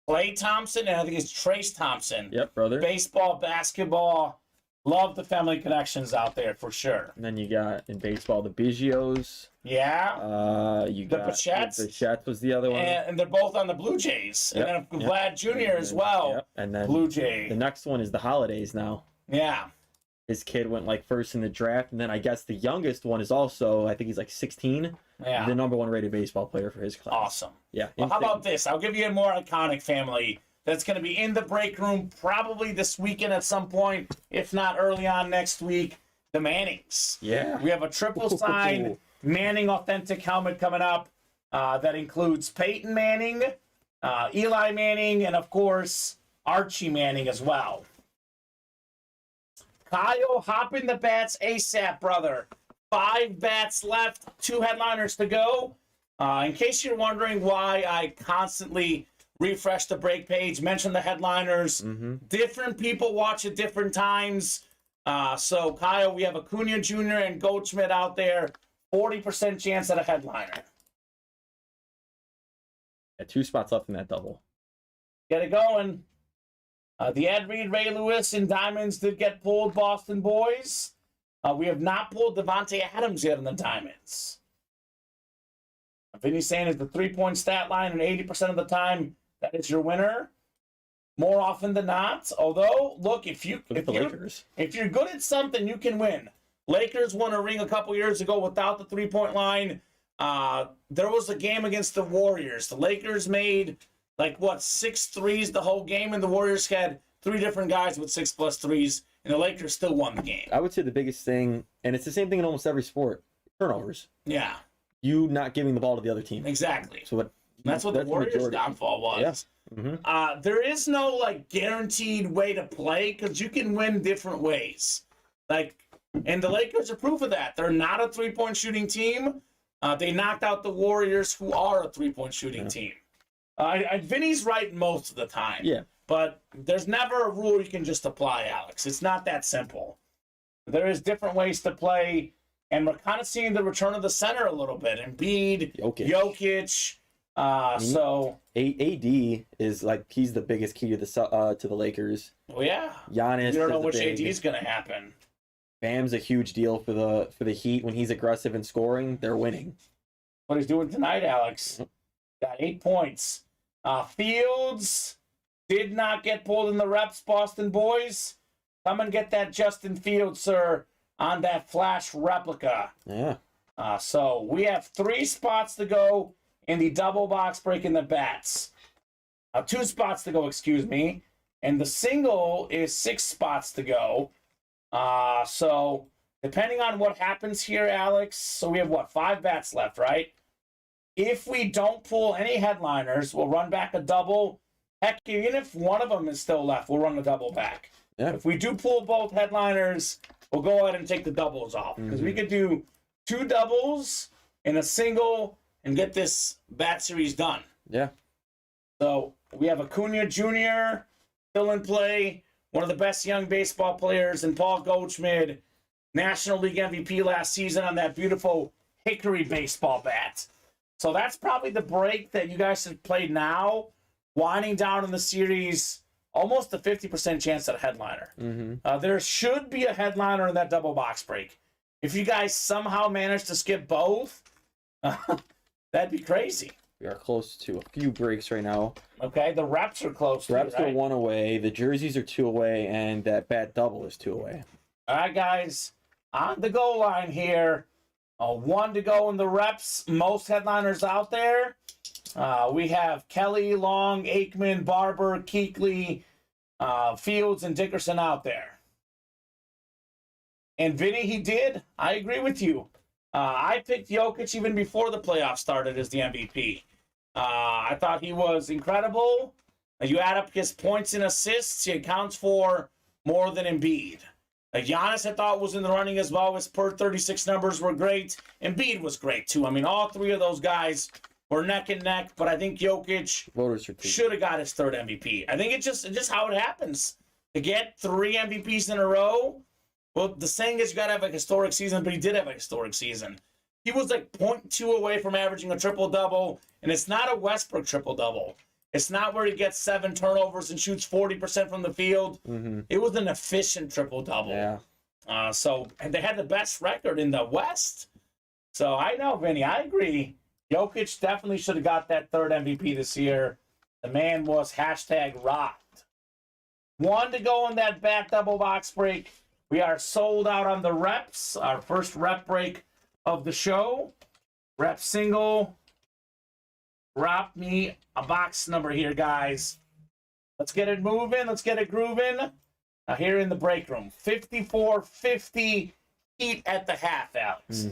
Klay Thompson, and I think it's Trace Thompson. Yep, brother. Baseball, basketball. Love the family connections out there for sure. And then you got in baseball the Biggios. Yeah. You The got Bichettes. The Bichettes was the other one. And they're both on the Blue Jays. Yep, And then yep. Vlad Jr. as well. Yep. And then Blue Jay. the next one is the Holidays now. Yeah. His kid went like first in the draft, and then I guess the youngest one is also, I think he's like 16, Yeah. the #1 rated baseball player for his class. Awesome. Yeah. Well, how insane. about this? I'll give you a more iconic family that's going to be in the break room probably this weekend at some point, if not early on next week. The Mannings. Yeah. We have a triple signed Manning authentic helmet coming up that includes Peyton Manning, Eli Manning, and of course Archie Manning as well. Kyle, hop in the bats ASAP, brother. 5 bats left, 2 headliners to go. In case you're wondering why I constantly refresh the break page, mention the headliners. Different people watch at different times. So, Kyle, we have Acuna Jr. and Goldschmidt out there. 40% chance at a headliner. Yeah, 2 spots left in that double. Get it going. The Ed Reed, Ray Lewis, and Diamonds did get pulled, Boston boys. We have not pulled Devontae Adams yet in the Diamonds. Vinny saying is the 3-point stat line, and 80% of the time, that is your winner. More often than not. Although, look, if you're good at something, you can win. Lakers won a ring a couple years ago without the 3-point line. There was a game against the Warriors. The Lakers made 6 threes the whole game, and the Warriors had 3 different guys with 6+ threes, and the Lakers still won the game. I would say the biggest thing, and it's the same thing in almost every sport, turnovers. Yeah. You not giving the ball to the other team. Exactly. So that's what the Warriors' majority. downfall was. Yes. There is no guaranteed way to play because you can win different ways. And the Lakers are proof of that. They're not a 3-point shooting team. They knocked out the Warriors, who are a 3-point shooting team. Vinny's right most of the time. Yeah. But there's never a rule you can just apply, Alex. It's not that simple. There is different ways to play, and we're kind of seeing the return of the center a little bit. Embiid, Jokic. So AD is he's the biggest key to the Lakers. Well, yeah. Giannis. You don't know which AD is going to happen. Bam's a huge deal for the Heat. When he's aggressive in scoring, they're winning. What he's doing tonight, Alex. Got 8 points. Fields did not get pulled in the reps, Boston boys. Come and get that Justin Fields, sir, on that flash replica. Yeah. So we have 3 spots to go in the double box break in the bats. 2 spots to go, excuse me. And the single is 6 spots to go. So depending on what happens here, Alex, so we have 5 bats left, right? If we don't pull any headliners, we'll run back a double. Heck, even if one of them is still left, we'll run a double back. Yeah. If we do pull both headliners, we'll go ahead and take the doubles off. Because we could do 2 doubles and a single and get this bat series done. Yeah. So we have Acuna Jr. still in play, one of the best young baseball players, and Paul Goldschmidt, National League MVP last season on that beautiful hickory baseball bat. So that's probably the break that you guys have played now, winding down in the series, almost a 50% chance at a headliner. There should be a headliner in that double box break. If you guys somehow manage to skip both, that'd be crazy. We are close to a few breaks right now. Okay, the reps are close. The reps right? are 1 away. The jerseys are 2 away, and that bat double is 2 away. All right, guys, on the goal line here. 1 to go in the reps. Most headliners out there. We have Kelly, Long, Aikman, Barber, Kuechly, Fields, and Dickerson out there. And Vinny, he did. I agree with you. I picked Jokic even before the playoffs started as the MVP. I thought he was incredible. You add up his points and assists, he accounts for more than Embiid. Giannis, I thought, was in the running as well. His per 36 numbers were great. Embiid was great, too. I mean, all 3 of those guys were neck and neck, but I think Jokic should have got his 3rd MVP. I think it's just how it happens. To get 3 MVPs in a row, well, the saying is you got to have a historic season, but he did have a historic season. He was 0.2 away from averaging a triple-double, and it's not a Westbrook triple-double. It's not where he gets 7 turnovers and shoots 40% from the field. It was an efficient triple-double. Yeah. And they had the best record in the West. So I know, Vinny, I agree. Jokic definitely should have got that 3rd MVP this year. The man was #rocked. 1 to go in that back double box break. We are sold out on the reps. Our first rep break of the show. Rep single. Drop me a box number here, guys. Let's get it moving. Let's get it grooving. Here in the break room. 54-50 Heat at the half, Alex.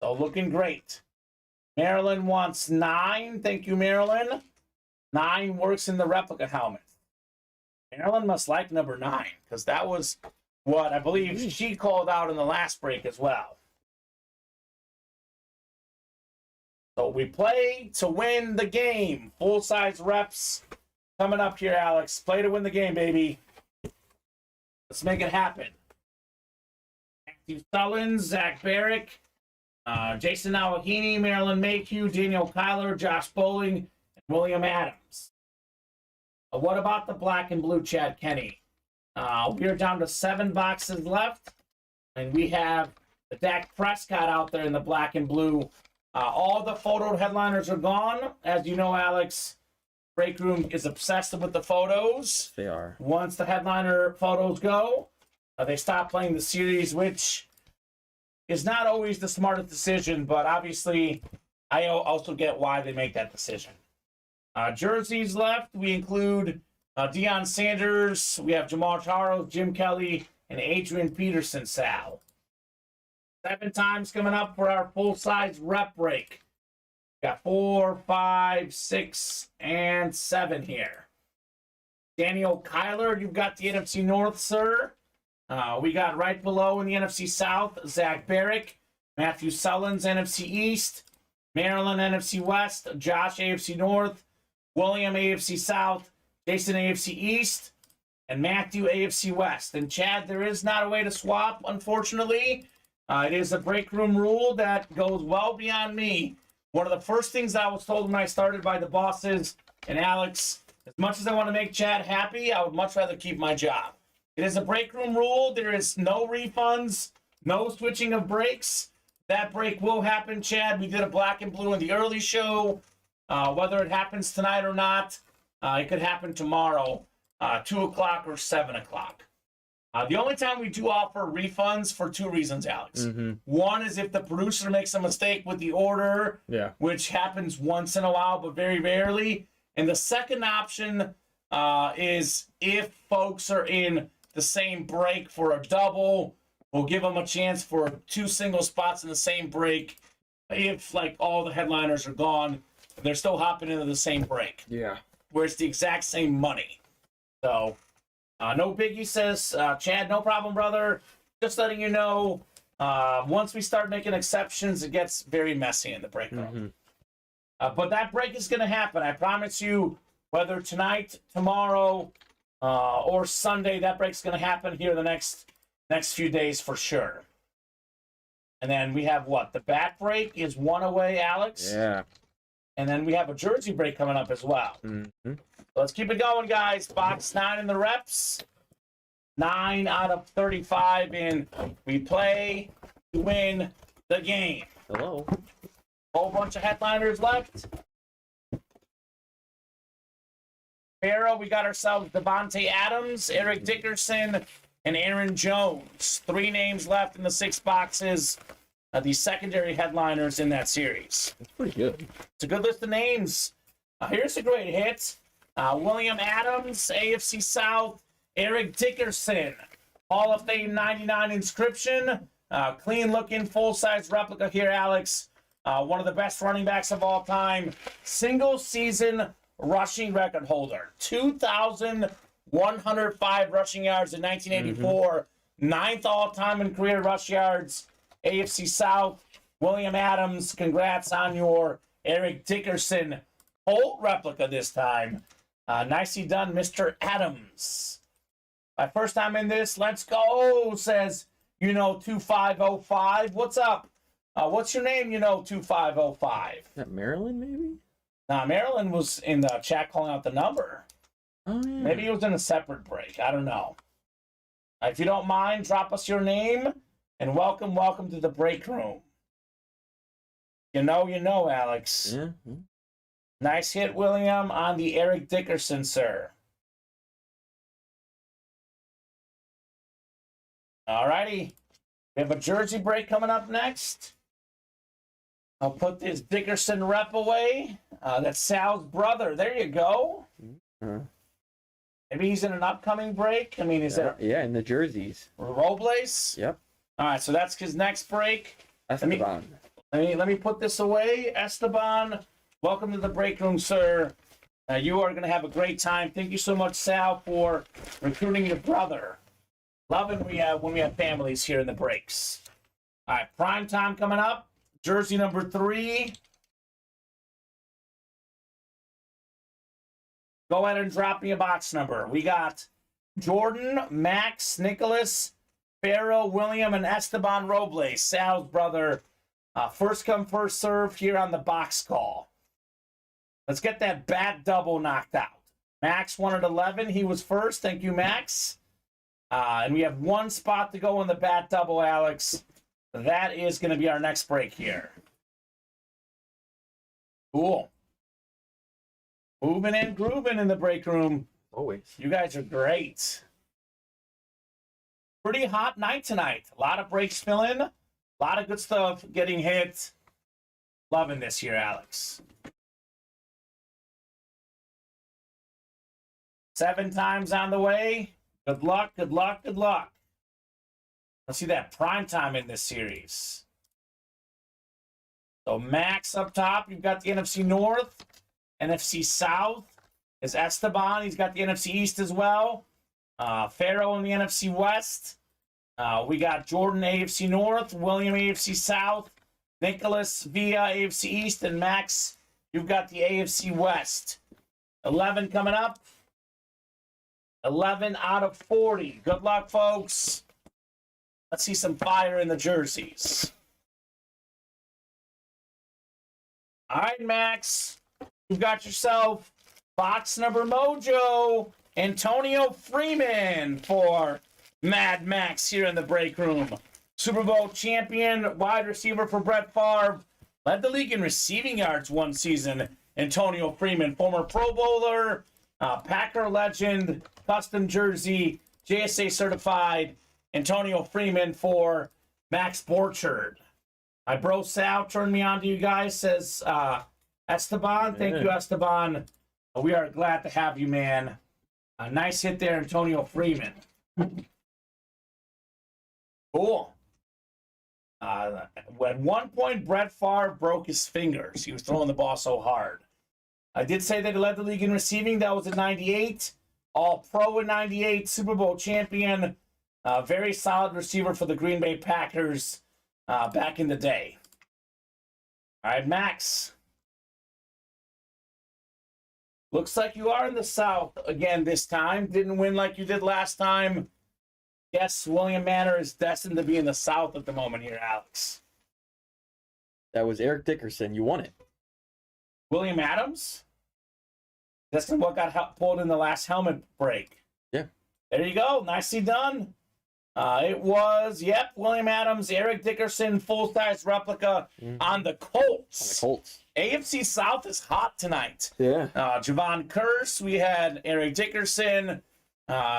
So looking great. Maryland wants 9. Thank you, Maryland. 9 works in the replica helmet. Maryland must like number 9 because that was what I believe she called out in the last break as well. So we play to win the game. Full-size reps coming up here, Alex. Play to win the game, baby. Let's make it happen. Matthew Sullins, Zach Barrick, Jason Awahini, Marilyn Mayhew, Daniel Kyler, Josh Bowling, and William Adams. What about the black and blue, Chad Kenny? We are down to 7 boxes left, and we have the Dak Prescott out there in the black and blue. All the photo headliners are gone. As you know, Alex, Break Room is obsessed with the photos. They are. Once the headliner photos go, they stop playing the series, which is not always the smartest decision, but obviously I also get why they make that decision. Jerseys left, we include Deion Sanders, we have Jamal Charles, Jim Kelly, and Adrian Peterson, Sal. 7 times coming up for our full-size rep break. Got 4, 5, 6, and 7 here. Daniel Kyler, you've got the NFC North, sir. We got right below in the NFC South, Zach Barrick, Matthew Sullins, NFC East, Maryland, NFC West, Josh, AFC North, William, AFC South, Jason, AFC East, and Matthew, AFC West. And Chad, there is not a way to swap, unfortunately. It is a break room rule that goes well beyond me. One of the first things I was told when I started by the bosses, and Alex, as much as I want to make Chad happy, I would much rather keep my job. It is a break room rule. There is no refunds, no switching of breaks. That break will happen, Chad. We did a black and blue in the early show. Whether it happens tonight or not, it could happen tomorrow, 2 o'clock or 7 o'clock. The only time we do offer refunds for 2 reasons, Alex. One is if the producer makes a mistake with the order, which happens once in a while, but very rarely. And the second option is if folks are in the same break for a double, we'll give them a chance for 2 single spots in the same break. If, like, all the headliners are gone, they're still hopping into the same break. Yeah. Where it's the exact same money. So... no biggie, says Chad, no problem, brother. Just letting you know, once we start making exceptions, it gets very messy in the break room. But that break is going to happen. I promise you, whether tonight, tomorrow, or Sunday, that break's going to happen here the next few days for sure. And then we have what? The bat break is 1 away, Alex. Yeah. And then we have a jersey break coming up as well. Let's keep it going, guys. Box 9 in the reps. 9 out of 35, and we play to win the game. Hello. Whole bunch of headliners left. Barrow, we got ourselves Devontae Adams, Eric Dickerson, and Aaron Jones. 3 names left in the 6 boxes. The secondary headliners in that series. That's pretty good. It's a good list of names. Here's a great hit. William Adams, AFC South. Eric Dickerson, Hall of Fame 99 inscription. Clean-looking, full-size replica here, Alex. One of the best running backs of all time. Single-season rushing record holder. 2,105 rushing yards in 1984. 9th all-time in career rush yards. AFC South, William Adams, congrats on your Eric Dickerson Holt replica this time. Nicely done, Mr. Adams. My first time in this, let's go, says, 2505. What's up? What's your name, 2505? Is that Maryland, maybe? Nah, Maryland was in the chat calling out the number. Oh, yeah. Maybe it was in a separate break. I don't know. If you don't mind, drop us your name and welcome to the break room. You know, Alex. Yeah. Nice hit, William, on the Eric Dickerson, sir. All righty. We have a jersey break coming up next. I'll put this Dickerson rep away. That's Sal's brother. There you go. Maybe he's in an upcoming break. I mean, is it? Yeah, in the jerseys. Robles? Yep. All right, so that's his next break. Esteban. Let me put this away. Esteban, welcome to the break room, sir. You are going to have a great time. Thank you so much, Sal, for recruiting your brother. Loving when we have families here in the breaks. All right, prime time coming up. Jersey number 3. Go ahead and drop me a box number. We got Jordan, Max, Nicholas, Pharaoh, William, and Esteban Robles, Sal's brother. First come, first serve here on the box call. Let's get that bat double knocked out. Max wanted 11. He was first. Thank you, Max. And we have one spot to go in the bat double, Alex. That is going to be our next break here. Cool. Moving and grooving in the break room. Always. You guys are great. Pretty hot night tonight. A lot of breaks filling. A lot of good stuff getting hit. Loving this here, Alex. 7 times on the way. Good luck, good luck, good luck. Let's see that prime time in this series. So Max up top. You've got the NFC North. NFC South is Esteban. He's got the NFC East as well. Pharaoh in the NFC West. We got Jordan AFC North, William AFC South, Nicholas via AFC East, and Max, you've got the AFC West. 11 coming up. 11 out of 40. Good luck, folks. Let's see some fire in the jerseys. All right, Max. You've got yourself box number mojo. Antonio Freeman for Mad Max here in the break room. Super Bowl champion, wide receiver for Brett Favre. Led the league in receiving yards one season. Antonio Freeman, former Pro Bowler, Packer legend, custom jersey, JSA certified. Antonio Freeman for Max Borchard. My bro Sal turned me on to you guys, says Esteban. Thank you, Esteban. We are glad to have you, man. A nice hit there, Antonio Freeman. Cool. At one point, Brett Favre broke his fingers. He was throwing the ball so hard. I did say that he led the league in receiving. That was in 98. All-Pro in 98. Super Bowl champion. Very solid receiver for the Green Bay Packers back in the day. All right, Max. Looks like you are in the South again this time. Didn't win like you did last time. Yes, William Manor is destined to be in the South at the moment here, Alex. That was Eric Dickerson. You won it. William Adams? That's what got pulled in the last helmet break. Yeah. There you go. Nicely done. It was, William Adams, Eric Dickerson, full-size replica on the Colts. On the Colts. AFC South is hot tonight. Yeah. Javon Curse, we had Eric Dickerson.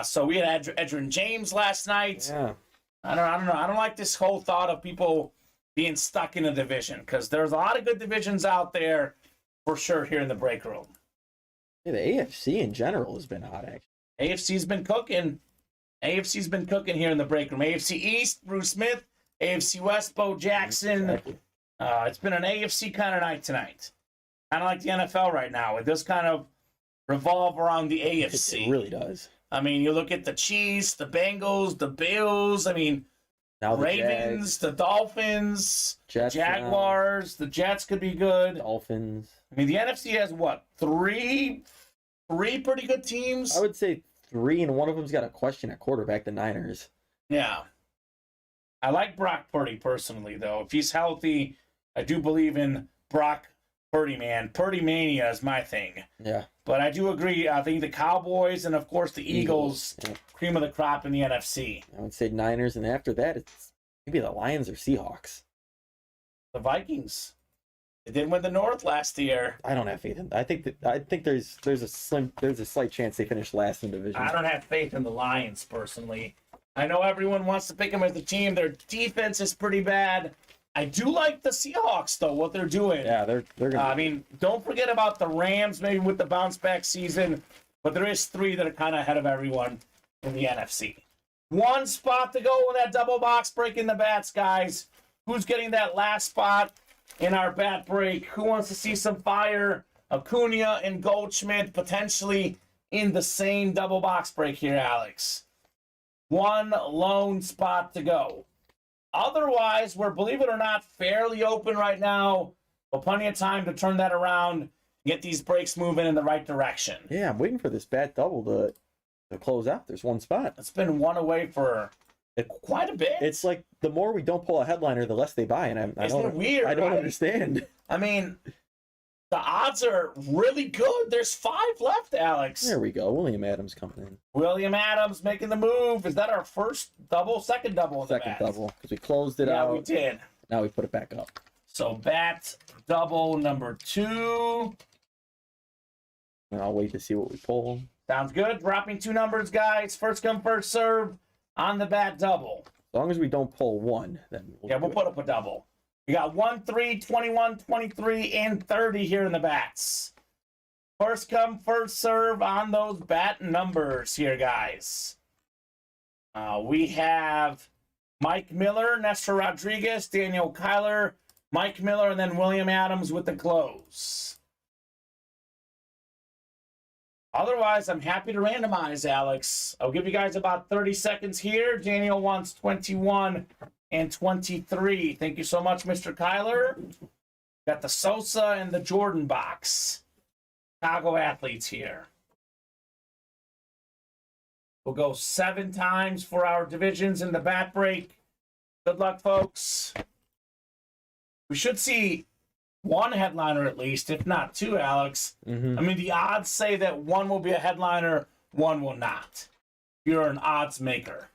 So we had Edgerrin James last night. Yeah. I don't know. I don't like this whole thought of people being stuck in a division because there's a lot of good divisions out there for sure here in the break room. Yeah, the AFC in general has been hot, actually. AFC's been cooking. AFC's been cooking here in the break room. AFC East, Bruce Smith. AFC West, Bo Jackson. Exactly. It's been an AFC kind of night tonight. Kind of like the NFL right now. It does kind of revolve around the AFC. It really does. I mean, you look at the Chiefs, the Bengals, the Bills. I mean, Now the Ravens, Jags, the Dolphins, Jets, Jaguars. The Jets could be good. Dolphins. I mean, the NFC has what? Three pretty good teams? I would say 3, and one of them's got a question at quarterback, the Niners. Yeah. I like Brock Purdy personally, though. If he's healthy, I do believe in Brock Purdy, man. Purdy mania is my thing. Yeah. But I do agree. I think the Cowboys and, of course, the Eagles, Yeah. cream of the crop in the NFC. I would say Niners, and after that, it's maybe the Lions or Seahawks. The Vikings. They didn't win the North last year. I don't have faith in. I think there's a slight chance they finish last in the division. I don't have faith in the Lions, personally. I know everyone wants to pick them as the team. Their defense is pretty bad. I do like the Seahawks, though, what they're doing. Yeah, they're gonna. I mean, don't forget about the Rams, maybe with the bounce back season. But there is 3 that are kind of ahead of everyone in the NFC. 1 spot to go in that double box break in the bats, guys. Who's getting that last spot in our bat break? Who wants to see some fire? Acuna and Goldschmidt potentially in the same double box break here, Alex. 1 lone spot to go. Otherwise, we're, believe it or not, fairly open right now, but plenty of time to turn that around, get these breaks moving in the right direction. Yeah, I'm waiting for this bat double to close out. There's 1 spot. It's been 1 away for quite a bit. It's like the more we don't pull a headliner, the less they buy, and I Isn't don't. it weird? I don't right? understand. I mean, the odds are really good. There's 5 left, Alex. There we go. William Adams coming in. William Adams making the move. Is that our first double, second double in the Second bat? double because we closed it Yeah, out. we did. Now we put it back up. So bat double number 2. And I'll wait to see what we pull. Sounds good. Dropping 2 numbers, guys. First come, first serve on the bat double. As long as we don't pull 1, then We'll put up a double. We got 1, 3, 21, 23, and 30 here in the bats. First come, first serve on those bat numbers here, guys. We have Mike Miller, Nestor Rodriguez, Daniel Kyler, Mike Miller, and then William Adams with the close. Otherwise, I'm happy to randomize, Alex. I'll give you guys about 30 seconds here. Daniel wants 21 and 23. Thank you so much, Mr. Kyler. Got the Sosa and the Jordan box. Chicago athletes here. We'll go 7 times for our divisions in the bat break. Good luck, folks. We should see 1 headliner at least, if not 2, Alex. Mm-hmm. I mean, the odds say that 1 will be a headliner, 1 will not. You're an odds maker.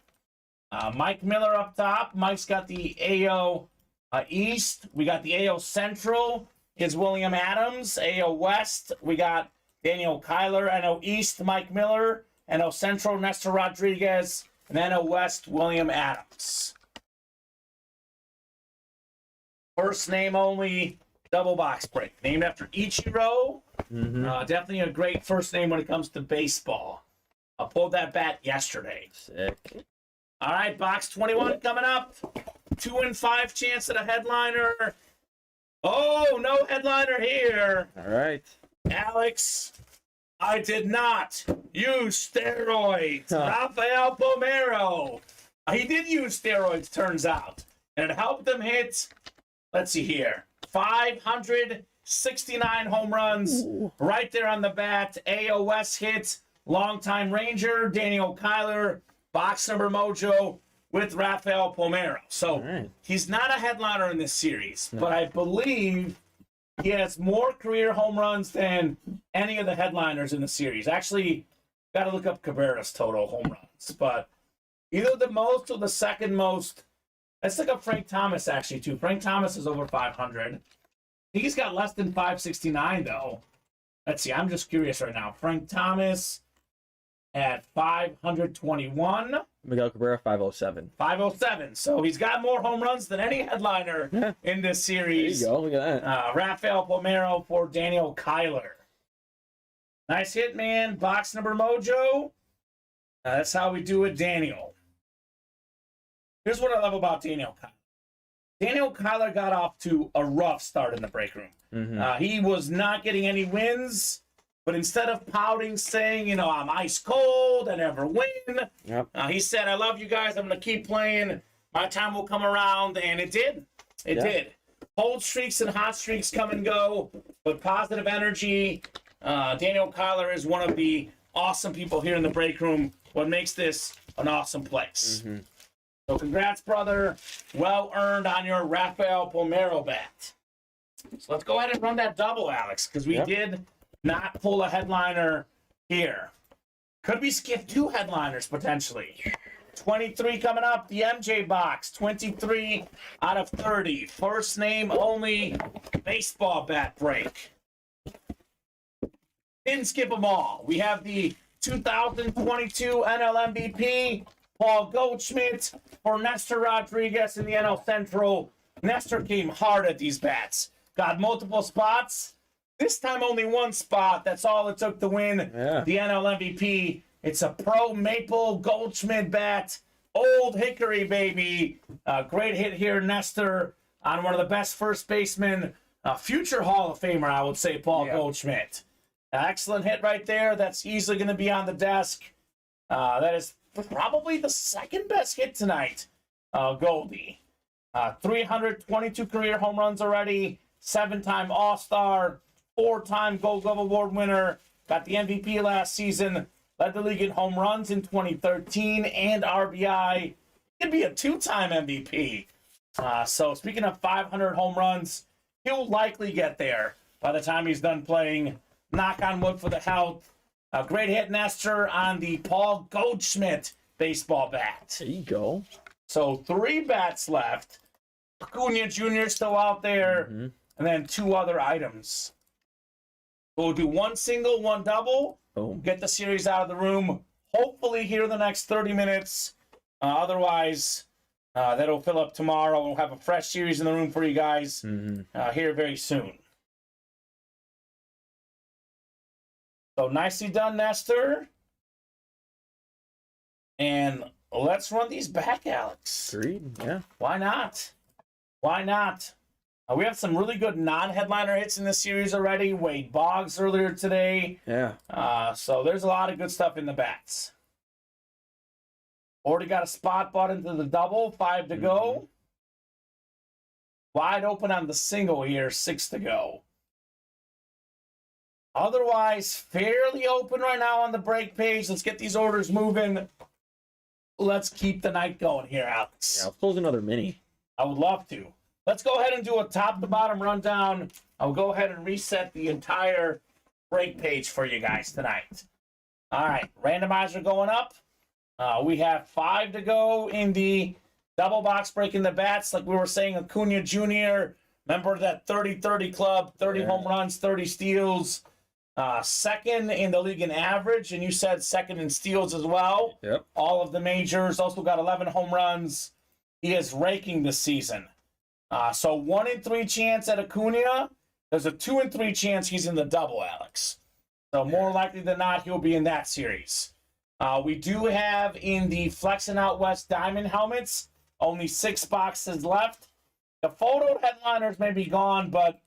Mike Miller up top. Mike's got the AO East. We got the AO Central. Is William Adams. AO West, we got Daniel Kyler. NO East, Mike Miller. NO Central, Nestor Rodriguez. And NO West, William Adams. First name only double box break. Named after Ichiro. Mm-hmm. Definitely a great first name when it comes to baseball. I pulled that bat yesterday. Sick. All right, box 21 coming up. 2 in 5 chance at a headliner. Oh, no headliner here. All right. Alex, I did not use steroids. Rafael Pomero. He did use steroids, turns out. And it helped him hit, let's see here, 569 home runs. Ooh. Right there on the bat. AOS hit, longtime Ranger, Daniel Kyler, box number mojo with Rafael Pomero. So right. He's not a headliner in this series, but I believe he has more career home runs than any of the headliners in the series. Actually, got to look up Cabrera's total home runs, but either the most or the second most. Let's look up Frank Thomas, actually, too. Frank Thomas is over 500. I think he's got less than 569, though. Let's see. I'm just curious right now. Frank Thomas at 521. Miguel Cabrera, 507. 507. So he's got more home runs than any headliner in this There series. you go. Look at that. Rafael Pomero for Daniel Kyler. Nice hit, man. Box number mojo. That's how we do it, Daniel. Here's what I love about Daniel Kyler. Daniel Kyler got off to a rough start in the break room. Mm-hmm. He was not getting any wins, but instead of pouting, saying, I'm ice cold, I never win, Yep. he said, I love you guys, I'm going to keep playing, my time will come around, and it did. It did. Cold streaks and hot streaks come and go, but positive energy. Daniel Kyler is one of the awesome people here in the break room, what makes this an awesome place. Mm-hmm. So congrats, brother. Well earned on your Rafael Pomero bat. So let's go ahead and run that double, Alex, because we did not pull a headliner here. Could we skip 2 headliners potentially? 23 coming up, the MJ box, 23 out of 30. First name only baseball bat break. Didn't skip them all. We have the 2022 NL MVP, Paul Goldschmidt, for Nestor Rodriguez in the NL Central. Nestor came hard at these bats. Got multiple spots. This time only 1 spot. That's all it took to win the NL MVP. It's a pro maple Goldschmidt bat. Old Hickory, baby. Great hit here, Nestor, on one of the best first basemen. Future Hall of Famer, I would say, Paul Goldschmidt. Excellent hit right there. That's easily going to be on the desk. That is probably the second best hit tonight, Goldie. 322 career home runs already. 7-time All-Star. 4-time Gold Glove Award winner. Got the MVP last season. Led the league in home runs in 2013 and RBI. Could be a 2-time MVP. So speaking of 500 home runs, he'll likely get there by the time he's done playing. Knock on wood for the health. A great hit, Nestor, on the Paul Goldschmidt baseball bat. There you go. So 3 bats left. Acuna Jr. still out there. And then 2 other items. We'll do 1 single, 1 double. Boom. Get the series out of the room. Hopefully here in the next 30 minutes. Otherwise, that'll fill up tomorrow. We'll have a fresh series in the room for you guys here very soon. So nicely done, Nestor. And let's run these back, Alex. Agreed, yeah. Why not? Why not? We have some really good non-headliner hits in this series already. Wade Boggs earlier today. Yeah. So there's a lot of good stuff in the bats. Already got a spot bought into the double. 5 to go. Wide open on the single here. 6 to go. Otherwise, fairly open right now on the break page. Let's get these orders moving. Let's keep the night going here, Alex. Yeah, let's close another mini. I would love to. Let's go ahead and do a top-to-bottom rundown. I'll go ahead and reset the entire break page for you guys tonight. All right, randomizer going up. We have 5 to go in the double box breaking the bats. Like we were saying, Acuna Jr., member that 30-30 club, 30 home runs, 30 steals. Second in the league in average, and you said second in steals as well. Yep. All of the majors. Also got 11 home runs. He is raking this season. So 1 in 3 chance at Acuna. There's a 2 in 3 chance he's in the double, Alex. So more likely than not, he'll be in that series. We do have in the Flexing Out West Diamond helmets, only 6 boxes left. The photo headliners may be gone, but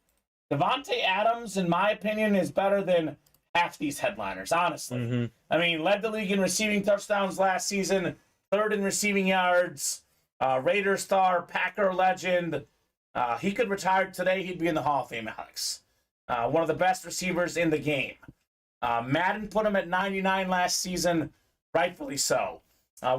Devontae Adams, in my opinion, is better than half these headliners, honestly. I mean, led the league in receiving touchdowns last season, 3rd in receiving yards, Raider star, Packer legend. He could retire today. He'd be in the Hall of Fame, Alex. One of the best receivers in the game. Madden put him at 99 last season, rightfully so.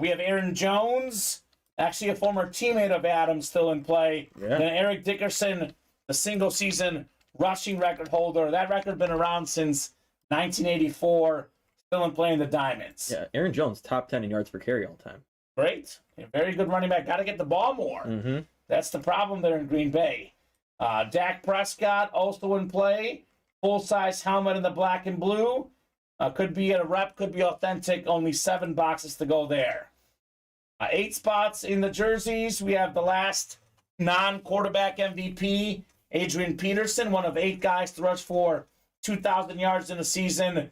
We have Aaron Jones, actually a former teammate of Adams, still in play. Yeah. Then Eric Dickerson, the single-season rushing record holder. That record been around since 1984, still in play in the Diamonds. Yeah, Aaron Jones, top 10 in yards per carry all time. Great. A very good running back. Got to get the ball more. That's the problem there in Green Bay. Dak Prescott also in play. Full-size helmet in the black and blue. Could be a rep, could be authentic. Only 7 boxes to go there. 8 spots in the jerseys. We have the last non-quarterback MVP, Adrian Peterson, one of 8 guys to rush for 2,000 yards in a season.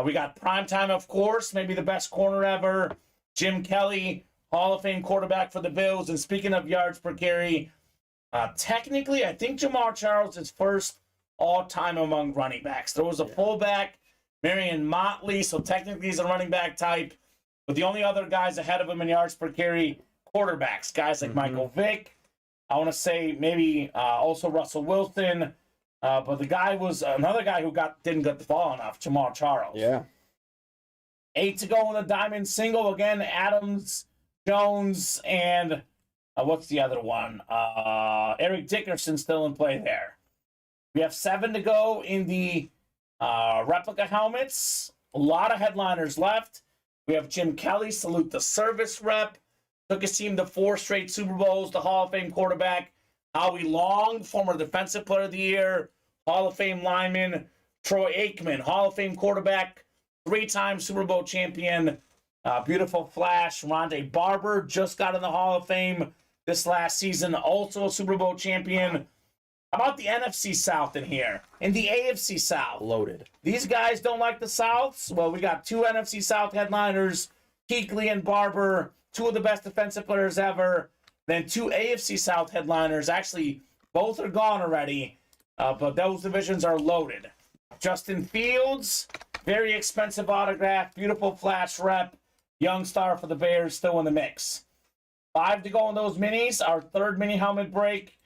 We got primetime, of course, maybe the best corner ever. Jim Kelly, Hall of Fame quarterback for the Bills. And speaking of yards per carry, technically, I think Jamar Charles is first all-time among running backs. There was a fullback, Marion Motley, so technically he's a running back type. But the only other guys ahead of him in yards per carry, quarterbacks, guys like Michael Vick. I want to say maybe also Russell Wilson. But the guy was another guy who didn't get the ball enough, Jamar Charles. Yeah. 8 to go in the diamond single. Again, Adams, Jones, and what's the other one? Eric Dickerson still in play there. We have 7 to go in the replica helmets. A lot of headliners left. We have Jim Kelly, salute the service rep. Took his team to 4 straight Super Bowls. The Hall of Fame quarterback, Howie Long, former Defensive Player of the Year, Hall of Fame lineman. Troy Aikman, Hall of Fame quarterback, 3-time Super Bowl champion. Beautiful flash. Rondé Barber just got in the Hall of Fame this last season, also a Super Bowl champion. How about the NFC South in here? In the AFC South. Loaded. These guys don't like the Souths. Well, we got 2 NFC South headliners, Kuechly and Barber, 2 of the best defensive players ever. Then 2 AFC South headliners. Actually, both are gone already, but those divisions are loaded. Justin Fields, very expensive autograph, beautiful flash rep, young star for the Bears, still in the mix. 5 to go in those minis, our 3rd mini helmet break.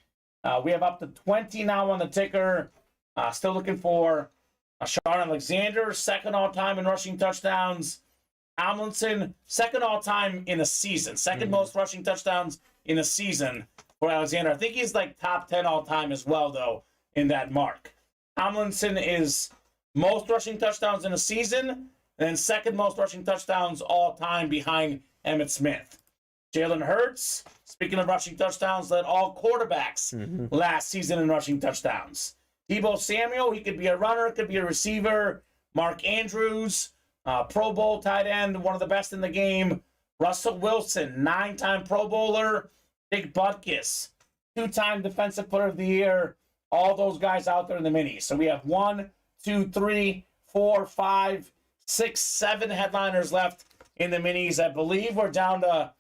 We have up to 20 now on the ticker. Still looking for Shaun Alexander, 2nd all-time in rushing touchdowns. Tomlinson, 2nd all-time in a season. 2nd most rushing touchdowns in a season for Alexander. I think he's like top 10 all-time as well, though, in that mark. Tomlinson is most rushing touchdowns in a season, and then 2nd most rushing touchdowns all-time behind Emmitt Smith. Jalen Hurts, speaking of rushing touchdowns, led all quarterbacks last season in rushing touchdowns. Deebo Samuel, he could be a runner, could be a receiver. Mark Andrews, Pro Bowl tight end, one of the best in the game. Russell Wilson, 9-time Pro Bowler. Dick Butkus, 2-time Defensive Player of the Year. All those guys out there in the minis. So we have 1, 2, 3, 4, 5, 6, 7 headliners left in the minis. I believe we're down to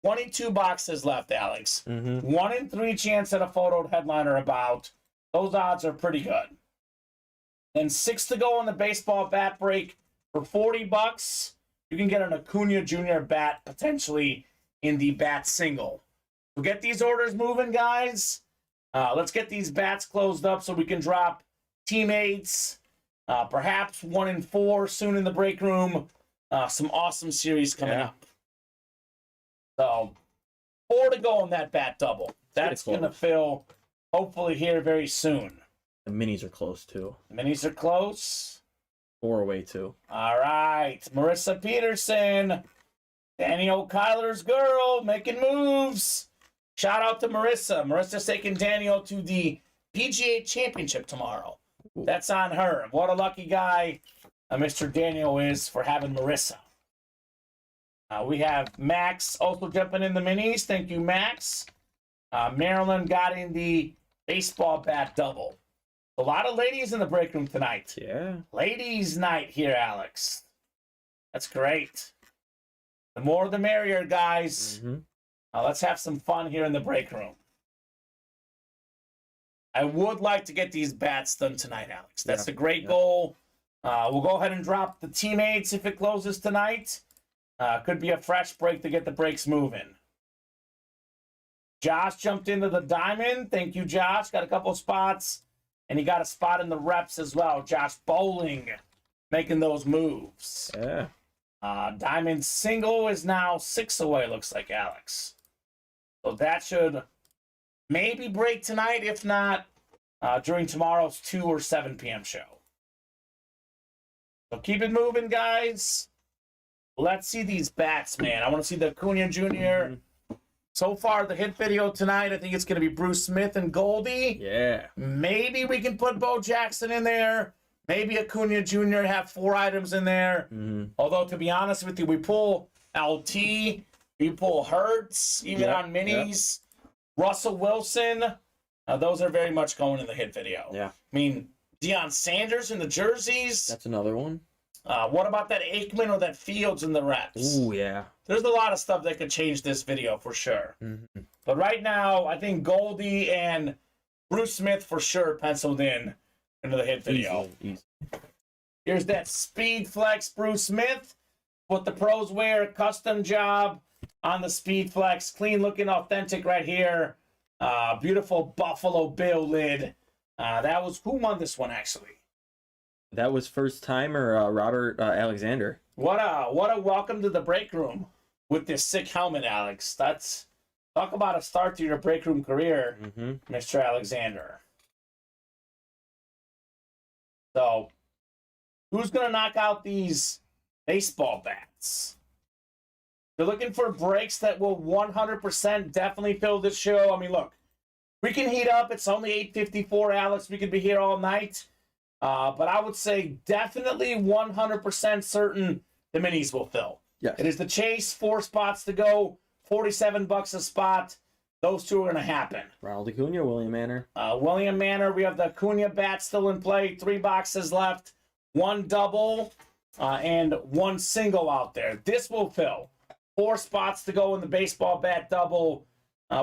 22 boxes left, Alex. 1 in 3 chance at a photoed headliner about. Those odds are pretty good. And 6 to go on the baseball bat break. For $40, you can get an Acuna Jr. bat potentially in the bat single. So get these orders moving, guys. Let's get these bats closed up so we can drop teammates. Perhaps 1 in 4 soon in the break room. Some awesome series coming up. So 4 to go on that bat double. That's going to fill hopefully here very soon. The minis are close, too. The minis are close. 4 away, too. All right. Marissa Peterson. Daniel Kyler's girl making moves. Shout out to Marissa. Marissa's taking Daniel to the PGA Championship tomorrow. Ooh. That's on her. What a lucky guy Mr. Daniel is for having Marissa. We have Max also jumping in the minis. Thank you, Max. Maryland got in the baseball bat double. A lot of ladies in the break room tonight. Yeah. Ladies' night here, Alex. That's great. The more the merrier, guys. Let's have some fun here in the break room. I would like to get these bats done tonight, Alex. That's a great goal. We'll go ahead and drop the teammates if it closes tonight. Could be a fresh break to get the breaks moving. Josh jumped into the diamond. Thank you, Josh. Got a couple spots. And he got a spot in the reps as well. Josh Bowling making those moves. Yeah. Diamond single is now 6 away, looks like, Alex. So that should maybe break tonight, if not during tomorrow's 2 or 7 p.m. show. So keep it moving, guys. Let's see these bats, man. I want to see the Acuna Jr. So far, the hit video tonight, I think it's going to be Bruce Smith and Goldie. Yeah. Maybe we can put Bo Jackson in there. Maybe Acuna Jr. have 4 items in there. Although, to be honest with you, we pull LT, we pull Hertz, even on minis. Russell Wilson, those are very much going in the hit video. Yeah. I mean, Deion Sanders in the jerseys. That's another one. What about that Aikman or that Fields in the reps? Ooh, yeah. There's a lot of stuff that could change this video for sure. But right now, I think Goldie and Bruce Smith for sure penciled in into the hit video. Easy. Here's that Speed Flex Bruce Smith. What the pros wear, custom job on the Speed Flex. Clean looking, authentic right here. Beautiful Buffalo Bill lid. That was, who won this one actually? That was first timer Robert Alexander. What a welcome to the break room with this sick helmet, Alex. That's, talk about a start to your break room career, Mr. Alexander. So, who's going to knock out these baseball bats? You're looking for breaks that will 100% definitely fill this show. I mean, look, we can heat up. It's only 8:54, Alex. We could be here all night. But I would say definitely 100% certain the minis will fill. Yes. It is the chase, 4 spots to go, $47 a spot. Those two are going to happen. Ronald Acuna, William Manor. William Manor, we have the Acuna bat still in play. 3 boxes left. 1 double and 1 single out there. This will fill. 4 spots to go in the baseball bat double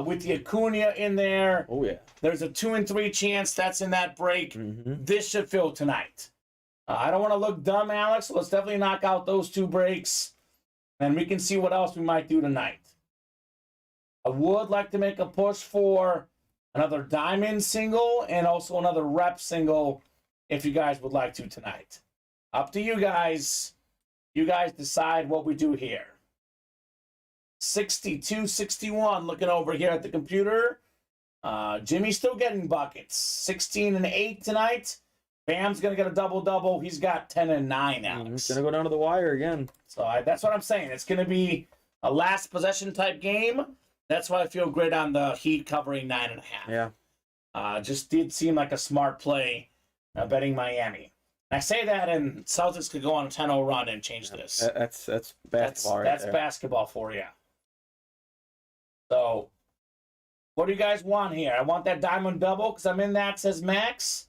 with the Acuna in there. Oh, yeah. There's a 2 and 3 chance that's in that break. This should fill tonight. I don't want to look dumb, Alex, so let's definitely knock out those 2 breaks, and we can see what else we might do tonight. I would like to make a push for another diamond single and also another rep single if you guys would like to tonight. Up to you guys. You guys decide what we do here. 62-61 looking over here at the computer. Jimmy's still getting buckets. 16 and 8 tonight. Bam's going to get a double-double. He's got 10 and 9, Alex. He's going to go down to the wire again. So that's what I'm saying. It's going to be a last possession type game. That's why I feel great on the Heat covering 9.5. Yeah. Just did seem like a smart play betting Miami. I say that, and Celtics could go on a 10-0 run and change this. That's basketball That's basketball for you. So, what do you guys want here? I want that diamond double because I'm in that, says Max.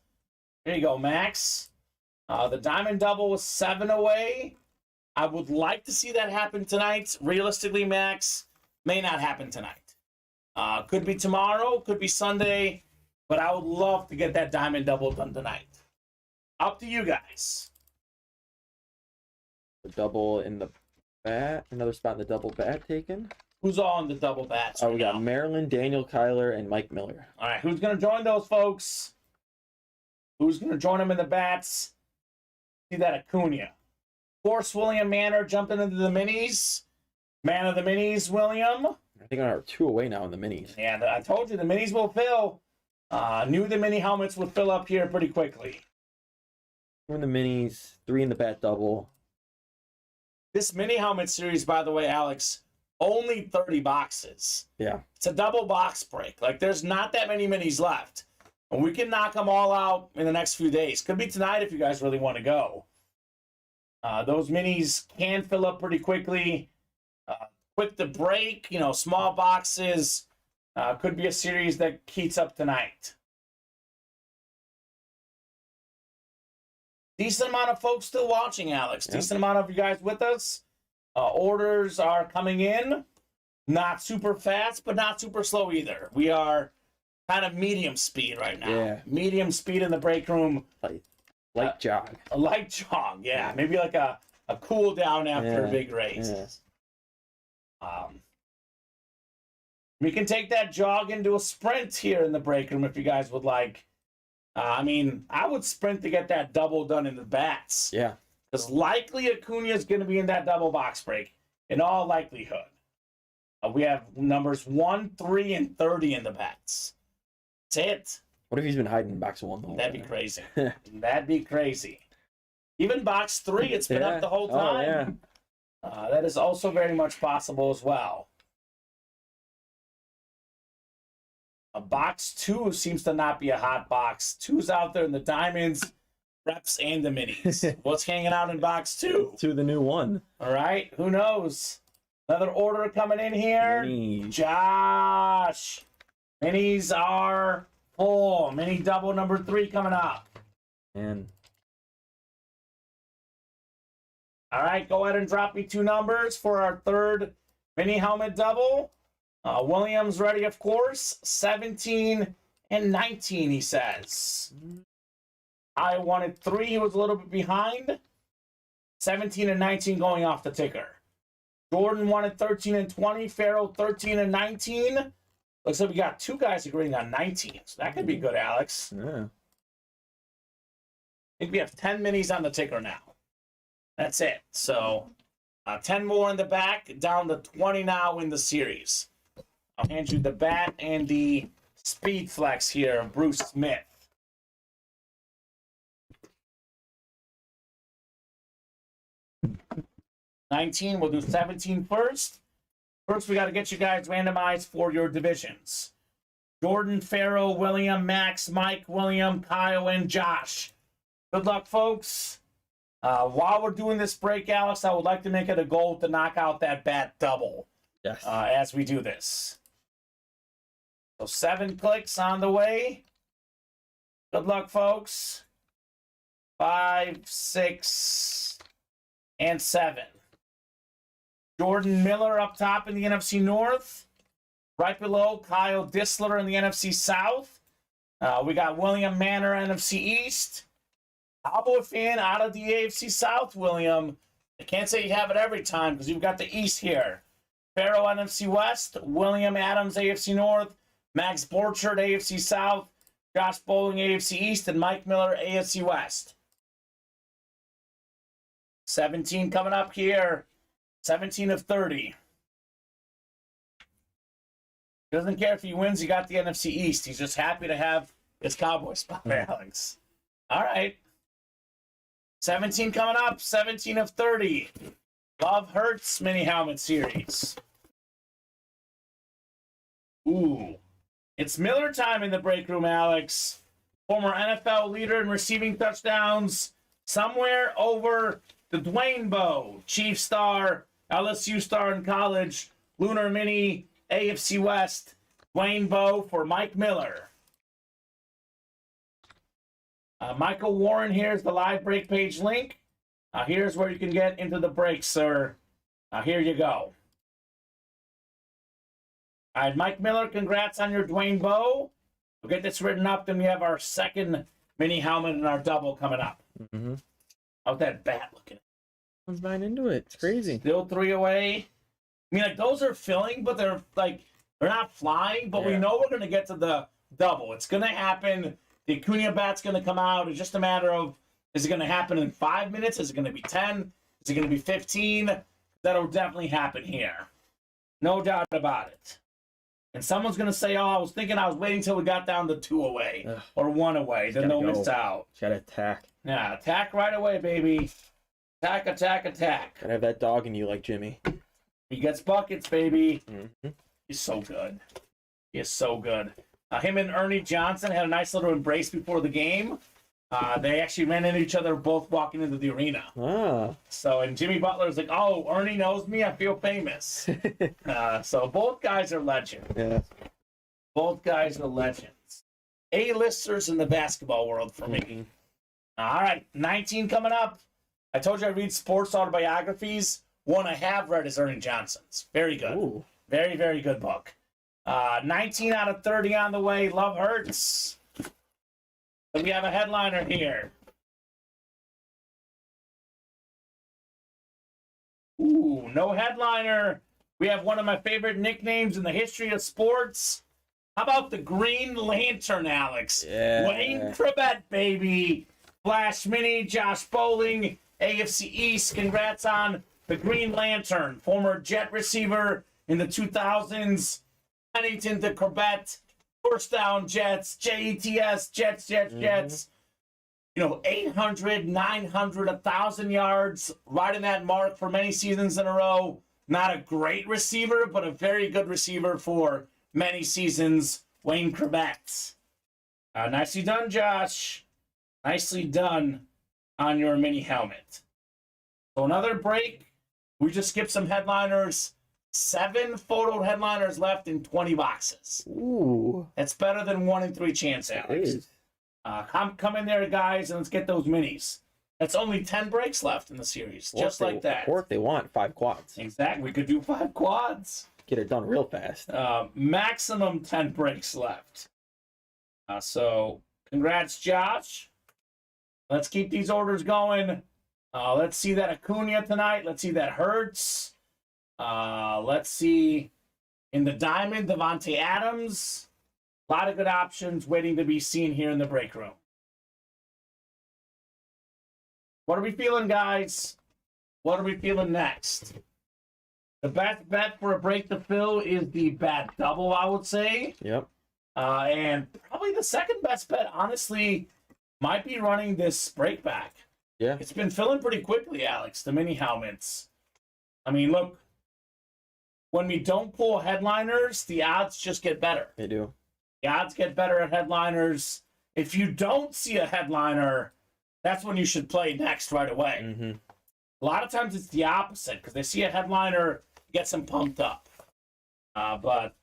There you go, Max. The diamond double was 7 away. I would like to see that happen tonight. Realistically, Max, may not happen tonight. Could be tomorrow, could be Sunday, but I would love to get that diamond double done tonight. Up to you guys. The double in the bat. Another spot in the double bat taken. Who's on the double bats? We got Maryland, Daniel Kyler, and Mike Miller. All right, who's going to join those folks? Who's going to join them in the bats? See that Acuna. Of course, William Manor jumping into the minis. Man of the minis, William. I think I are 2 away now in the minis. Yeah, I told you the minis will fill. Knew the mini helmets would fill up here pretty quickly. 2 in the minis, 3 in the bat double. This mini helmet series, by the way, Alex, only 30 boxes. Yeah. It's a double box break. Like, there's not that many minis left. And we can knock them all out in the next few days. Could be tonight if you guys really want to go. Those minis can fill up pretty quickly. Quick to break, small boxes. Could be a series that heats up tonight. Decent amount of folks still watching, Alex. Yeah. Decent amount of you guys with us. Orders are coming in. Not super fast, but not super slow either. We are kind of medium speed right now. Yeah. Medium speed in the break room. Light jog. A light jog, yeah. Maybe like a cool down after a big race. Yeah. We can take that jog into a sprint here in the break room if you guys would like. I would sprint to get that double done in the bats. Yeah. Because likely Acuna is going to be in that double box break, in all likelihood. We have numbers 1, 3, and 30 in the bats. That's it. What if he's been hiding in box 1 the whole That'd be time? crazy. That'd be crazy. Even box 3, it's been up the whole time. Oh, yeah. That is also very much possible as well. Box 2 seems to not be a hot box. 2's out there in the diamonds, reps, and the minis. What's hanging out in box 2? 2 the new 1. All right, who knows? Another order coming in here. Minis. Josh. Minis are full. Mini double number 3 coming up. And All right, go ahead and drop me 2 numbers for our third mini helmet double. Williams ready, of course. 17 and 19, he says. I wanted 3. He was a little bit behind. 17 and 19 going off the ticker. Jordan wanted 13 and 20. Farrell 13 and 19. Looks like we got 2 guys agreeing on 19. So that could be good, Alex. yeah. I think we have 10 minis on the ticker now. That's it. So 10 more in the back, down to 20 now in the series. I'll hand you the bat and the speed flex here of Bruce Smith. 19. We'll do 17 first. First, we got to get you guys randomized for your divisions. Jordan, Farrell, William, Max, Mike, William, Kyle, and Josh. Good luck, folks. While we're doing this break, Alex, I would like to make it a goal to knock out that bat double. Yes. As we do this. So 7 clicks on the way. Good luck, folks. 5, 6, and 7. Jordan Miller up top in the NFC North. Right below, Kyle Disler in the NFC South. We got William Manor, NFC East. Cowboy fan out of the AFC South, William. I can't say you have it every time because you've got the East here. Farrell, NFC West. William Adams, AFC North. Max Borchard, AFC South. Josh Bowling, AFC East. And Mike Miller, AFC West. 17 coming up here. 17 of 30. Doesn't care if he wins, he got the NFC East. He's just happy to have his Cowboy spot, Alex. All right. 17 coming up, 17 of 30. Love Hurts mini helmet series. Ooh. It's Miller time in the break room, Alex. Former NFL leader in receiving touchdowns. Somewhere over the Dwayne Bowe, Chief star, LSU star in college, Lunar Mini, AFC West, Dwayne Bowe for Mike Miller. Michael Warren, here's the live break page link. Here's where you can get into the break, sir. Here you go. All right, Mike Miller, congrats on your Dwayne Bowe. We'll get this written up, then we have our second mini helmet and our double coming up. Mm-hmm. How's that bat looking? One's buying into it. It's crazy. Still 3 away. I mean, like, those are filling, but they're not flying. But we know we're going to get to the double. It's going to happen. The Acuna bat's going to come out. It's just a matter of, is it going to happen in 5 minutes? Is it going to be 10? Is it going to be 15? That'll definitely happen here. No doubt about it. And someone's going to say, oh, I was waiting till we got down to 2 away or 1 away. Then they'll miss out. Gotta attack. Yeah, attack right away, baby. Attack, attack, attack. Gotta have that dog in you like Jimmy. He gets buckets, baby. Mm-hmm. He's so good. He is so good. Him and Ernie Johnson had a nice little embrace before the game. They actually ran into each other both walking into the arena. Ah. So, and Jimmy Butler's like, oh, Ernie knows me. I feel famous. So both guys are legends. Yeah. Both guys are legends. A-listers in the basketball world for me. Mm-hmm. All right, 19 coming up. I told you I read sports autobiographies. One I have read is Ernie Johnson's. Very good. Ooh. Very, very good book. 19 out of 30 on the way. Love Hurts. And we have a headliner here. Ooh, no headliner. We have one of my favorite nicknames in the history of sports. How about the Green Lantern, Alex? Yeah. Wayne Krabet, baby. Flash Mini, Josh Bowling, AFC East. Congrats on the Green Lantern. Former Jet receiver in the 2000s. Pennington to Krabet. First down Jets, Jets, Jets. You know, 800, 900, 1,000 yards, right in that mark for many seasons in a row. Not a great receiver, but a very good receiver for many seasons. Wayne Krabet. Nicely done, Josh. Nicely done on your mini helmet. So another break. We just skipped some headliners. 7 photo headliners left in 20 boxes. Ooh. That's better than 1 in 3 chance, Alex. Come in there, guys, and let's get those minis. That's only 10 breaks left in the series, just like that. Or if they want 5 quads. Exactly. We could do 5 quads. Get it done real fast. Maximum 10 breaks left. So, congrats, Josh. Let's keep these orders going. Let's see that Acuna tonight. Let's see that Hurts. Let's see in the diamond, Devontae Adams. A lot of good options waiting to be seen here in the break room. What are we feeling, guys? What are we feeling next? The best bet for a break to fill is the bat double, I would say. Yep. And probably the second best bet, honestly, might be running this break back. Yeah. It's been filling pretty quickly, Alex, the mini helmets. I mean, look, when we don't pull headliners, the odds just get better. They do. The odds get better at headliners. If you don't see a headliner, that's when you should play next right away. Mm-hmm. A lot of times it's the opposite because they see a headliner, gets them pumped up. But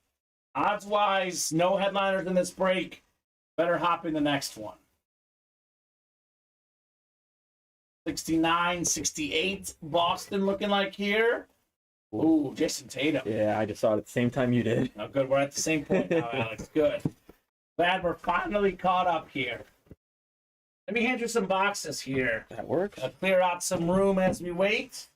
odds-wise, no headliners in this break. Better hop in the next one. 69, 68. Boston looking like here. Ooh, Jason Tatum. Yeah, I just saw it at the same time you did. Oh, good. We're at the same point now, Alex. Good. Glad we're finally caught up here. Let me hand you some boxes here. That works. Clear out some room as we wait.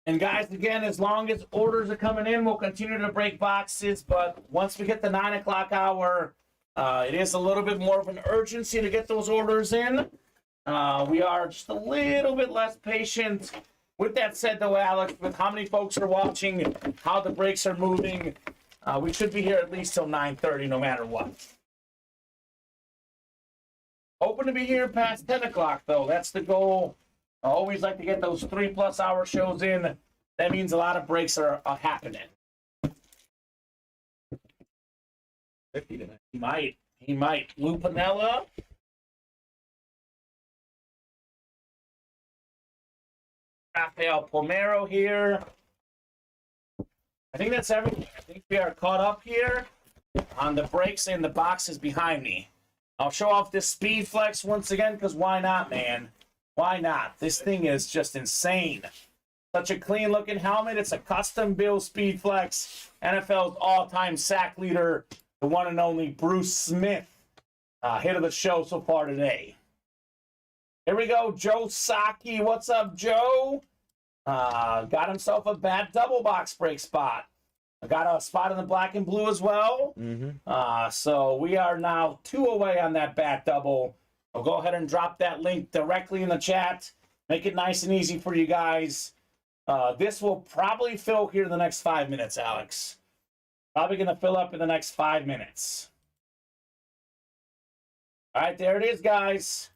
And guys, again, as long as orders are coming in, we'll continue to break boxes. But once we hit the 9 o'clock hour, it is a little bit more of an urgency to get those orders in. We are just a little bit less patient. With that said, though, Alex, with how many folks are watching, how the breaks are moving, we should be here at least till 9:30, no matter what. Hoping to be here past 10 o'clock, though. That's the goal. I always like to get those 3+ hour shows in. That means a lot of breaks are happening. He might. Lou Piniella. Rafael Palmeiro here. I think that's everything. I think we are caught up here on the breaks and the boxes behind me. I'll show off this Speed Flex once again, because why not, man? Why not? This thing is just insane. Such a clean-looking helmet. It's a custom-built Speed Flex. NFL's all-time sack leader, the one and only Bruce Smith. Hit of the show so far today. Here we go, Joe Saki. What's up, Joe? Got himself a bad double box break spot. I got a spot in the black and blue as well. Mm-hmm. So we are now 2 away on that bat double. I'll go ahead and drop that link directly in the chat. Make it nice and easy for you guys. This will probably fill here in the next 5 minutes, Alex. Probably going to fill up in the next 5 minutes. All right, there it is, guys.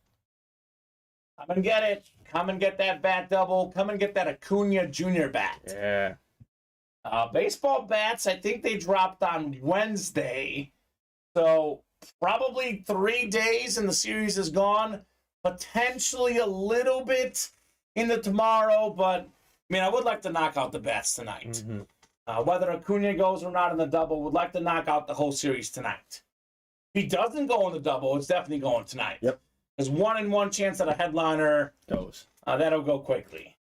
Come and get it. Come and get that bat double. Come and get that Acuna Jr. bat. Yeah. Baseball bats, I think they dropped on Wednesday. So probably 3 days and the series is gone. Potentially a little bit into tomorrow, but I mean, I would like to knock out the bats tonight. Mm-hmm. Whether Acuna goes or not in the double, would like to knock out the whole series tonight. If he doesn't go in the double, it's definitely going tonight. Yep. There's 1 in 1 chance that a headliner Goes. That'll go quickly.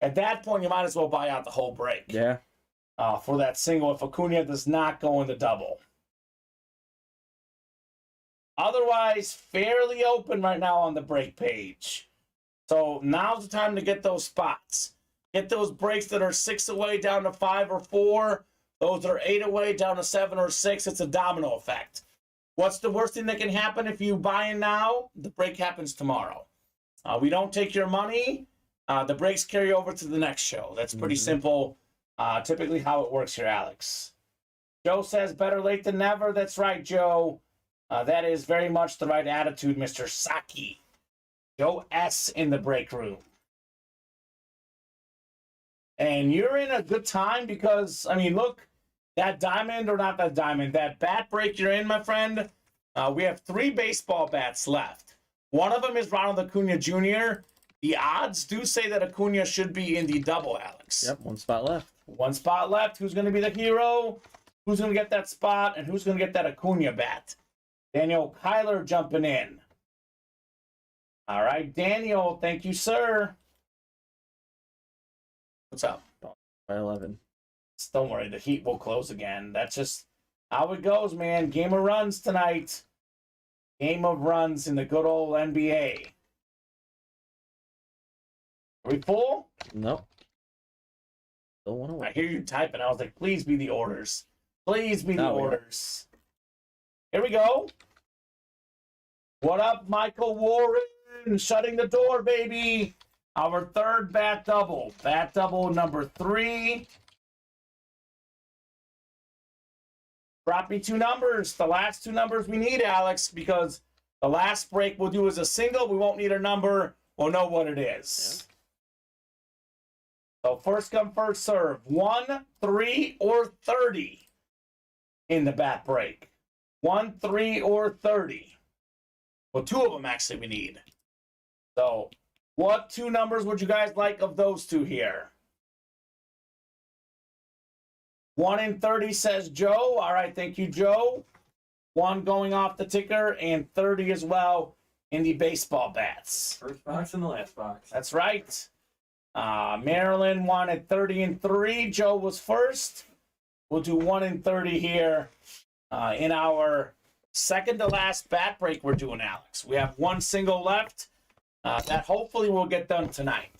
At that point, you might as well buy out the whole break. Yeah. For that single if Acuna does not go in the double. Otherwise, fairly open right now on the break page. So now's the time to get those spots. Get those breaks that are 6 away down to 5 or 4. Those that are 8 away down to 7 or 6. It's a domino effect. What's the worst thing that can happen if you buy in now? The break happens tomorrow. We don't take your money. The breaks carry over to the next show. That's pretty simple. Typically how it works here, Alex. Joe says better late than never. That's right, Joe. That is very much the right attitude, Mr. Saki. Joe S. in the break room. And you're in a good time because, I mean, look, that diamond, or not that diamond, that bat break you're in, my friend, we have 3 baseball bats left. One of them is Ronald Acuna Jr. The odds do say that Acuna should be in the double, Alex. Yep, 1 spot left. 1 spot left. Who's going to be the hero? Who's going to get that spot? And who's going to get that Acuna bat? Daniel Kyler jumping in. All right, Daniel. Thank you, sir. What's up? By 11. Don't worry, the Heat will close again. That's just how it goes, man. Game of runs tonight. Game of runs in the good old NBA. Are we full? Nope. Still 1 away. I hear you typing. I was like, please be the orders. Please be the orders. Here we go. What up, Michael Warren? Shutting the door, baby. Our 3rd bat double. Bat double number 3. Drop me 2 numbers. The last 2 numbers we need, Alex, because the last break we'll do is a single. We won't need a number. We'll know what it is. So first come, first serve. 1, 3, or 30 in the bat break. 1, 3, or 30. Well, 2 of them actually we need. So what 2 numbers would you guys like of those 2 here? 1 and 30 says Joe. All right, thank you, Joe. 1 going off the ticker and 30 as well in the baseball bats. First box and the last box. That's right. Maryland wanted 30 and 3. Joe was first. We'll do 1 and 30 here in our second to last bat break we're doing, Alex. We have 1 single left that hopefully will get done tonight.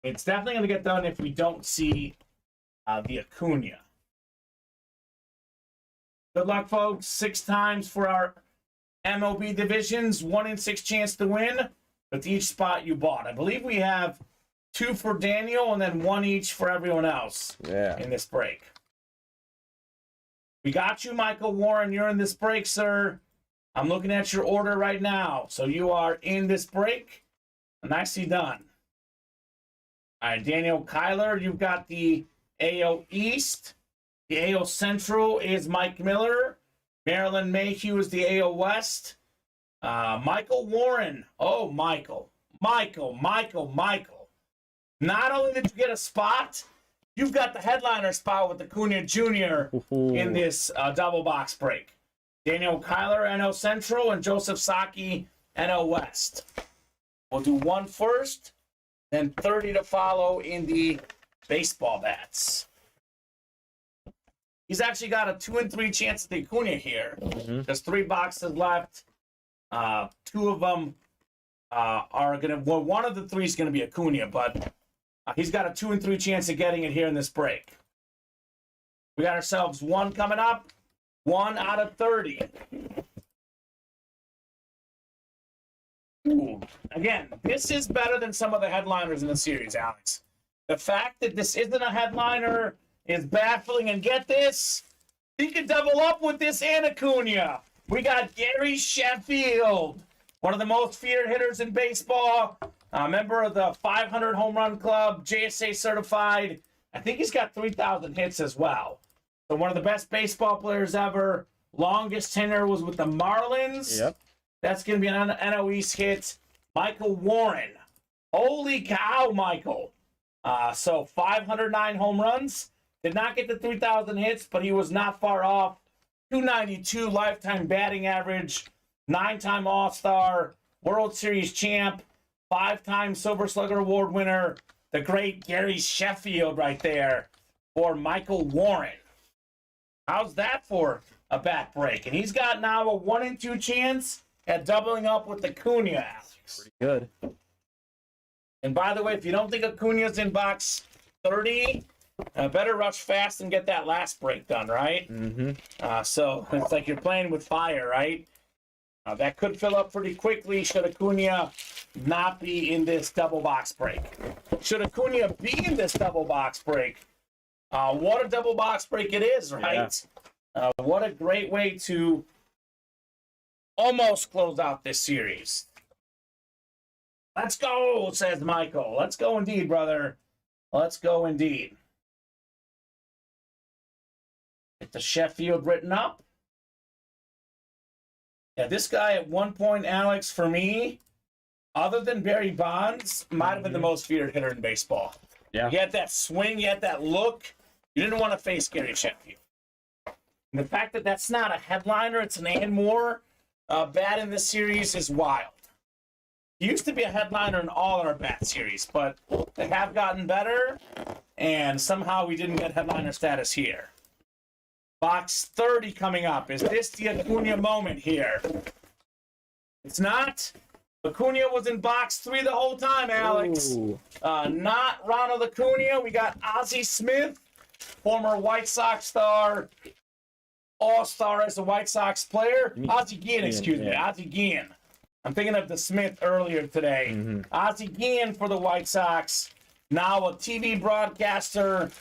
It's definitely going to get done if we don't see the Acuna. Good luck, folks. 6 times for our MLB divisions. 1 in 6 chance to win with each spot you bought. I believe we have 2 for Daniel and then 1 each for everyone else in this break. We got you, Michael Warren. You're in this break, sir. I'm looking at your order right now. So you are in this break. Nicely done. All right, Daniel Kyler, you've got the AL East. The AL Central is Mike Miller. Maryland Mayhew is the AL West. Michael Warren. Oh, Michael. Not only did you get a spot, you've got the headliner spot with Acuna Jr. in this double box break. Daniel Kyler, NL Central, and Joseph Saki, NL West. We'll do 1 first, then 30 to follow in the baseball bats. He's actually got a 2 and 3 chance at the Acuna here. There's 3 boxes left. 2 of them are going to, well, one of the 3 is going to be Acuna, but he's got a 2 and 3 chance of getting it here in this break. We got ourselves 1 coming up. 1 out of 30. Ooh. Again, this is better than some of the headliners in the series, Alex. The fact that this isn't a headliner is baffling. And get this, he could double up with this and Acuna. We got Gary Sheffield, one of the most feared hitters in baseball, a member of the 500 home run club, JSA certified. I think he's got 3,000 hits as well. So one of the best baseball players ever. Longest tenure was with the Marlins. Yep. That's going to be an NL East hit. Michael Warren. Holy cow, Michael. So 509 home runs. Did not get the 3,000 hits, but he was not far off. 292 lifetime batting average. 9-time All-Star. World Series champ. 5-time Silver Slugger Award winner. The great Gary Sheffield right there for Michael Warren. How's that for a bat break? And he's got now a 1 in 2 chance at doubling up with Acuna, Alex. Pretty good. And by the way, if you don't think Acuna's in box 30, better rush fast and get that last break done, right? So it's like you're playing with fire, right? That could fill up pretty quickly should Acuna not be in this double box break. Should Acuna be in this double box break, what a double box break it is, right? Yeah. What a great way to almost close out this series. Let's go, says Michael. Let's go indeed, brother. Let's go indeed. Get the Sheffield written up. Yeah, this guy at one point, Alex, for me, other than Barry Bonds, might have been the most feared hitter in baseball. Yeah. He had that swing, he had that look. You didn't want to face Gary Sheffield. And the fact that that's not a headliner, it's an and more bat in this series is wild. He used to be a headliner in all our bat series, but they have gotten better, and somehow we didn't get headliner status here. Box 30 coming up. Is this the Acuna moment here? It's not. Acuna was in box 3 the whole time, Alex. Not Ronald Acuna. We got Ozzie Smith, former White Sox star, all-star as a White Sox player. Ozzie Guillen, excuse me. Ozzie Guillen. I'm thinking of the Smith earlier today. Ozzie Guillen for the White Sox. Now a TV broadcaster.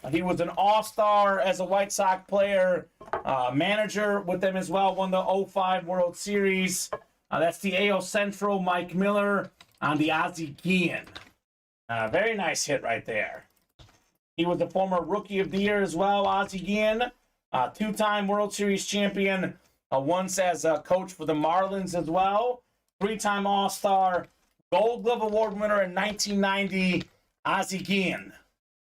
He was an all-star as a White Sox player. Manager with them as well. Won the 05 World Series. That's the AL Central, Mike Miller on the Ozzie Guillen. Very nice hit right there. He was the former Rookie of the Year as well, Ozzie Guillen. Two-time World Series champion, once as a coach for the Marlins as well. Three-time All-Star, Gold Glove Award winner in 1990, Ozzie Guillen.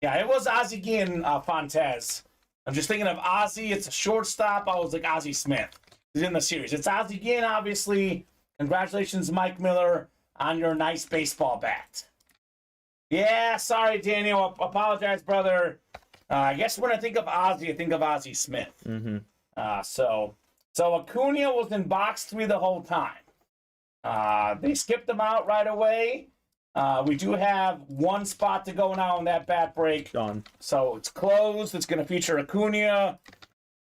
Yeah, it was Ozzie Guillen, Fontez. I'm just thinking of Ozzie. It's a shortstop. I was like Ozzie Smith. He's in the series. It's Ozzie Guillen, obviously. Congratulations, Mike Miller, on your nice baseball bat. Yeah, sorry, Daniel. Apologize, brother. I guess when I think of Ozzie, I think of Ozzie Smith. Mm-hmm. So Acuna was in box 3 the whole time. They skipped him out right away. We do have one spot to go now on that bat break. Done. So it's closed. It's going to feature Acuna.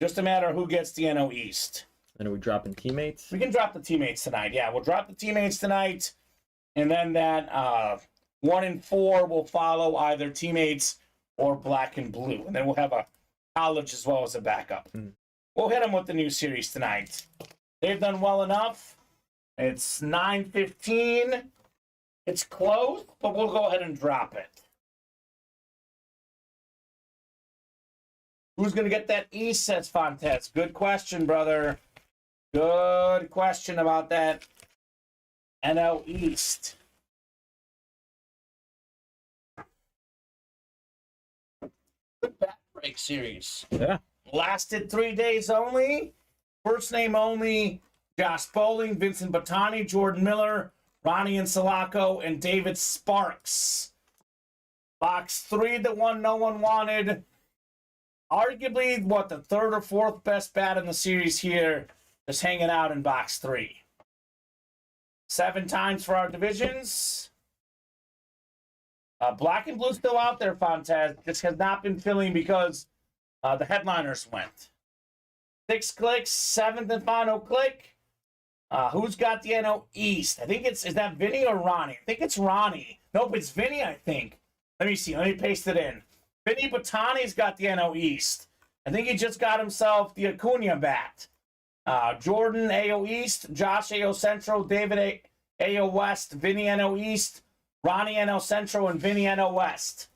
Just a matter of who gets the NL East. And are we dropping teammates? We can drop the teammates tonight. Yeah, we'll drop the teammates tonight. And then that 1 and 4 will follow either teammates or black and blue. And then we'll have a college as well as a backup. We'll hit them with the new series tonight. They've done well enough. It's 9:15. It's closed, but we'll go ahead and drop it. Who's going to get that East, says Fontes? Good question, brother. Good question about that NL East. The bat break series. Yeah. Lasted 3 days only. First name only. Josh Bowling, Vincent Bottani, Jordan Miller, Ronnie Insulaco, and David Sparks. Box 3, the one no one wanted. Arguably, the third or fourth best bat in the series here, just hanging out in box 3. 7 times for our divisions. Black and blue still out there, Fontez. Just has not been filling because the headliners went. 6 clicks, 7th and final click. Who's got the NL East? I think is that Vinny or Ronnie? I think it's Ronnie. Nope, it's Vinny, I think. Let me see. Let me paste it in. Vinny Bottani's got the NL East. I think he just got himself the Acuna bat. Jordan AO East, Josh AO Central, David AO West, Vinny NL East, Ronnie NL Central, and Vinny NL West.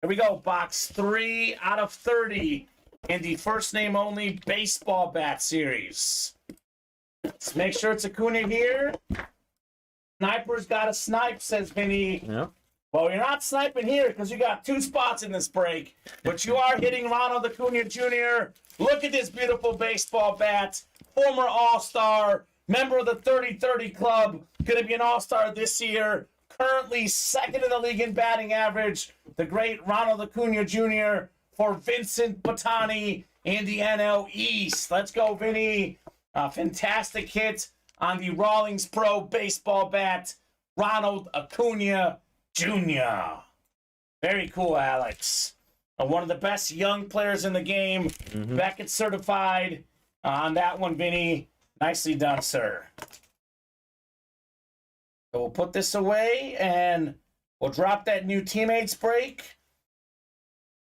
Here we go. Box 3 out of 30 in the first name only baseball bat series. Let's make sure it's Acuna here. Sniper's got a snipe, says Vinny. Yeah. Well, you're not sniping here because you got 2 spots in this break, but you are hitting Ronald Acuna Jr. Look at this beautiful baseball bat. Former All-Star, member of the 30-30 club, going to be an All-Star this year. Currently second in the league in batting average. The great Ronald Acuna Jr. for Vincent Bottani in the NL East. Let's go, Vinny. Fantastic hit on the Rawlings Pro baseball bat, Ronald Acuna Jr. Very cool, Alex. One of the best young players in the game. Beckett certified on that one, Vinny. Nicely done, sir. So we'll put this away and we'll drop that new teammates break.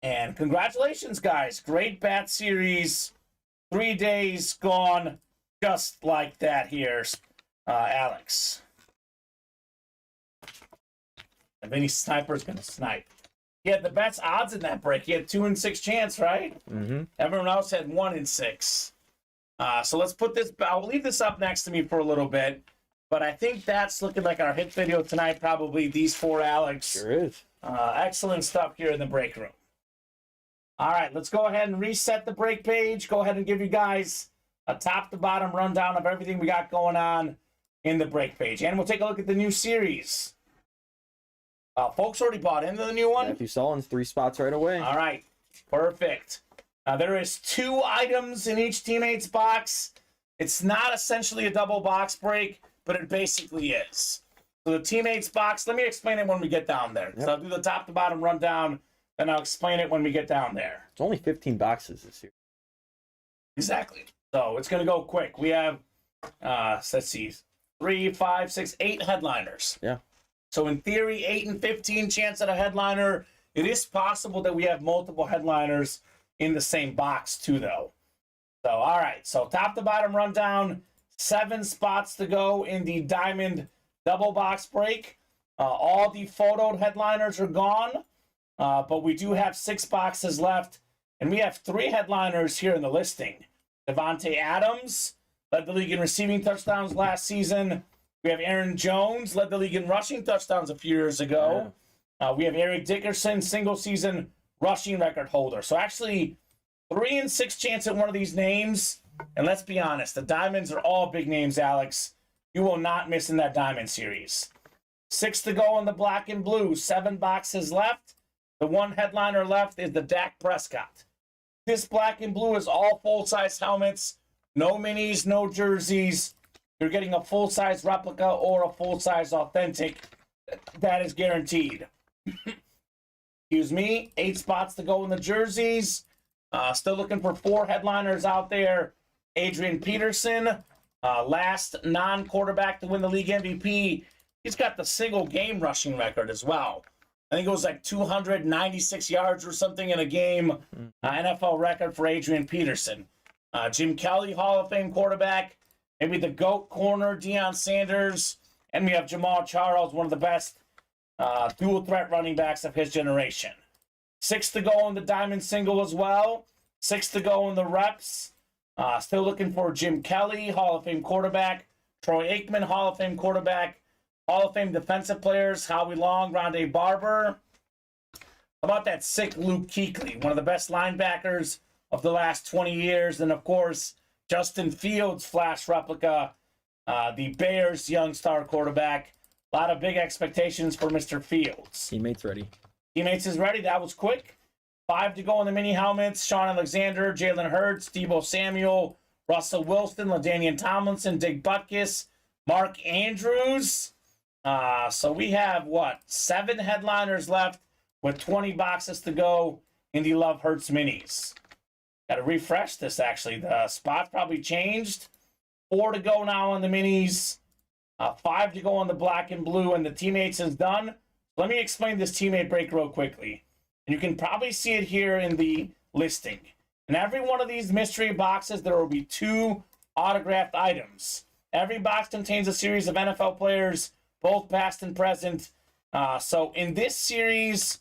And congratulations, guys. Great bat series. 3 days gone just like that here, Alex. And Vinny Sniper's going to snipe. He had the best odds in that break. He had 2 in 6 chance, right? Everyone else had 1 in 6. So let's put this, I'll leave this up next to me for a little bit. But I think that's looking like our hit video tonight, probably these 4, Alex. Sure is. Excellent stuff here in the break room. All right, let's go ahead and reset the break page. Go ahead and give you guys a top-to-bottom rundown of everything we got going on in the break page. And we'll take a look at the new series. Folks already bought into the new one? Matthew Sullen's 3 spots right away. All right, perfect. There is 2 items in each teammate's box. It's not essentially a double box break, but it basically is. So the teammates box, let me explain it when we get down there. Yep. So I'll do the top to bottom rundown, then I'll explain it when we get down there. It's only 15 boxes this year. Exactly. So it's going to go quick. We have, let's see, 3, 5, 6, 8 headliners. Yeah. So in theory, 8 and 15 chance at a headliner. It is possible that we have multiple headliners in the same box too, though. So, all right. So top to bottom rundown, 7 spots to go in the Diamond double box break. All the photoed headliners are gone, but we do have 6 boxes left, and we have 3 headliners here in the listing. Devontae Adams led the league in receiving touchdowns last season. We have Aaron Jones, led the league in rushing touchdowns a few years ago. We have Eric Dickerson, single-season rushing record holder. So actually, 3 in 6 chance at one of these names. And let's be honest, the Diamonds are all big names, Alex. You will not miss in that Diamond series. 6 to go in the black and blue. 7 boxes left. The one headliner left is the Dak Prescott. This black and blue is all full-size helmets. No minis, no jerseys. You're getting a full-size replica or a full-size authentic. That is guaranteed. Excuse me. 8 spots to go in the jerseys. Still looking for 4 headliners out there. Adrian Peterson, last non-quarterback to win the league MVP. He's got the single game rushing record as well. I think it was like 296 yards or something in a game. NFL record for Adrian Peterson. Jim Kelly, Hall of Fame quarterback. Maybe the GOAT corner, Deion Sanders. And we have Jamal Charles, one of the best dual threat running backs of his generation. 6 to go in the Diamond single as well. 6 to go in the reps. Still looking for Jim Kelly, Hall of Fame quarterback. Troy Aikman, Hall of Fame quarterback. Hall of Fame defensive players, Howie Long, Rondé Barber. How about that sick Luke Kuechly, one of the best linebackers of the last 20 years. And, of course, Justin Fields, flash replica, the Bears' young star quarterback. A lot of big expectations for Mr. Fields. Teammates ready. Teammates is ready. That was quick. 5 to go in the mini helmets. Sean Alexander, Jalen Hurts, Deebo Samuel, Russell Wilson, LaDainian Tomlinson, Dick Butkus, Mark Andrews. So we have, 7 headliners left with 20 boxes to go in the Love Hurts minis. Got to refresh this, actually. The spot probably changed. 4 to go now on the minis. 5 to go on the black and blue, and the teammates is done. Let me explain this teammate break real quickly. And you can probably see it here in the listing. In every one of these mystery boxes, there will be 2 autographed items. Every box contains a series of NFL players, both past and present. So in this series,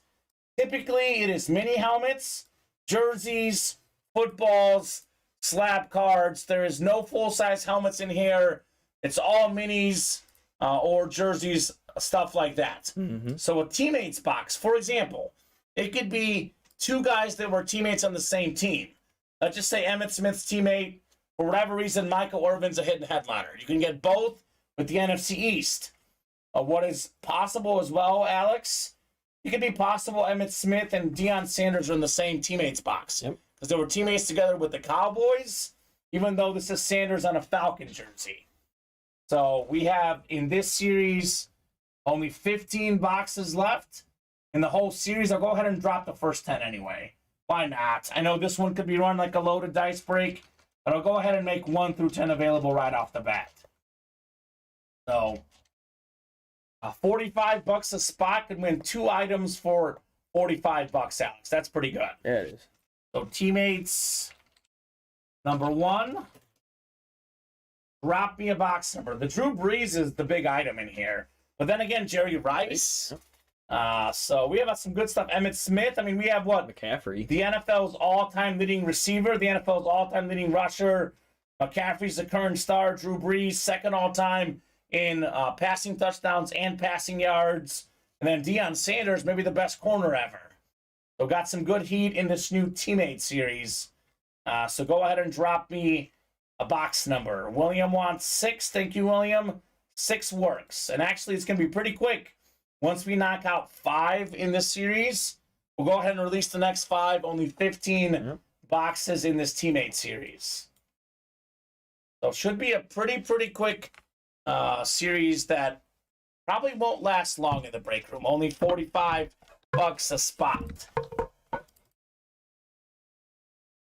typically it is mini helmets, jerseys, footballs, slab cards. There is no full-size helmets in here. It's all minis or jerseys, stuff like that. So a teammates box, for example, it could be 2 guys that were teammates on the same team. Let's just say Emmitt Smith's teammate, for whatever reason, Michael Irvin's a hidden headliner. You can get both with the NFC East. What is possible as well, Alex? It could be possible Emmitt Smith and Deion Sanders are in the same teammates box. Because they were teammates together with the Cowboys, even though this is Sanders on a Falcon jersey. So we have, in this series, only 15 boxes left. In the whole series, I'll go ahead and drop the first 10 anyway. Why not? I know this one could be run like a loaded dice break, but I'll go ahead and make 1 through 10 available right off the bat. So, $45 a spot could win 2 items for $45, Alex. That's pretty good. Yeah, it is. So, teammates, number 1, drop me a box number. The Drew Brees is the big item in here. But then again, Jerry Rice. So we have some good stuff. Emmitt Smith. I mean, we have McCaffrey. The NFL's all-time leading receiver. The NFL's all-time leading rusher. McCaffrey's the current star. Drew Brees, second all-time in passing touchdowns and passing yards. And then Deion Sanders, maybe the best corner ever. So got some good heat in this new teammate series. So go ahead and drop me a box number. William wants 6. Thank you, William. 6 works. And actually, it's going to be pretty quick. Once we knock out 5 in this series, we'll go ahead and release the next 5. Only 15 boxes in this teammate series. So it should be a pretty quick series that probably won't last long in the break room. Only $45 a spot.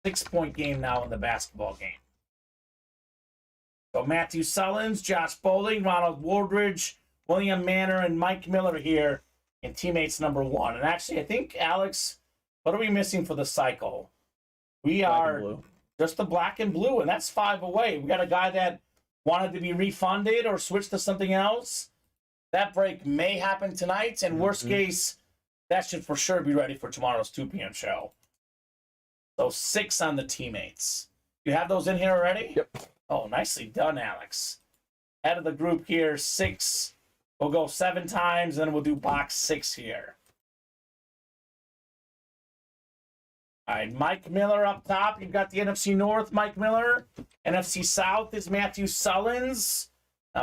6-point game now in the basketball game. So Matthew Sullins, Josh Bowling, Ronald Wardridge, William Manor, and Mike Miller here in teammates number 1. And actually, I think, Alex, what are we missing for the cycle? We are just the black and blue, and that's 5 away. We got a guy that wanted to be refunded or switched to something else. that break may happen tonight, and worst case, that should for sure be ready for tomorrow's 2 p.m. show. So 6 on the teammates. You have those in here already? Yep. Oh, nicely done, Alex. Head of the group here, 6. We'll go 7 times, and then we'll do box 6 here. All right, Mike Miller up top. You've got the NFC North, Mike Miller. NFC South is Matthew Sullins.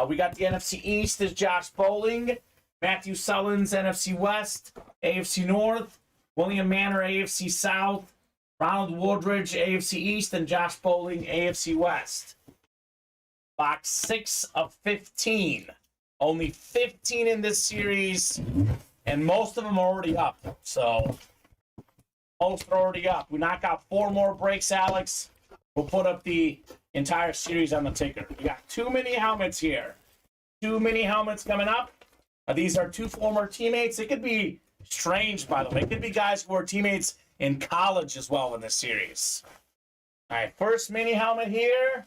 We got the NFC East is Josh Bowling. Matthew Sullins, NFC West. AFC North, William Manor, AFC South. Ronald Woodridge, AFC East. And Josh Bowling, AFC West. Box 6 of 15. Only 15 in this series, and most of them are already up. So, most are already up. We knock out 4 more breaks, Alex. We'll put up the entire series on the ticker. We got 2 mini helmets here. 2 mini helmets coming up. These are 2 former teammates. It could be strange, by the way. It could be guys who were teammates in college as well in this series. All right, first mini helmet here.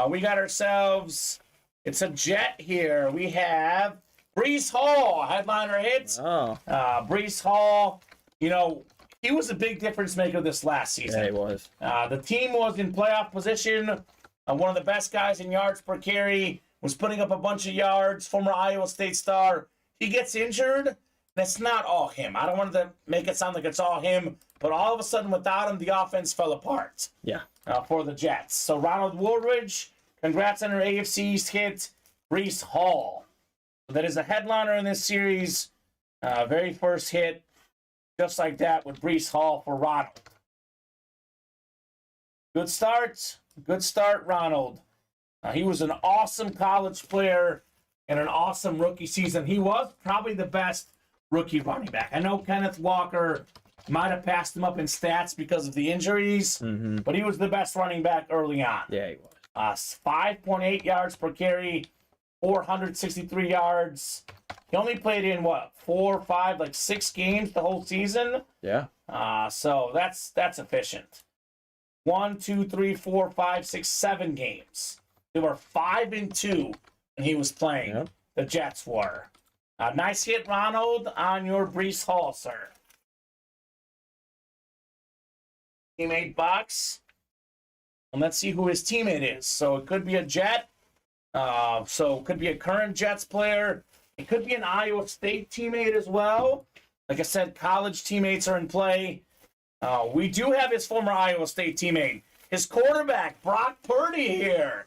We got ourselves, it's a Jet here. We have Breece Hall, headliner hits. Oh. Breece Hall, you know, he was a big difference maker this last season. Yeah, he was. The team was in playoff position. One of the best guys in yards per carry, was putting up a bunch of yards, former Iowa State star. He gets injured. That's not all him. I don't want to make it sound like it's all him, but all of a sudden without him, the offense fell apart. Yeah. For the Jets. So Ronald Woodridge, congrats on your AFC East hit. Breece Hall. So that is a headliner in this series. Very first hit, just like that with Breece Hall for Ronald. Good start. Good start, Ronald. He was an awesome college player and an awesome rookie season. He was probably the best rookie running back. I know Kenneth Walker might have passed him up in stats because of the injuries, but he was the best running back early on. Yeah, he was. 5.8 yards per carry, 463 yards. He only played in, 4, 5, 6 games the whole season? Yeah. So that's efficient. 1, 2, 3, 4, 5, 6, 7 games. They were 5-2 when he was playing. Yep. The Jets were. Nice hit, Ronald, on your Breece Hall, sir. Teammate box. And let's see who his teammate is. So it could be a Jet. So it could be a current Jets player. It could be an Iowa State teammate as well. Like I said, college teammates are in play. We do have his former Iowa State teammate. His quarterback, Brock Purdy, here.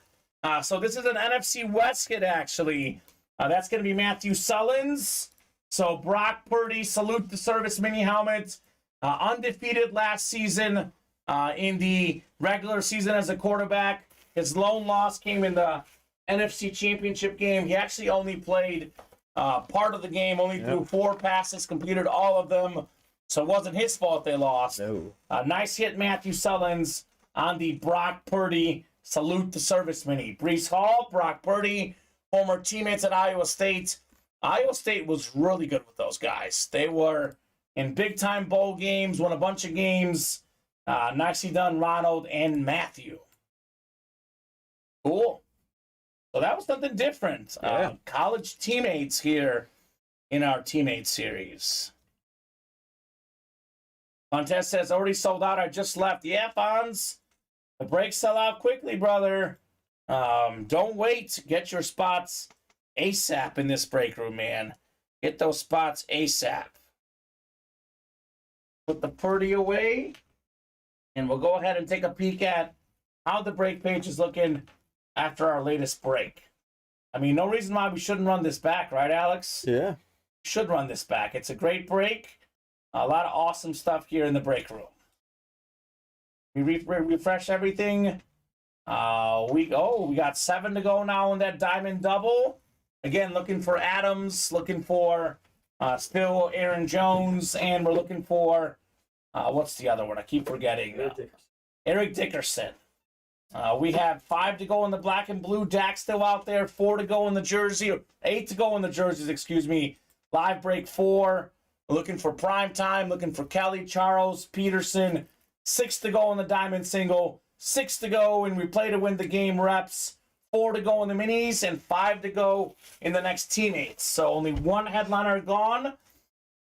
So this is an NFC West hit, actually. That's going to be Matthew Sullins. So Brock Purdy, salute the service mini helmet. Undefeated last season in the regular season as a quarterback. His lone loss came in the NFC Championship game. He actually only played part of the game, only threw 4 passes, completed all of them. So it wasn't his fault they lost. No. Nice hit, Matthew Sullins, on the Brock Purdy salute the service mini. Breece Hall, Brock Purdy, former teammates at Iowa State. Iowa State was really good with those guys. They were in big-time bowl games, won a bunch of games. Nicely done, Ronald and Matthew. Cool. So that was something different. Yeah. College teammates here in our teammate series. Contest says, already sold out. I just left. Yeah, Fonz. The breaks sell out quickly, brother. Don't wait. Get your spots ASAP in this break room, man. Get those spots ASAP. Put the Purdy away. And we'll go ahead and take a peek at how the break page is looking after our latest break. I mean, no reason why we shouldn't run this back, right, Alex? Yeah. Should run this back. It's a great break. A lot of awesome stuff here in the break room. We refresh everything. We got 7 to go now in that diamond double. Again, looking for Adams, looking for still Aaron Jones, and we're looking for what's the other one? I keep forgetting. Eric Dickerson. We have 5 to go in the black and blue. Dak still out there. 4 to go in the jersey. 8 to go in the jerseys, excuse me. Live break 4. We're looking for prime time. Looking for Kelly, Charles, Peterson. 6 to go in the diamond single. 6 to go in we play to win the game reps 4 to go in the minis, and 5 to go in the next teammates. So only one headliner gone.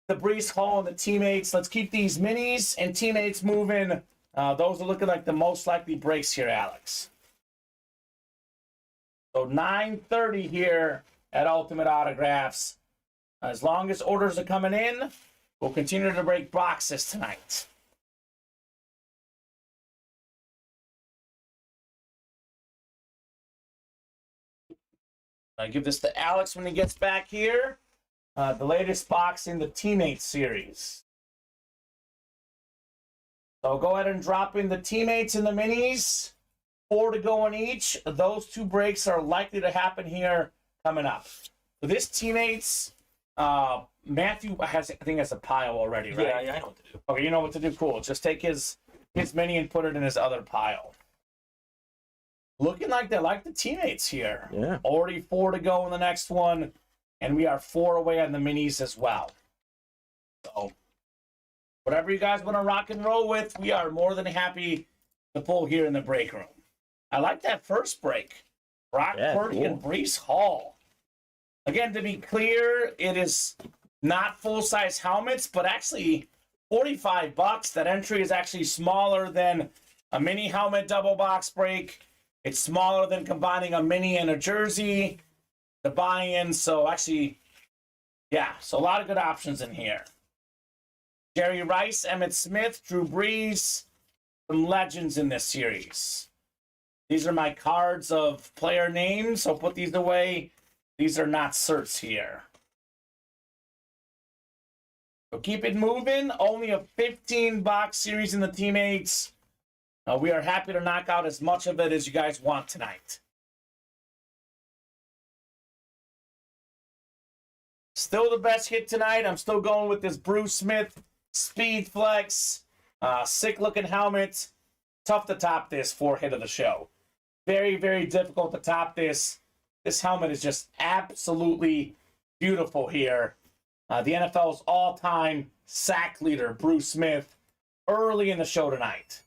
The Brees Hall and the teammates. Let's keep these minis and teammates moving. Those are looking like the most likely breaks here, Alex. So 9:30 here at Ultimate Autographs. As long as orders are coming in, we'll continue to break boxes tonight. I give this to Alex when he gets back here. The latest box in the Teammates series. So go ahead and drop in the Teammates and the minis. 4 to go in each. Those 2 breaks are likely to happen here coming up. For this Teammates, Matthew has a pile already, right? Yeah, I know what to do. Okay, you know what to do. Cool. Just take his mini and put it in his other pile. Looking like they like the Teammates here. Yeah. Already 4 to go in the next one, and we are 4 away on the minis as well. So, whatever you guys want to rock and roll with, we are more than happy to pull here in the break room. I like that first break. Brock Purdy cool. and Brees Hall. Again, to be clear, it is not full-size helmets, but actually $45. That entry is actually smaller than a mini helmet double box break. It's smaller than combining a mini and a jersey, the buy-in. So actually, yeah, so a lot of good options in here. Jerry Rice, Emmitt Smith, Drew Brees, some legends in this series. These are my cards of player names, so put these away. These are not certs here. So keep it moving. Only a 15-box series in the teammates. We are happy to knock out as much of it as you guys want tonight. Still the best hit tonight. I'm still going with this Bruce Smith Speed Flex. Sick-looking helmet. Tough to top this for hit of the show. Very, very difficult to top this. This helmet is just absolutely beautiful here. The NFL's all-time sack leader, Bruce Smith, early in the show tonight.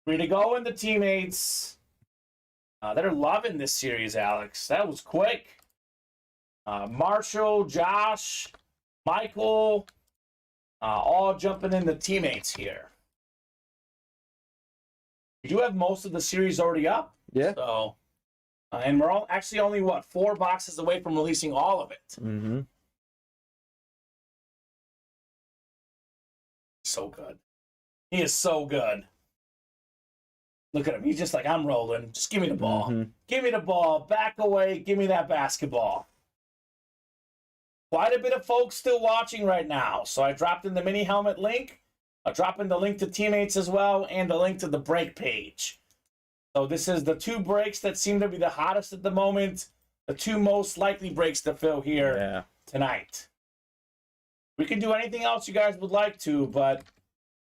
3 to go in the teammates. They're loving this series, Alex. That was quick. Marshall, Josh, Michael, all jumping in the teammates here. We do have most of the series already up. Yeah. So, and we're actually only, 4 boxes away from releasing all of it. Mm-hmm. So good. He is so good. Look at him. He's just like, I'm rolling. Just give me the ball. Mm-hmm. Give me the ball. Back away. Give me that basketball. Quite a bit of folks still watching right now. So I dropped in the mini helmet link. I'll drop in the link to teammates as well and the link to the break page. So this is the 2 breaks that seem to be the hottest at the moment. The 2 most likely breaks to fill here tonight. We can do anything else you guys would like to, but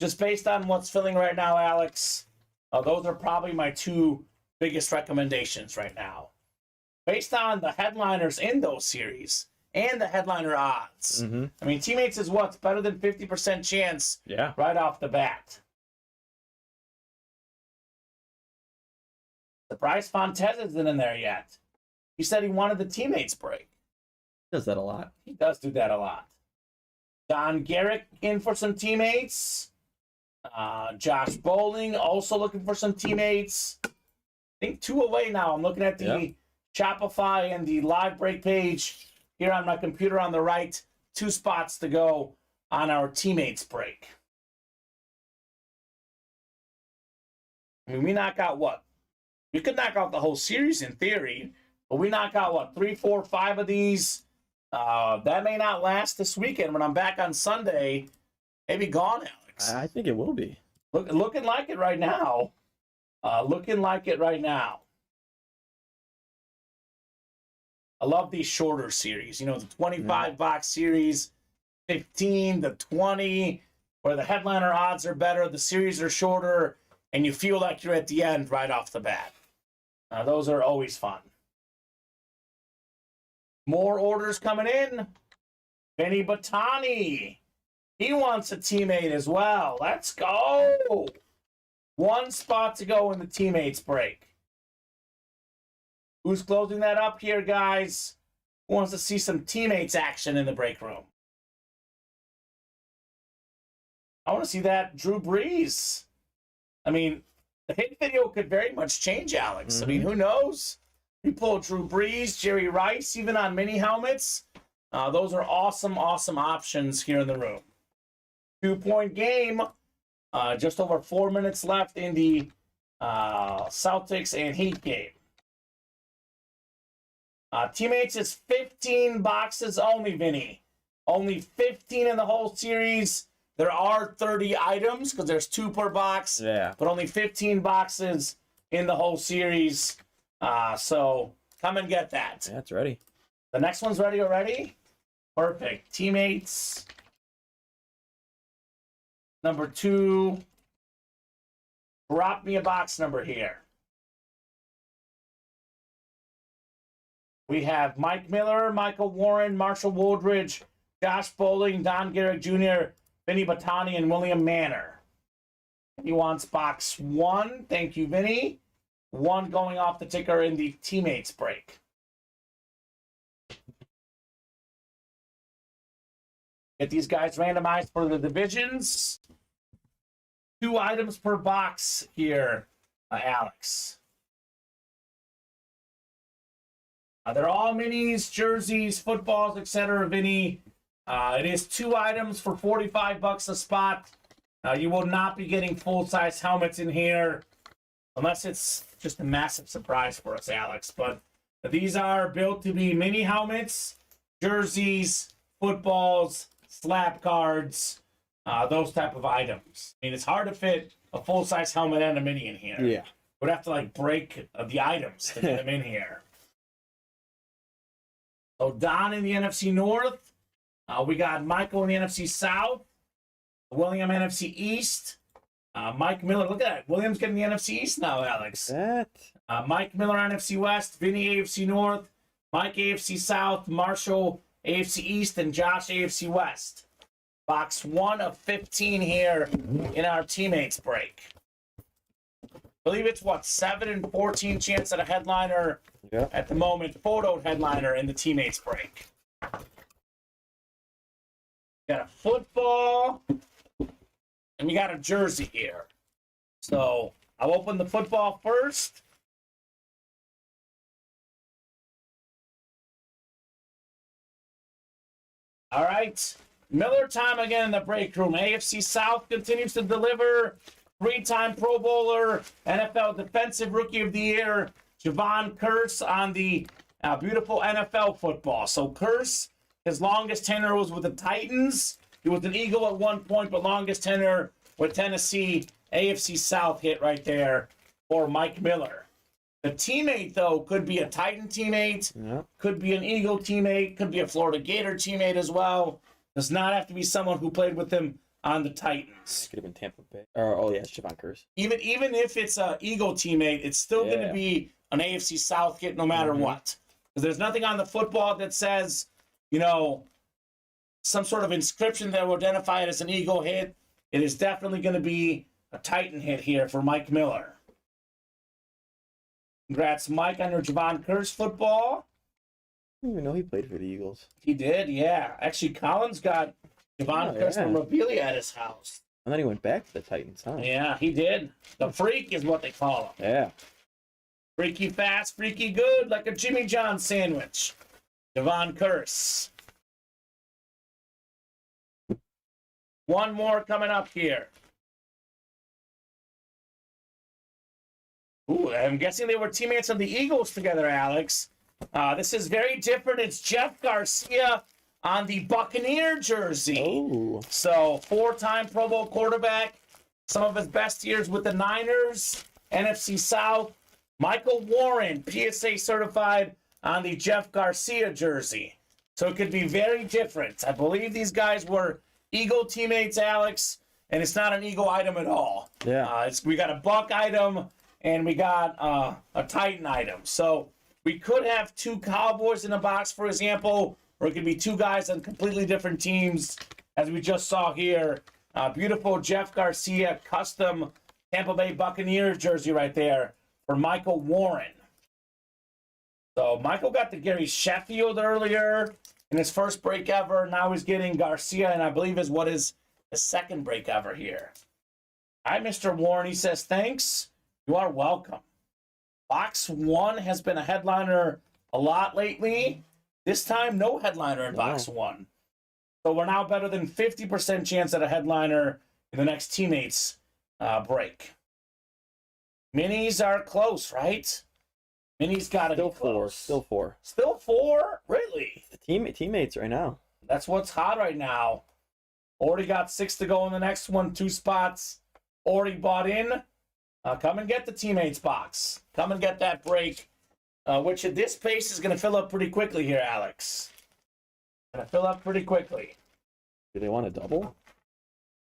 just based on what's filling right now, Alex, those are probably my 2 biggest recommendations right now. Based on the headliners in those series and the headliner odds. Mm-hmm. I mean, teammates is what's better than 50% chance right off the bat. Surprise Fontez isn't in there yet. He said he wanted the teammates break. Does that a lot. He does do that a lot. Don Garrick in for some teammates. Josh Bowling also looking for some teammates. I think 2 away now. I'm looking at the Shopify and the live break page here on my computer on the right. 2 spots to go on our teammates break. I mean, we knock out what? We could knock out the whole series in theory, but we knock out what? 3, 4, 5 of these. That may not last this weekend. When I'm back on Sunday, maybe gone, Alex. I think it will be. Looking like it right now. Looking like it right now. I love these shorter series. You know, the 25-box series, 15 to 20, where the headliner odds are better, the series are shorter, and you feel like you're at the end right off the bat. Those are always fun. More orders coming in. Benny Batani. He wants a teammate as well. Let's go. 1 spot to go in the teammates break. Who's closing that up here, guys? Who wants to see some teammates action in the break room? I want to see that Drew Brees. I mean, the hit video could very much change, Alex. Mm-hmm. I mean, who knows? You pull Drew Brees, Jerry Rice, even on mini helmets. Those are awesome, awesome options here in the room. 2-point game. Just over 4 minutes left in the Celtics and Heat game. Teammates is 15 boxes only, Vinny. Only 15 in the whole series. There are 30 items because there's 2 per box. Yeah. But only 15 boxes in the whole series. So come and get that. Yeah, it's ready. The next one's ready already? Perfect. Teammates. Number 2. Drop me a box number here. We have Mike Miller, Michael Warren, Marshall Woodridge, Josh Bowling, Don Garrett Jr., Vinny Battani, and William Manor. He wants box 1. Thank you, Vinny. 1 going off the ticker in the teammates break. Get these guys randomized for the divisions. 2 items per box here, Alex. They're all minis, jerseys, footballs, etc. Vinny. It is 2 items for $45 a spot. You will not be getting full-size helmets in here unless it's just a massive surprise for us, Alex. But these are built to be mini helmets, jerseys, footballs, slab cards, those type of items. I mean, it's hard to fit a full-size helmet and a mini in here. Yeah. We'd have to, like, break the items to get them in here. So Don in the NFC North. We got Michael in the NFC South. William NFC East. Mike Miller. Look at that. William's getting the NFC East now, Alex. That. Mike Miller NFC West. Vinny AFC North. Mike AFC South. Marshall AFC East. And Josh AFC West. Box 1 of 15 here in our teammates break. I believe it's, 7 and 14 chance at a headliner. Yep. At the moment, photo headliner in the teammates break. Got a football, and we got a jersey here. So I'll open the football first. All right, Miller time again in the break room. AFC South continues to deliver. 3-time Pro Bowler, NFL Defensive Rookie of the Year, Javon Curse on the beautiful NFL football. So Curse, his longest tenure was with the Titans. He was an Eagle at one point, but longest tenure with Tennessee. AFC South hit right there for Mike Miller. The teammate, though, could be a Titan teammate, could be an Eagle teammate, could be a Florida Gator teammate as well. Does not have to be someone who played with him on the Titans. Could have been Tampa Bay. Oh yeah, it's Javon Curse. Even if it's an Eagle teammate, it's still going to be an AFC South hit no matter what. Because there's nothing on the football that says, some sort of inscription that will identify it as an Eagle hit. It is definitely going to be a Titan hit here for Mike Miller. Congrats, Mike, on your Javon Curse football. I didn't even know he played for the Eagles. He did, yeah. Actually, Colin's got Javon Curse memorabilia at his house. And then he went back to the Titans, huh? Yeah, he did. The Freak is what they call him. Yeah. Freaky fast, freaky good, like a Jimmy John sandwich. Javon Curse. 1 more coming up here. Ooh, I'm guessing they were teammates of the Eagles together, Alex. This is very different. It's Jeff Garcia on the Buccaneer jersey. Oh. So, 4-time Pro Bowl quarterback. Some of his best years with the Niners, NFC South. Michael Warren, PSA certified on the Jeff Garcia jersey. So it could be very different. I believe these guys were Eagle teammates, Alex, and it's not an Eagle item at all. Yeah. We got a Buck item, and we got a Titan item. So we could have 2 Cowboys in a box, for example, or it could be 2 guys on completely different teams, as we just saw here. Beautiful Jeff Garcia custom Tampa Bay Buccaneers jersey right there for Michael Warren. So Michael got the Gary Sheffield earlier in his first break ever. Now he's getting Garcia, and I believe is what is his second break ever here. Hi, Mr. Warren. He says, thanks. You are welcome. Box 1 has been a headliner a lot lately. This time, no headliner in Box 1. So we're now better than 50% chance at a headliner in the next teammates break. Minis are close, right? Minis got to be close. Still four. Still 4? Really? The teammates right now. That's what's hot right now. Already got 6 to go in the next one. 2 spots already bought in. Come and get the teammates box. Come and get that break, which at this pace is going to fill up pretty quickly here, Alex. Going to fill up pretty quickly. Do they want a double?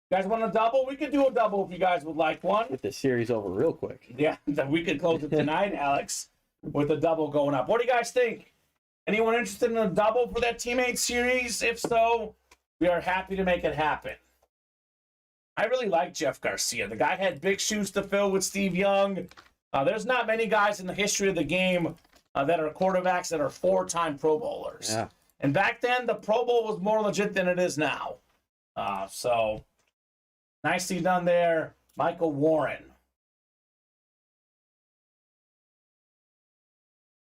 You guys want a double? We could do a double if you guys would like one. Get this series over real quick. Yeah, we could close it tonight, Alex, with a double going up. What do you guys think? Anyone interested in a double for that teammates series? If so, we are happy to make it happen. I really like Jeff Garcia. The guy had big shoes to fill with Steve Young. There's not many guys in the history of the game that are quarterbacks that are 4-time Pro Bowlers. Yeah. And back then, the Pro Bowl was more legit than it is now. So, nicely done there, Michael Warren.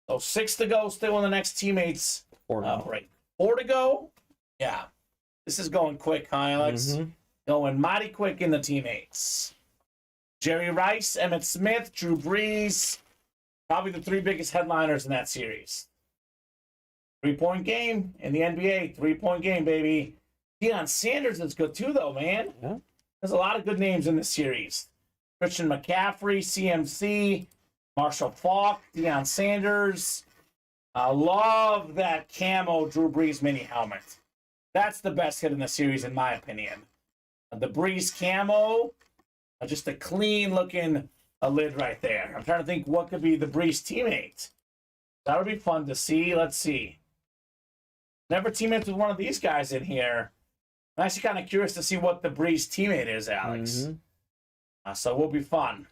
So 6 to go still in the next teammates break. 4 to go? Yeah. This is going quick, huh, Alex? Mm-hmm. Going mighty quick in the teammates. Jerry Rice, Emmitt Smith, Drew Brees. Probably the 3 biggest headliners in that series. 3-point game in the NBA. 3-point game, baby. Deion Sanders is good too, though, man. Yeah. There's a lot of good names in this series. Christian McCaffrey, CMC, Marshall Faulk, Deion Sanders. I love that camo Drew Brees mini helmet. That's the best hit in the series, in my opinion. The Brees camo, just a clean-looking lid right there. I'm trying to think what could be the Brees teammate. That would be fun to see. Let's see. Never teammates with one of these guys in here. I'm actually kind of curious to see what the Brees teammate is, Alex. Mm-hmm. So it will be fun.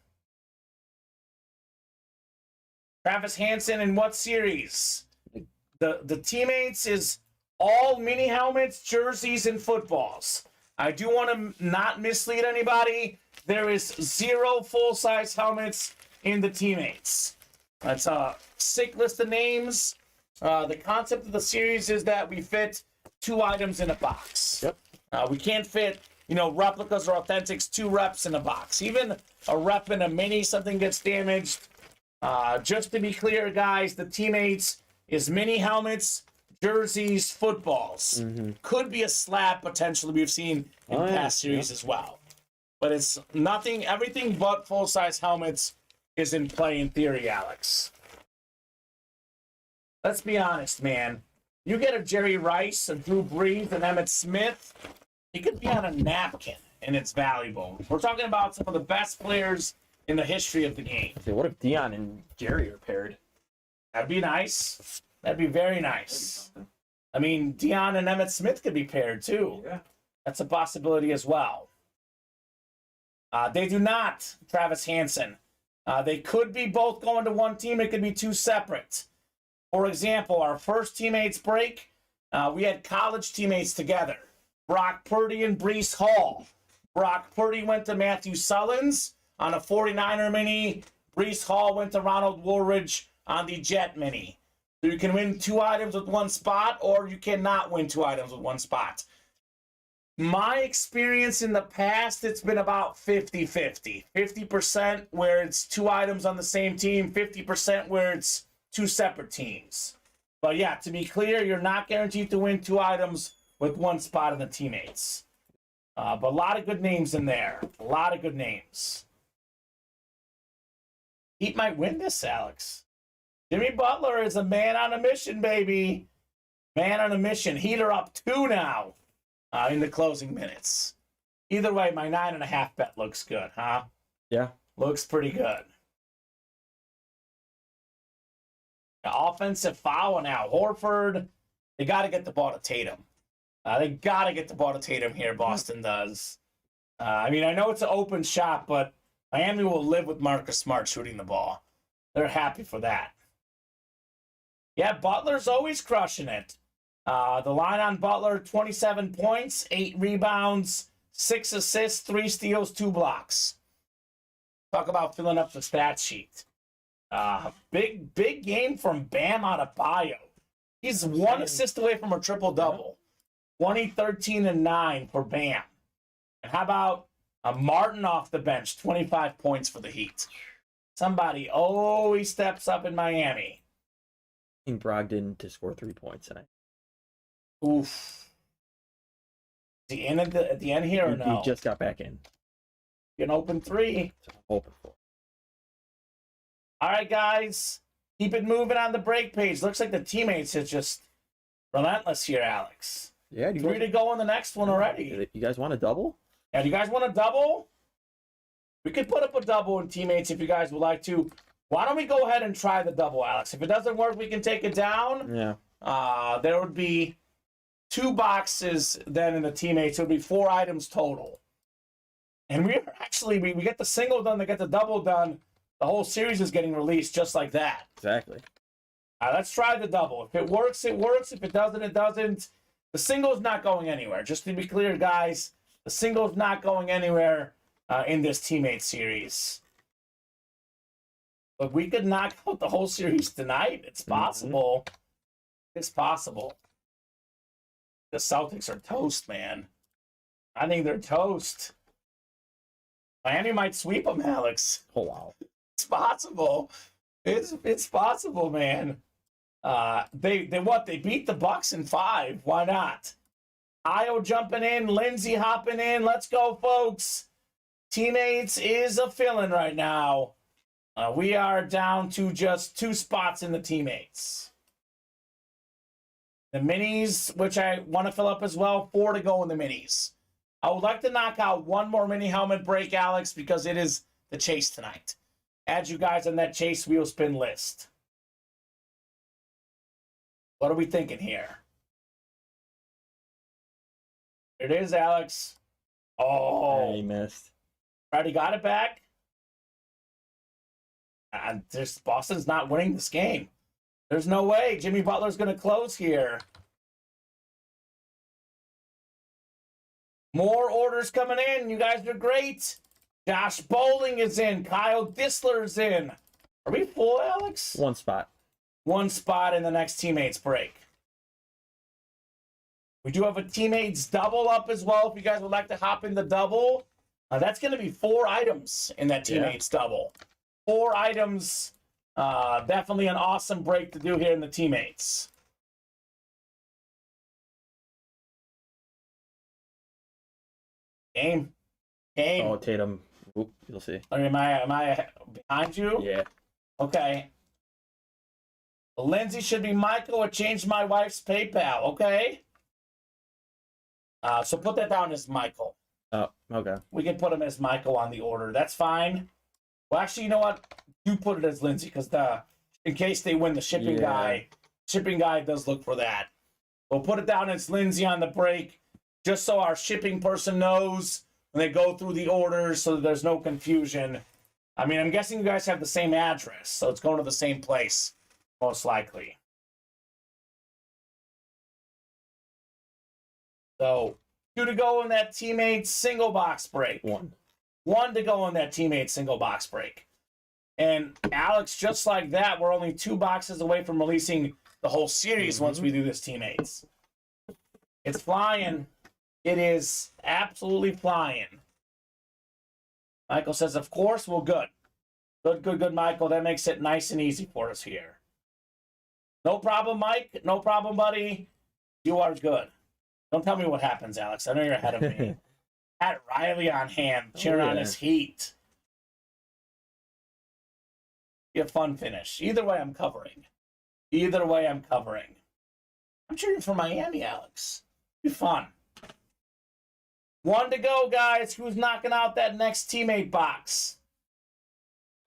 Travis Hansen in what series? The teammates is all mini helmets, jerseys, and footballs. I do want to not mislead anybody. There is 0 full-size helmets in the teammates. That's a sick list of names. The concept of the series is that we fit 2 items in a box. Yep. We can't fit, replicas or authentics, 2 reps in a box. Even a rep in a mini, something gets damaged. Just to be clear, guys, the teammates is mini helmets, jerseys, footballs. Mm-hmm. Could be a slab potentially we've seen in past series as well. But it's nothing, everything but full-size helmets is in play in theory, Alex. Let's be honest, man. You get a Jerry Rice, a Drew Brees, and Emmitt Smith, he could be on a napkin, and it's valuable. We're talking about some of the best players in the history of the game. Okay, what if Deion and Jerry are paired? That'd be nice. That'd be very nice. I mean, Deion and Emmitt Smith could be paired, too. Yeah. That's a possibility as well. They do not, Travis Hansen. They could be both going to one team. It could be 2 separate. For example, our first teammates break, we had college teammates together. Brock Purdy and Breece Hall. Brock Purdy went to Matthew Sullins on a 49er mini. Breece Hall went to Ronald Woolridge on the Jet mini. So you can win 2 items with 1 spot, or you cannot win 2 items with 1 spot. My experience in the past, it's been about 50-50. 50% where it's 2 items on the same team, 50% where it's 2 separate teams. But yeah, to be clear, you're not guaranteed to win 2 items with 1 spot in the teammates. But a lot of good names in there. A lot of good names. Heat might win this, Alex. Jimmy Butler is a man on a mission, baby. Man on a mission. Heat are up 2 now in the closing minutes. Either way, my 9.5 bet looks good, huh? Yeah. Looks pretty good. Offensive foul now. Horford, they got to get the ball to Tatum. They got to get the ball to Tatum here, Boston does. I mean, I know it's an open shot, but Miami will live with Marcus Smart shooting the ball. They're happy for that. Yeah, Butler's always crushing it. The line on Butler, 27 points, 8 rebounds, 6 assists, 3 steals, 2 blocks. Talk about filling up the stat sheet. Big game from Bam Adebayo. He's 1 assist away from a triple-double. 20, 13, and 9 for Bam. And how about Martin off the bench, 25 points for the Heat. Somebody always steps up in Miami. I think Brogdon to score 3 points tonight. Oof. Is he in at the end here or no? He just got back in. An open 3. So I'm hoping for. All right, guys. Keep it moving on the break page. Looks like the teammates are just relentless here, Alex. Yeah, 3 to go in the next one already. You guys want a double? Yeah, do you guys want a double? We could put up a double in teammates if you guys would like to. Why don't we go ahead and try the double, Alex? If it doesn't work, we can take it down. Yeah. There would be 2 boxes then in the teammates. It would be 4 items total. And we get the single done to get the double done. The whole series is getting released just like that. Exactly. Let's try the double. If it works, it works. If it doesn't, it doesn't. The single's not going anywhere. Just to be clear, guys, the single's not going anywhere in this teammate series. But we could knock out the whole series tonight. It's possible. Mm-hmm. It's possible. The Celtics are toast, man. I think they're toast. Miami might sweep them, Alex. Oh, wow. It's possible. It's possible, man. They beat the Bucks in 5. Why not? Io jumping in, Lindsay hopping in. Let's go, folks. Teammates is a filling right now. We are down to just 2 spots in the teammates. The minis, which I want to fill up as well, 4 to go in the minis. I would like to knock out 1 more mini helmet break, Alex, because it is the chase tonight. Add you guys on that chase wheel spin list. What are we thinking here? There it is, Alex. Oh. He missed. Already got it back. And Boston's not winning this game. There's no way Jimmy Butler's going to close here. More orders coming in. You guys are great. Josh Bowling is in. Kyle Dissler's in. Are we full, Alex? 1 spot. 1 spot in the next teammates break. We do have a teammates double up as well. If you guys would like to hop in the double, that's going to be 4 items in that teammates double. 4 items. Definitely an awesome break to do here in the teammates. Game. Oh, Tatum. Oop, you'll see. Am I behind you? Yeah. Okay. Lindsay should be Michael. I changed my wife's PayPal. Okay. So put that down as Michael. Oh, okay. We can put him as Michael on the order. That's fine. Well, actually, you know what? You put it as Lindsay because in case they win, the shipping guy does look for that. We'll put it down as Lindsay on the break, just so our shipping person knows when they go through the orders, so that there's no confusion. I mean, I'm guessing you guys have the same address, so it's going to the same place, most likely. So 2 to go in that teammates single box break. 1 to go in that teammates single box break. And Alex, just like that, we're only 2 boxes away from releasing the whole series once we do this teammates. It's flying. It is absolutely flying. Michael says, of course, well, good. Good, Michael. That makes it nice and easy for us here. No problem, Mike. No problem, buddy. You are good. Don't tell me what happens, Alex. I know you're ahead of me. Had Riley on hand, cheering on his Heat. Be a fun finish. Either way, I'm covering. I'm cheering for Miami, Alex. Be fun. 1 to go, guys. Who's knocking out that next teammate box?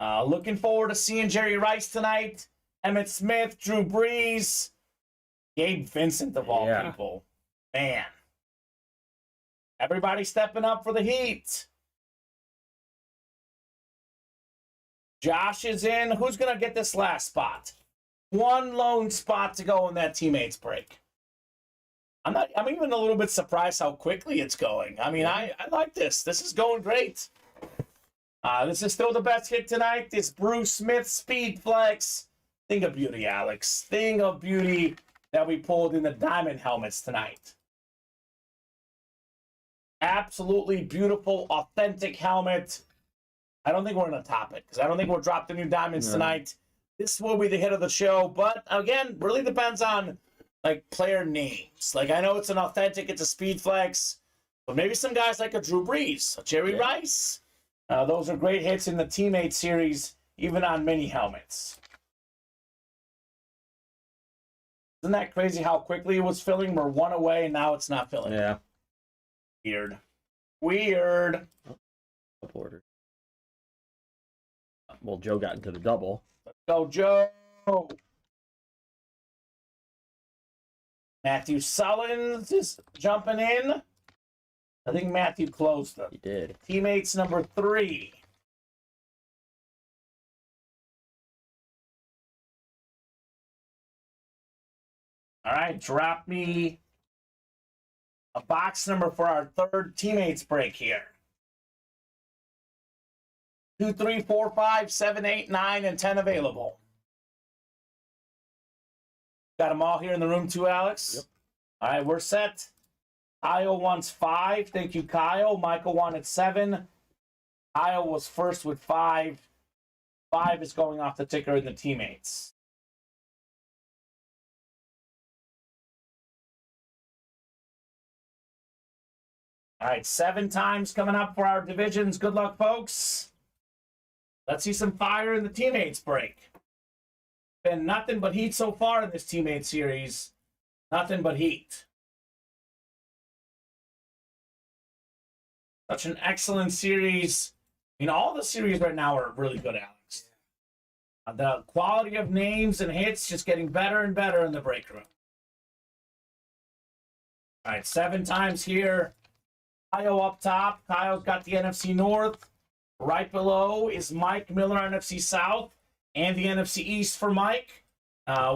Looking forward to seeing Jerry Rice tonight. Emmett Smith, Drew Brees, Gabe Vincent of all people. Man. Everybody stepping up for the Heat. Josh is in. Who's going to get this last spot? One lone spot to go in that teammates break. I'm even a little bit surprised how quickly it's going. I mean, I like this. This is going great. This is still the best hit tonight. This Bruce Smith Speed Flex. Thing of beauty, Alex. Thing of beauty that we pulled in the diamond helmets tonight. Absolutely beautiful, authentic helmet. I don't think we're going to top it because I don't think we'll drop the new diamonds tonight. This will be the hit of the show, but again, really depends on like player names. Like I know it's an authentic, it's a speed flex, but maybe some guys like a Drew Brees, a Jerry Rice. Those are great hits in the teammate series, even on mini helmets. Isn't that crazy how quickly it was filling? We're one away and now it's not filling. Yeah. Weird. Couple orders. Well, Joe got into the double. Let's go, Joe. Matthew Sullins is jumping in. I think Matthew closed them. He did. Teammates number 3. All right, drop me a box number for our third teammates break here. 2, 3, 4, 5, 7, 8, 9, and 10 available. Got them all here in the room too, Alex? Yep. All right, we're set. Kyle wants 5. Thank you, Kyle. Michael wanted 7. Kyle was first with 5. 5 is going off the ticker in the teammates. All right, 7 times coming up for our divisions. Good luck, folks. Let's see some fire in the teammates break. Been nothing but heat so far in this teammate series. Nothing but heat. Such an excellent series. I mean, all the series right now are really good, Alex. The quality of names and hits just getting better and better in the break room. All right, 7 times here. Kyle up top. Kyle's got the NFC North. Right below is Mike Miller, NFC South, and the NFC East for Mike.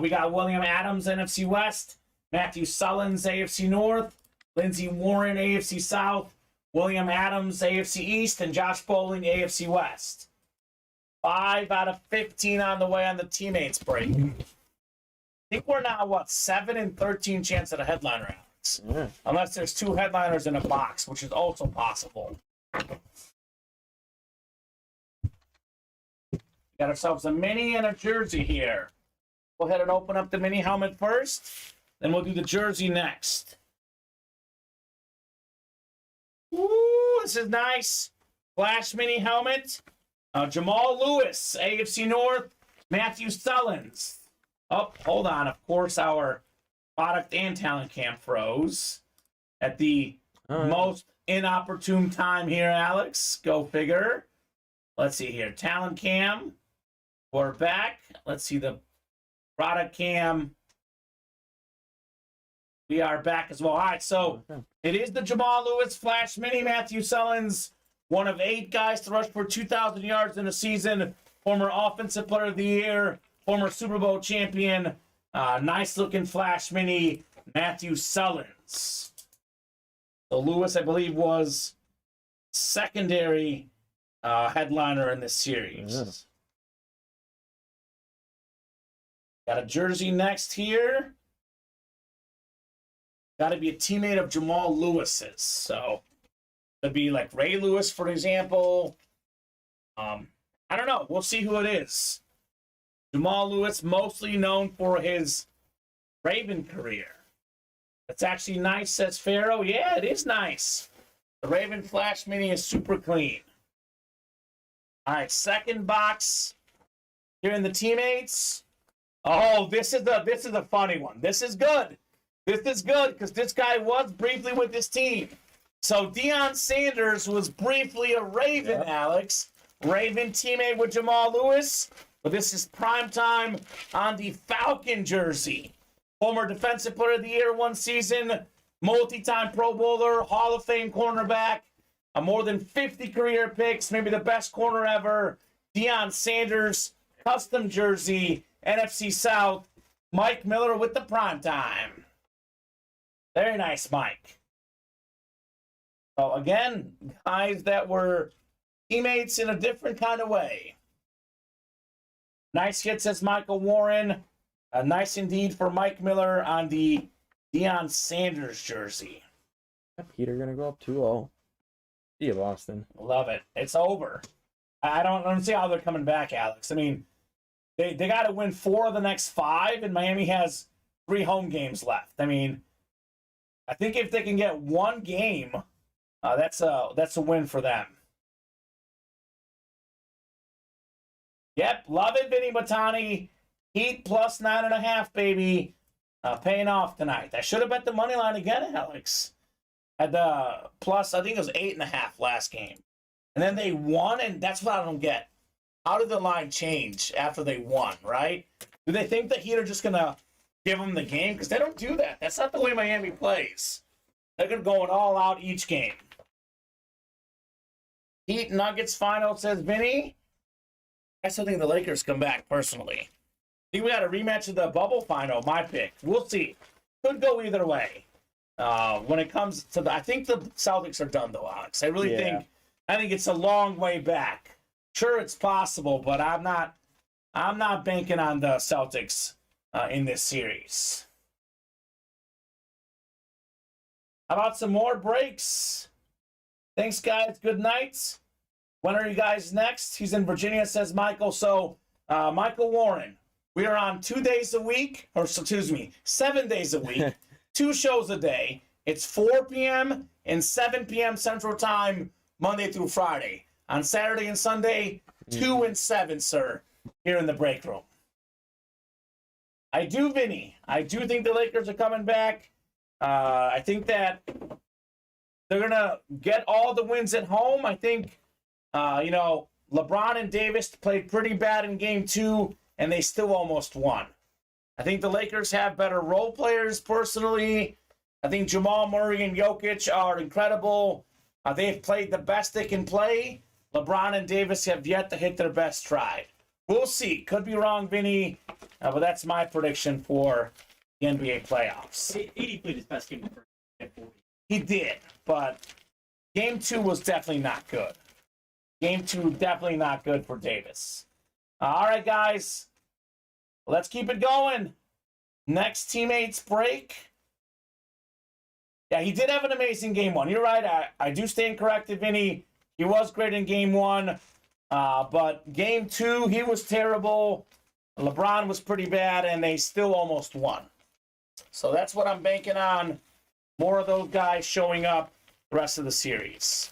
We got William Adams, NFC West. Matthew Sullins, AFC North. Lindsey Warren, AFC South. William Adams, AFC East. And Josh Bowling, AFC West. 5 out of 15 on the way on the teammates break. I think we're now, 7 and 13 chance at a headliner, Alex. Yeah. Unless there's 2 headliners in a box, which is also possible. Got ourselves a mini and a jersey here. Go ahead and open up the mini helmet first. Then we'll do the jersey next. Ooh, this is nice. Flash mini helmet. Jamal Lewis, AFC North. Matthew Sullins. Oh, hold on. Of course, our product and talent camp froze at the most inopportune time here, Alex. Go figure. Let's see here. Talent cam. We're back. Let's see the product cam. We are back as well. All right, so it is the Jamal Lewis Flash Mini. Matthew Sullins, one of 8 guys to rush for 2,000 yards in a season. Former Offensive Player of the Year. Former Super Bowl champion. Nice-looking Flash Mini, Matthew Sullins. So Lewis, I believe, was secondary headliner in this series. Yeah. Got a jersey next here. Got to be a teammate of Jamal Lewis's. So it'd be like Ray Lewis, for example. I don't know. We'll see who it is. Jamal Lewis, mostly known for his Raven career. That's actually nice, says Pharaoh. Yeah, it is nice. The Raven Flash Mini is super clean. All right, second box here in the teammates. Oh, this is a funny one. This is good. This is good because this guy was briefly with this team. So Deion Sanders was briefly a Raven, Alex. Raven teammate with Jamal Lewis. But this is prime time on the Falcon jersey. Former Defensive Player of the Year one season. Multi-time Pro Bowler. Hall of Fame cornerback. More than 50 career picks. Maybe the best corner ever. Deion Sanders custom jersey NFC South, Mike Miller with the prime time. Very nice, Mike. So again, guys that were teammates in a different kind of way. Nice hit, says Michael Warren. Nice indeed for Mike Miller on the Deion Sanders jersey. Peter gonna go up 2-0. See you, Boston. Love it. It's over. I don't see how they're coming back, Alex. I mean, they got to win 4 of the next 5, and Miami has 3 home games left. I mean, I think if they can get 1 game, that's a win for them. Yep, love it, Vinny Batani. Heat plus 9.5, baby. Paying off tonight. I should have bet the money line again, Alex. At the plus, I think it was 8.5 last game. And then they won, and that's what I don't get. How did the line change after they won, right? Do they think the Heat are just going to give them the game? Because they don't do that. That's not the way Miami plays. They're going to go all out each game. Heat Nuggets final, says Vinny. I still think the Lakers come back, personally. I think we got a rematch of the bubble final, my pick. We'll see. Could go either way. When it comes to I think the Celtics are done, though, Alex. I really think it's a long way back. Sure, it's possible, but I'm not banking on the Celtics in this series. How about some more breaks? Thanks, guys. Good night. When are you guys next? He's in Virginia, says Michael. So, Michael Warren, we are on 2 days a week, or excuse me, 7 days a week, 2 shows a day. It's 4 p.m. and 7 p.m. Central Time, Monday through Friday. On Saturday and Sunday, 2 and 7, sir, here in the break room. I do, Vinny. I do think the Lakers are coming back. I think that they're going to get all the wins at home. I think, LeBron and Davis played pretty bad in Game 2, and they still almost won. I think the Lakers have better role players, personally. I think Jamal Murray and Jokic are incredible. They've played the best they can play. LeBron and Davis have yet to hit their best stride. We'll see. Could be wrong, Vinny, but that's my prediction for the NBA playoffs. 80 played his best game in the first game. He did, but Game 2 was definitely not good. Game 2, definitely not good for Davis. All right, guys. Let's keep it going. Next teammates break. Yeah, he did have an amazing Game 1. You're right. I do stand corrected, Vinny. He was great in Game 1. But Game 2, he was terrible. LeBron was pretty bad, and they still almost won. So that's what I'm banking on. More of those guys showing up the rest of the series.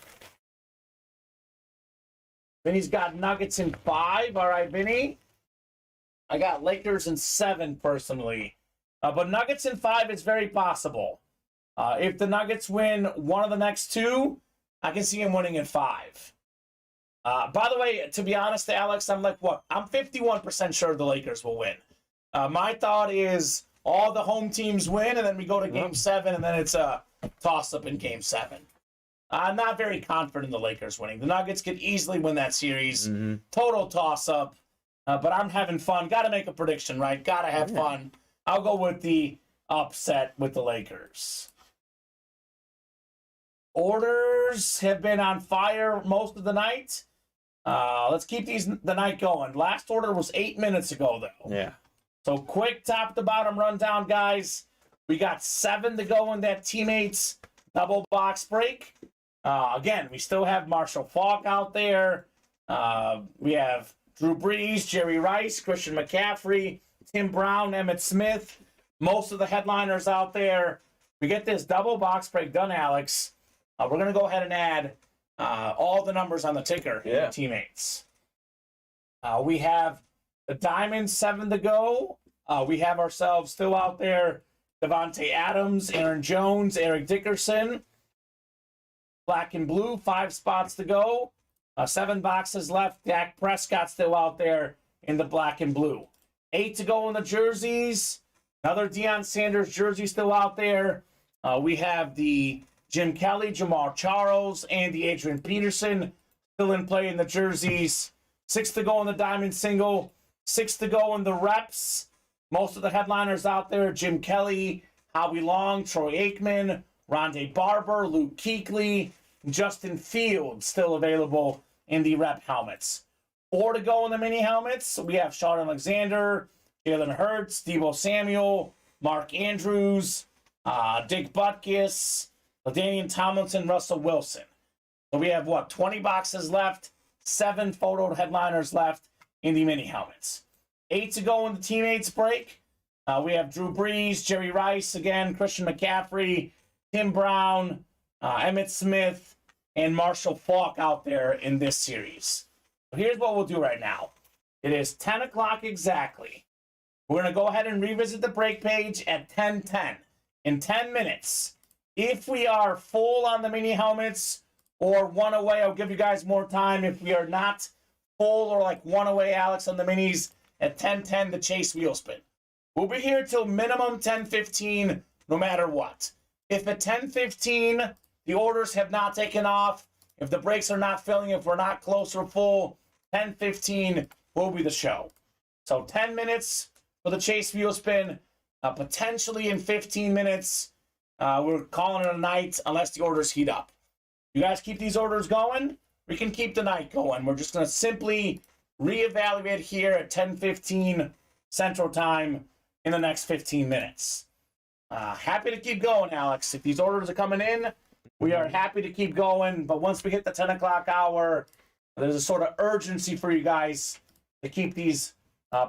Vinny's got Nuggets in 5. All right, Vinny. I got Lakers in 7, personally. But Nuggets in 5 is very possible. If the Nuggets win one of the next 2, I can see him winning in 5. By the way, to be honest, Alex, I'm 51% sure the Lakers will win. My thought is all the home teams win, and then we go to Game 7, and then it's a toss-up in Game 7. I'm not very confident in the Lakers winning. The Nuggets could easily win that series. Mm-hmm. Total toss-up. But I'm having fun. Got to make a prediction, right? Got to have fun. I'll go with the upset with the Lakers. Orders have been on fire most of the night. Let's keep the night going. Last order was 8 minutes ago, though. Yeah. So quick top to bottom rundown, guys. We got 7 to go in that teammates double box break. Again, we still have Marshall Faulk out there. We have Drew Brees, Jerry Rice, Christian McCaffrey, Tim Brown, Emmitt Smith. Most of the headliners out there. We get this double box break done, Alex. We're going to go ahead and add all the numbers on the ticker in the teammates. We have the Diamonds, 7 to go. We have ourselves still out there Devontae Adams, Aaron Jones, Eric Dickerson. Black and blue, 5 spots to go. 7 boxes left. Dak Prescott still out there in the black and blue. 8 to go in the jerseys. Another Deion Sanders jersey still out there. We have the Jim Kelly, Jamal Charles, and the Adrian Peterson still in play in the jerseys. 6 to go in the diamond single. 6 to go in the reps. Most of the headliners out there: Jim Kelly, Howie Long, Troy Aikman, Rondé Barber, Luke Kuechly, Justin Fields still available in the rep helmets. 4 to go in the mini helmets. We have Sean Alexander, Jalen Hurts, Deebo Samuel, Mark Andrews, Dick Butkus, LaDainian Tomlinson, Russell Wilson. So we have, 20 boxes left, 7 photo headliners left in the mini helmets. 8 to go in the teammates break. We have Drew Brees, Jerry Rice again, Christian McCaffrey, Tim Brown, Emmitt Smith, and Marshall Faulk out there in this series. So here's what we'll do right now. It is 10 o'clock exactly. We're going to go ahead and revisit the break page at 10:10. In 10 minutes, if we are full on the mini helmets or one away, I'll give you guys more time. If we are not full or like one away, Alex, on the minis, at 10:10, the chase wheel spin. We'll be here till minimum 10:15, no matter what. If at 10:15 the orders have not taken off, if the breaks are not filling, if we're not close or full, 10:15 will be the show. So 10 minutes for the chase wheel spin. Potentially in 15 minutes, we're calling it a night unless the orders heat up. You guys keep these orders going, we can keep the night going. We're just going to simply reevaluate here at 10:15 Central Time in the next 15 minutes. Happy to keep going, Alex. If these orders are coming in, we are happy to keep going. But once we hit the 10 o'clock hour, there's a sort of urgency for you guys to keep these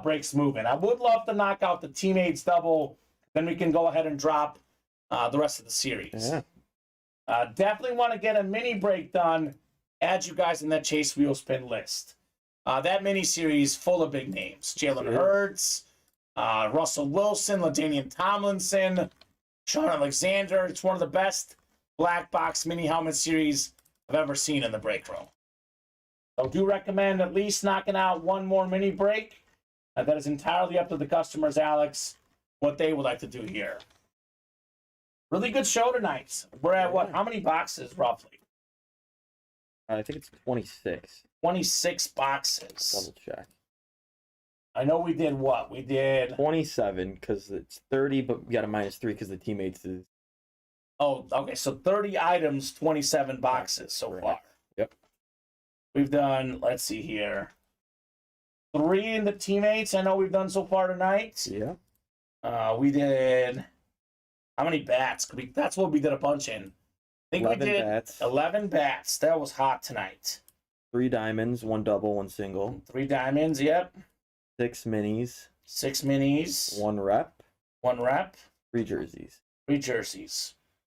breaks moving. I would love to knock out the teammates double. Then we can go ahead and drop the rest of the series. Yeah. Definitely want to get a mini break done. Add you guys in that chase wheel spin list. That mini series full of big names: Jalen Hurts, Russell Wilson, LaDainian Tomlinson, Sean Alexander. It's one of the best black box mini helmet series I've ever seen in the break room. So do recommend at least knocking out one more mini break. That is entirely up to the customers, Alex, what they would like to do here. Really good show tonight. We're at what? How many boxes roughly? I think it's 26. 26 boxes. Double check. I know we did what? We did 27 because it's 30, but we got a -3 because the teammates is. Oh, okay. So 30 items, 27 boxes so far. Yep. We've done, let's see here, 3 in the teammates. I know we've done so far tonight. Yeah. We did, how many bats? That's what we did a bunch in. I think 11 we did bats. 11 bats. That was hot tonight. 3 diamonds, 1 double, 1 single. 3 diamonds, yep. 6 minis. 6 minis. 1 rep. 1 rep. 3 jerseys. 3 jerseys.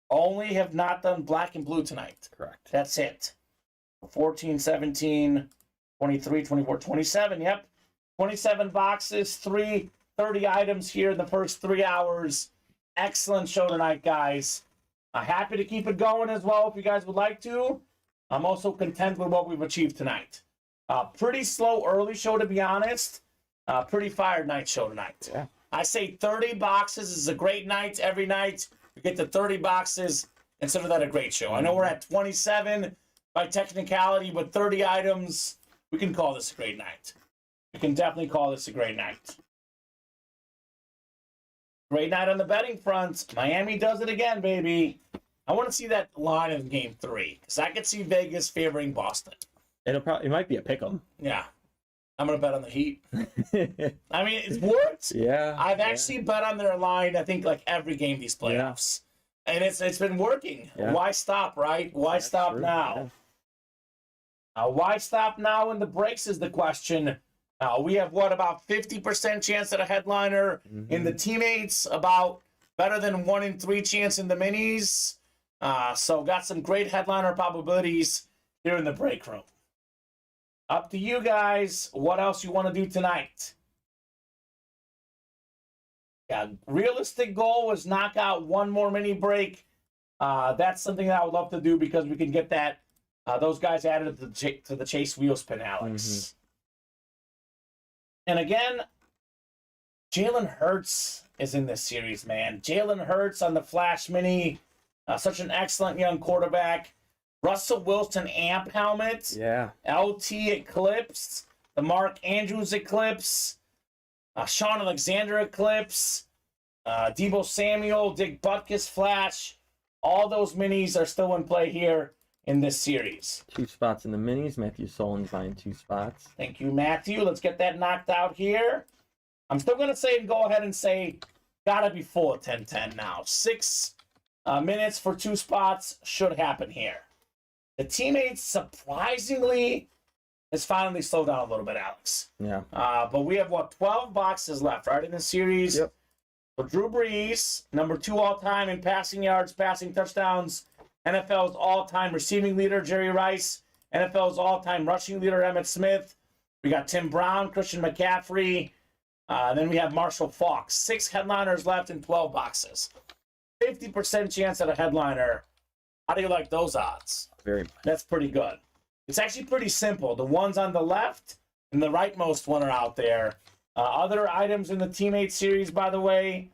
Only have not done black and blue tonight. Correct. That's it. 14, 17, 23, 24, 27. Yep. 27 boxes, 30 items here in the first 3 hours. Excellent show tonight, guys. Happy to keep it going as well if you guys would like to. I'm also content with what we've achieved tonight. Pretty slow early show, to be honest. Pretty fired night show tonight. Yeah. I say 30 boxes is a great night every night. We get to 30 boxes. Consider that a great show. I know we're at 27 by technicality, but 30 items, we can call this a great night. We can definitely call this a great night. Great night on the betting front. Miami does it again, baby. I want to see that line in game 3 because I could see Vegas favoring Boston. It might be a pick 'em. Yeah. I'm going to bet on the Heat. I mean, it's worked. Yeah. I've actually bet on their line, I think, like every game these playoffs. Yeah. And it's been working. Yeah. Why stop, right? Why That's stop true. Now? Yeah. Why stop now in the breaks is the question. We have, about 50% chance at a headliner in the teammates, about better than 1 in 3 chance in the minis. So got some great headliner probabilities here in the break room. Up to you guys. What else you want to do tonight? Yeah, realistic goal was knock out 1 more mini break. That's something that I would love to do because we can get that those guys added to the chase wheel spin, Alex. And again, Jalen Hurts is in this series, man. Jalen Hurts on the Flash Mini. Such an excellent young quarterback. Russell Wilson amp helmet. Yeah. LT Eclipse. The Mark Andrews Eclipse. Sean Alexander Eclipse, Debo Samuel, Dick Butkus Flash. All those minis are still in play here in this series. 2 spots in the minis. Matthew Solon's buying 2 spots. Thank you, Matthew. Let's get that knocked out here. I'm still going to say and go ahead and say gotta be full at 10-10 now. 6 minutes for 2 spots should happen here. The teammates, surprisingly, has finally slowed down a little bit, Alex. Yeah. But we have, 12 boxes left, right, in the series? Yep. So Drew Brees, number 2 all-time in passing yards, passing touchdowns. NFL's all-time receiving leader, Jerry Rice. NFL's all-time rushing leader, Emmitt Smith. We got Tim Brown, Christian McCaffrey. Then we have Marshall Faulk. 6 headliners left in 12 boxes. 50% chance at a headliner. How do you like those odds? Very much. That's pretty good. It's actually pretty simple. The ones on the left and the rightmost one are out there. Other items in the teammate series, by the way,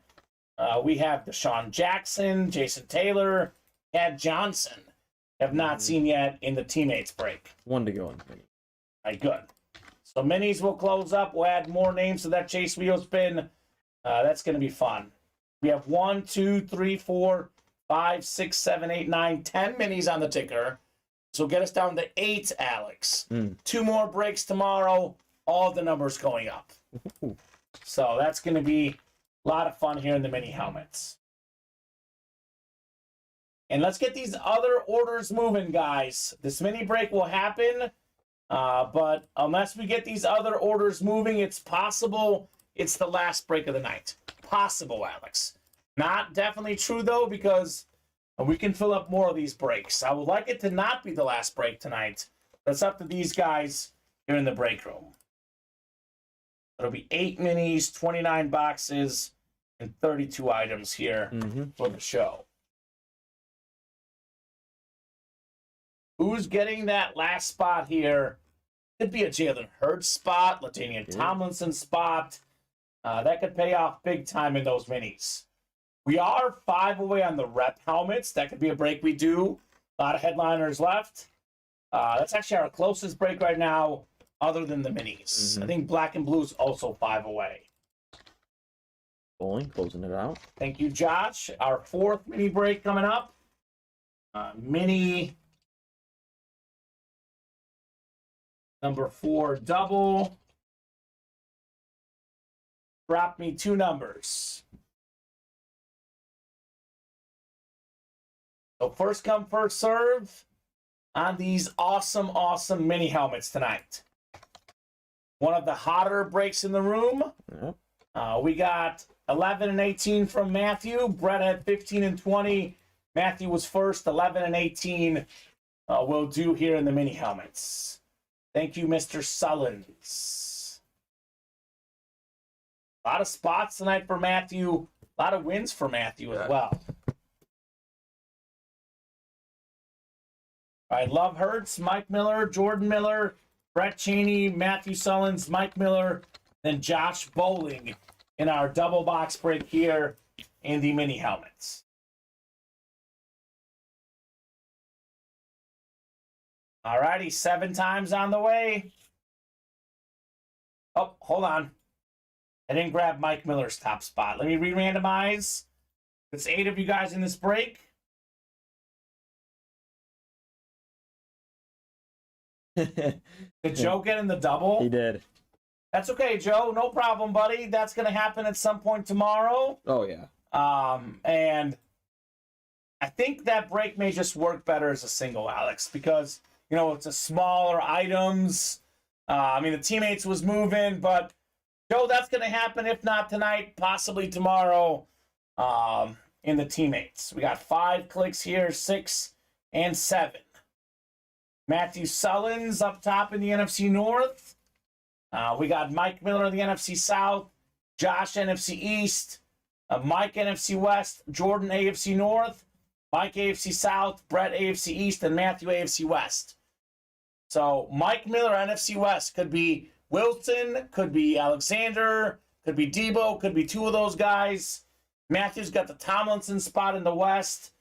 we have Deshaun Jackson, Jason Taylor, Ed Johnson. Have not seen yet in the teammates break. 1 to go in the mini. All right, good. So minis will close up. We'll add more names to that Chase Wheel spin. That's going to be fun. We have 1, 2, 3, 4, 5, 6, 7, 8, 9, 10 minis on the ticker. So get us down to 8, Alex. 2 more breaks tomorrow. All the numbers going up. So that's going to be a lot of fun here in the mini helmets. And let's get these other orders moving, guys. This mini break will happen. But unless we get these other orders moving, it's possible it's the last break of the night. Possible, Alex. Not definitely true, though, because we can fill up more of these breaks. I would like it to not be the last break tonight. That's up to these guys here in the break room. It'll be 8 minis, 29 boxes, and 32 items here for the show. Who's getting that last spot here? Could be a Jalen Hurts spot, LaDainian Tomlinson spot. That could pay off big time in those minis. We are 5 away on the rep helmets. That could be a break we do. A lot of headliners left. That's actually our closest break right now, other than the minis. I think black and blue is also 5 away. Bowling, closing it out. Thank you, Josh. Our 4th mini break coming up. Mini number 4 double. Drop me 2 numbers. So first come, first serve on these awesome, awesome mini helmets tonight. One of the hotter breaks in the room. We got 11 and 18 from Matthew. Brett had 15 and 20. Matthew was first, 11 and 18. We'll do here in the mini helmets. Thank you, Mr. Sullins. A lot of spots tonight for Matthew. A lot of wins for Matthew as well. All right, Love Hurts, Mike Miller, Jordan Miller, Brett Cheney, Matthew Sullins, Mike Miller, then Josh Bowling in our double box break here in the mini helmets. All righty, 7 times on the way. Oh, hold on. I didn't grab Mike Miller's top spot. Let me re-randomize. It's 8 of you guys in this break. Did Joe get in the double? He did. That's okay, Joe. No problem, buddy. That's going to happen at some point tomorrow. Oh, yeah. And I think that break may just work better as a single, Alex, because, you know, it's a smaller items. I mean, the teammates was moving, but, Joe, that's going to happen, if not tonight, possibly tomorrow in the teammates. We got 5 clicks here, 6 and 7. Matthew Sullins up top in the NFC North. We got Mike Miller in the NFC South, Josh NFC East, Mike NFC West, Jordan AFC North, Mike AFC South, Brett AFC East, and Matthew AFC West. So Mike Miller NFC West could be Wilson, could be Alexander, could be Debo, could be 2 of those guys. Matthew's got the Tomlinson spot in the West.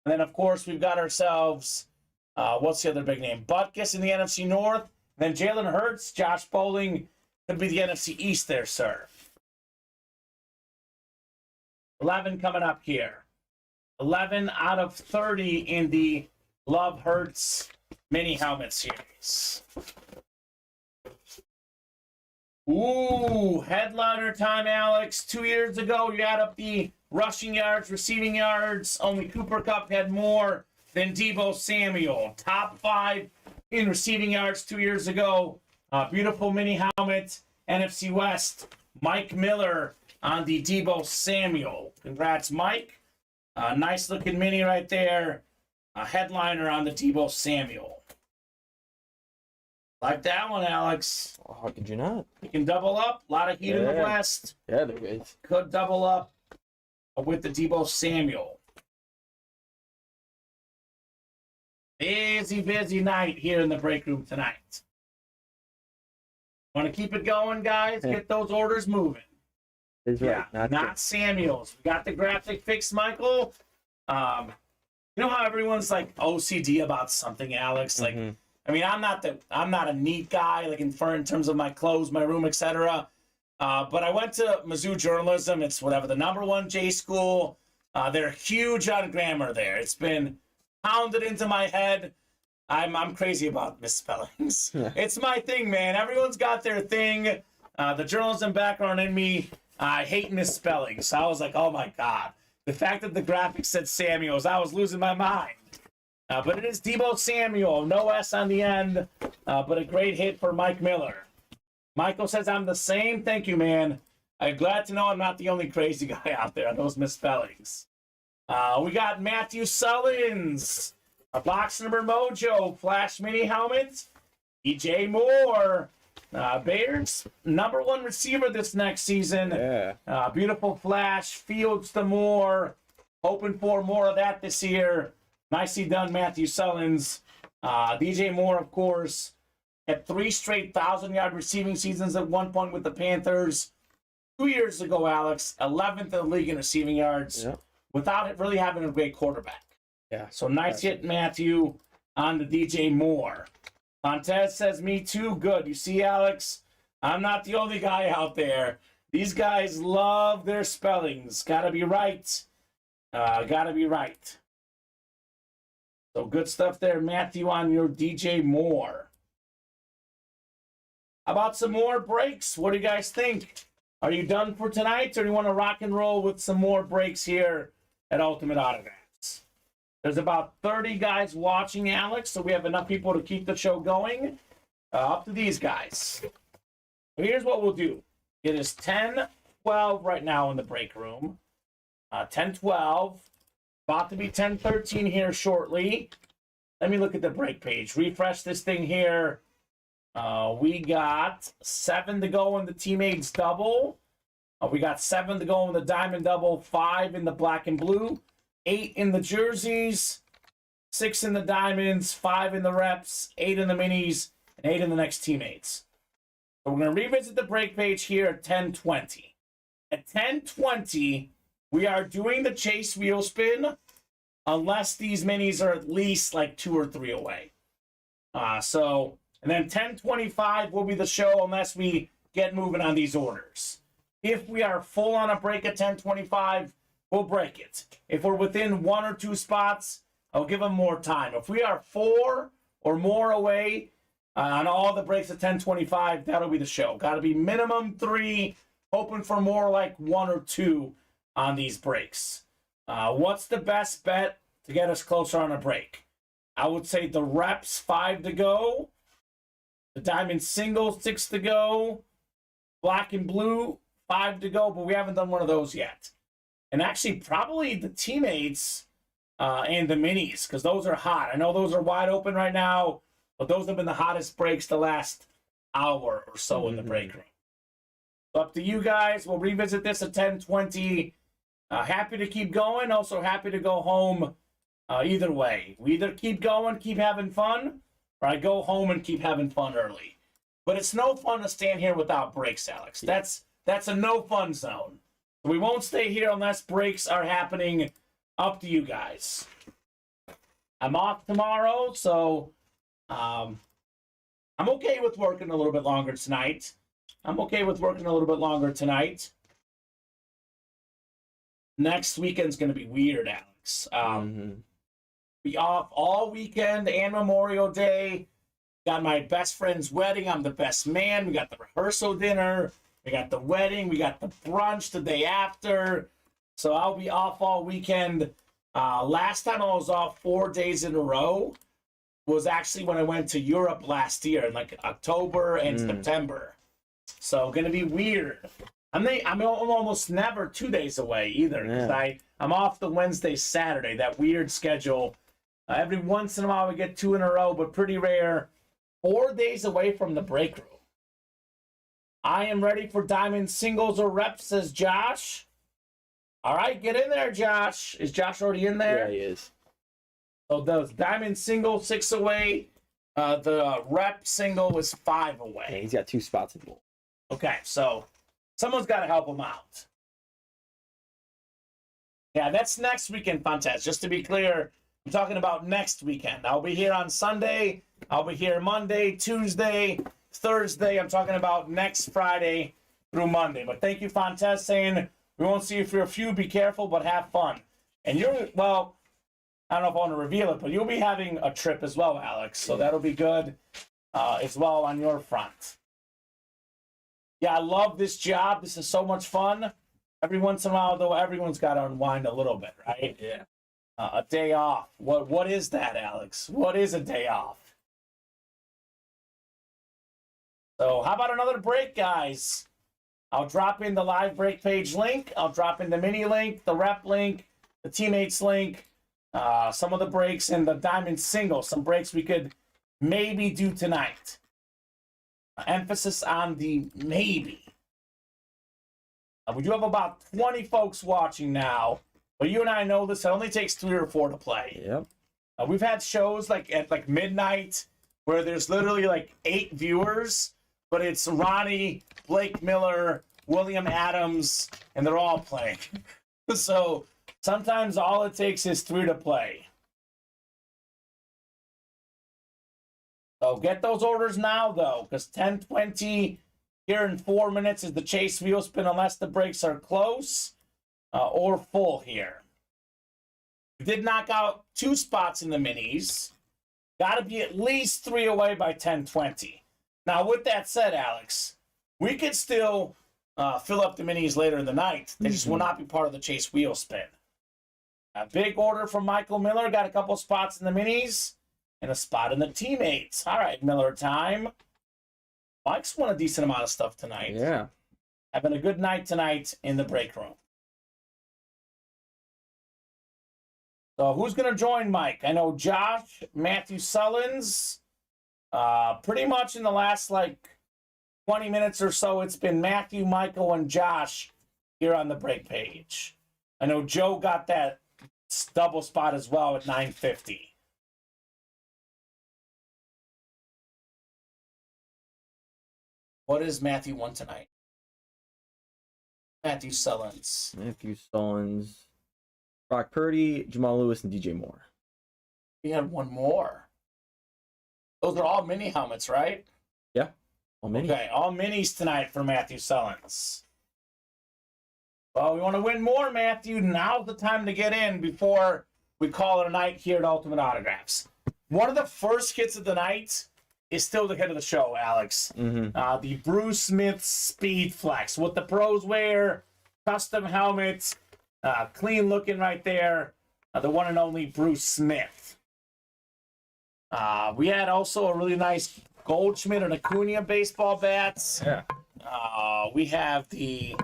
And then, of course, we've got ourselves, what's the other big name? Butkus in the NFC North. Then Jalen Hurts, Josh Bowling could be the NFC East there, sir. 11 coming up here. 11 out of 30 in the Love Hurts mini helmet series. Ooh, headliner time, Alex. 2 years ago, you add up the rushing yards, receiving yards. Only Cooper Kupp had more than Deebo Samuel. Top 5 in receiving yards 2 years ago. Beautiful mini helmet. NFC West, Mike Miller on the Deebo Samuel. Congrats, Mike. Nice looking mini right there. A headliner on the Deebo Samuel. Like that one, Alex. Oh, how could you not? You can double up. A lot of heat in the Yeah. West. Yeah, there is. Could double up with the Deebo Samuel. Busy night here in the break room tonight. Want to keep it going, guys? Get those orders moving. Is Yeah, right. not Samuels. We got the graphic fixed, Michael. You know how everyone's like OCD about something, Alex? Like, I mean, I'm not a neat guy, like in terms of my clothes, my room, etc. But I went to Mizzou Journalism. It's whatever the #1 J school. They're huge on grammar there. It's been pounded into my head. I'm crazy about misspellings. It's my thing, man. Everyone's got their thing. The journalism background in me, I hate misspellings. So I was like, oh my God. The fact that the graphic said Samuels, I was losing my mind. But it is Deebo Samuel, no S on the end, but a great hit for Mike Miller. Michael says, I'm the same. Thank you, man. I'm glad to know I'm not the only crazy guy out there on those misspellings. We got Matthew Sullins, a box number mojo, flash mini helmet. DJ Moore, Bears #1 receiver this next season. Yeah. Beautiful flash, Fields to Moore. Hoping for more of that this year. Nicely done, Matthew Sullins. DJ Moore, of course, had 3 straight 1,000-yard receiving seasons at one point with the Panthers. 2 years ago, Alex, 11th in the league in receiving yards without really having a great quarterback. Yeah. So nice hit, Matthew, on the DJ Moore. Montez says, me too. Good. You see, Alex, I'm not the only guy out there. These guys love their spellings. Gotta be right. Gotta be right. So good stuff there, Matthew, on your DJ Moore. How about some more breaks? What do you guys think? Are you done for tonight, or do you want to rock and roll with some more breaks here at Ultimate Autographs? There's about 30 guys watching, Alex, so we have enough people to keep the show going. Up to these guys. So here's what we'll do. It is 10:12 right now in the break room. 10:12. About to be 10:13 here shortly. Let me look at the break page. Refresh this thing here. We got 7 to go in the teammates double. We got 7 to go in the diamond double, 5 in the black and blue, 8 in the jerseys, 6 in the diamonds, 5 in the reps, 8 in the minis, and 8 in the next teammates. So we're going to revisit the break page here at 10:20. At 10:20, we are doing the chase wheel spin unless these minis are at least like 2 or 3 away. And then 10:25 will be the show unless we get moving on these orders. If we are full on a break at 10:25, we'll break it. If we're within 1 or 2 spots, I'll give them more time. If we are 4 or more away on all the breaks at 10:25, that'll be the show. Got to be minimum 3, hoping for more like 1 or 2 on these breaks. What's the best bet to get us closer on a break? I would say the reps, 5 to go. The diamond single, 6 to go. Black and blue, 5 to go, but we haven't done one of those yet. And actually, probably the teammates and the minis, because those are hot. I know those are wide open right now, but those have been the hottest breaks the last hour or so in the break room. So up to you guys. We'll revisit this at 10:20. Happy to keep going. Also happy to go home either way. We either keep going, keep having fun, or I go home and keep having fun early. But it's no fun to stand here without breaks, Alex. That's a no fun zone. We won't stay here unless breaks are happening. Up to you guys. I'm off tomorrow, so I'm okay with working a little bit longer tonight. Next weekend's going to be weird, Alex. Be off all weekend and Memorial Day. Got my best friend's wedding. I'm the best man. We got the rehearsal dinner. We got the wedding. We got the brunch the day after. So I'll be off all weekend. Last time I was off 4 days in a row was actually when I went to Europe last year in like October and September. So going to be weird. I'm almost never 2 days away either. Yeah. I'm off the Wednesday, Saturday, that weird schedule. Every once in a while we get 2 in a row, but pretty rare. 4 days away from the break room. I am ready for Diamond singles or reps, says Josh. All right, get in there, Josh. Is Josh already in there? Yeah, he is. So the Diamond single, 6 away. The rep single was 5 away. Yeah, he's got 2 spots in the bowl. Okay, so someone's got to help him out. Yeah, that's next weekend, Fontes. Just to be clear, I'm talking about next weekend. I'll be here on Sunday. I'll be here Monday, Tuesday, Thursday. I'm talking about next Friday through Monday. But thank you, Fontes, saying we won't see you for a few. Be careful, but have fun. And well, I don't know if I want to reveal it, but you'll be having a trip as well, Alex. So that'll be good as well on your front. Yeah, I love this job. This is so much fun. Every once in a while, though, everyone's got to unwind a little bit, right? Yeah. A day off. What is that, Alex? What is a day off? So how about another break, guys? I'll drop in the live break page link. I'll drop in the mini link, the rep link, the teammates link, some of the breaks, and the Diamond single. Some breaks we could maybe do tonight. Emphasis on the maybe. We do have about 20 folks watching now. But you and I know this. It only takes 3 or 4 to play. Yep. We've had shows at midnight where there's literally 8 viewers, but it's Ronnie, Blake Miller, William Adams, and they're all playing. So sometimes all it takes is 3 to play. So get those orders now, though, because 10:20 here in 4 minutes is the chase wheel spin unless the breaks are close or full here. We did knock out 2 spots in the minis. Got to be at least 3 away by 10:20. Now, with that said, Alex, we could still fill up the minis later in the night. They just will not be part of the chase wheel spin. A big order from Michael Miller. Got a couple spots in the minis and a spot in the teammates. All right, Miller time. Mike's won a decent amount of stuff tonight. Yeah. Having a good night tonight in the break room. So who's going to join Mike? I know Josh, Matthew Sullins. Pretty much in the last 20 minutes or so, it's been Matthew, Michael, and Josh here on the break page. I know Joe got that double spot as well at 9:50. What is Matthew won tonight? Matthew Sullins. Matthew Sullins, Brock Purdy, Jamal Lewis, and DJ Moore. We had one more. Those are all mini helmets, right? Yeah, all mini. Okay, all minis tonight for Matthew Sullins. Well, we want to win more, Matthew. Now's the time to get in before we call it a night here at Ultimate Autographs. One of the first hits of the night is still the hit of the show, Alex. The Bruce Smith Speed Flex. What the pros wear, custom helmets, clean looking right there. The one and only Bruce Smith. We had also a really nice Goldschmidt and Acuna baseball bats. Yeah. We have the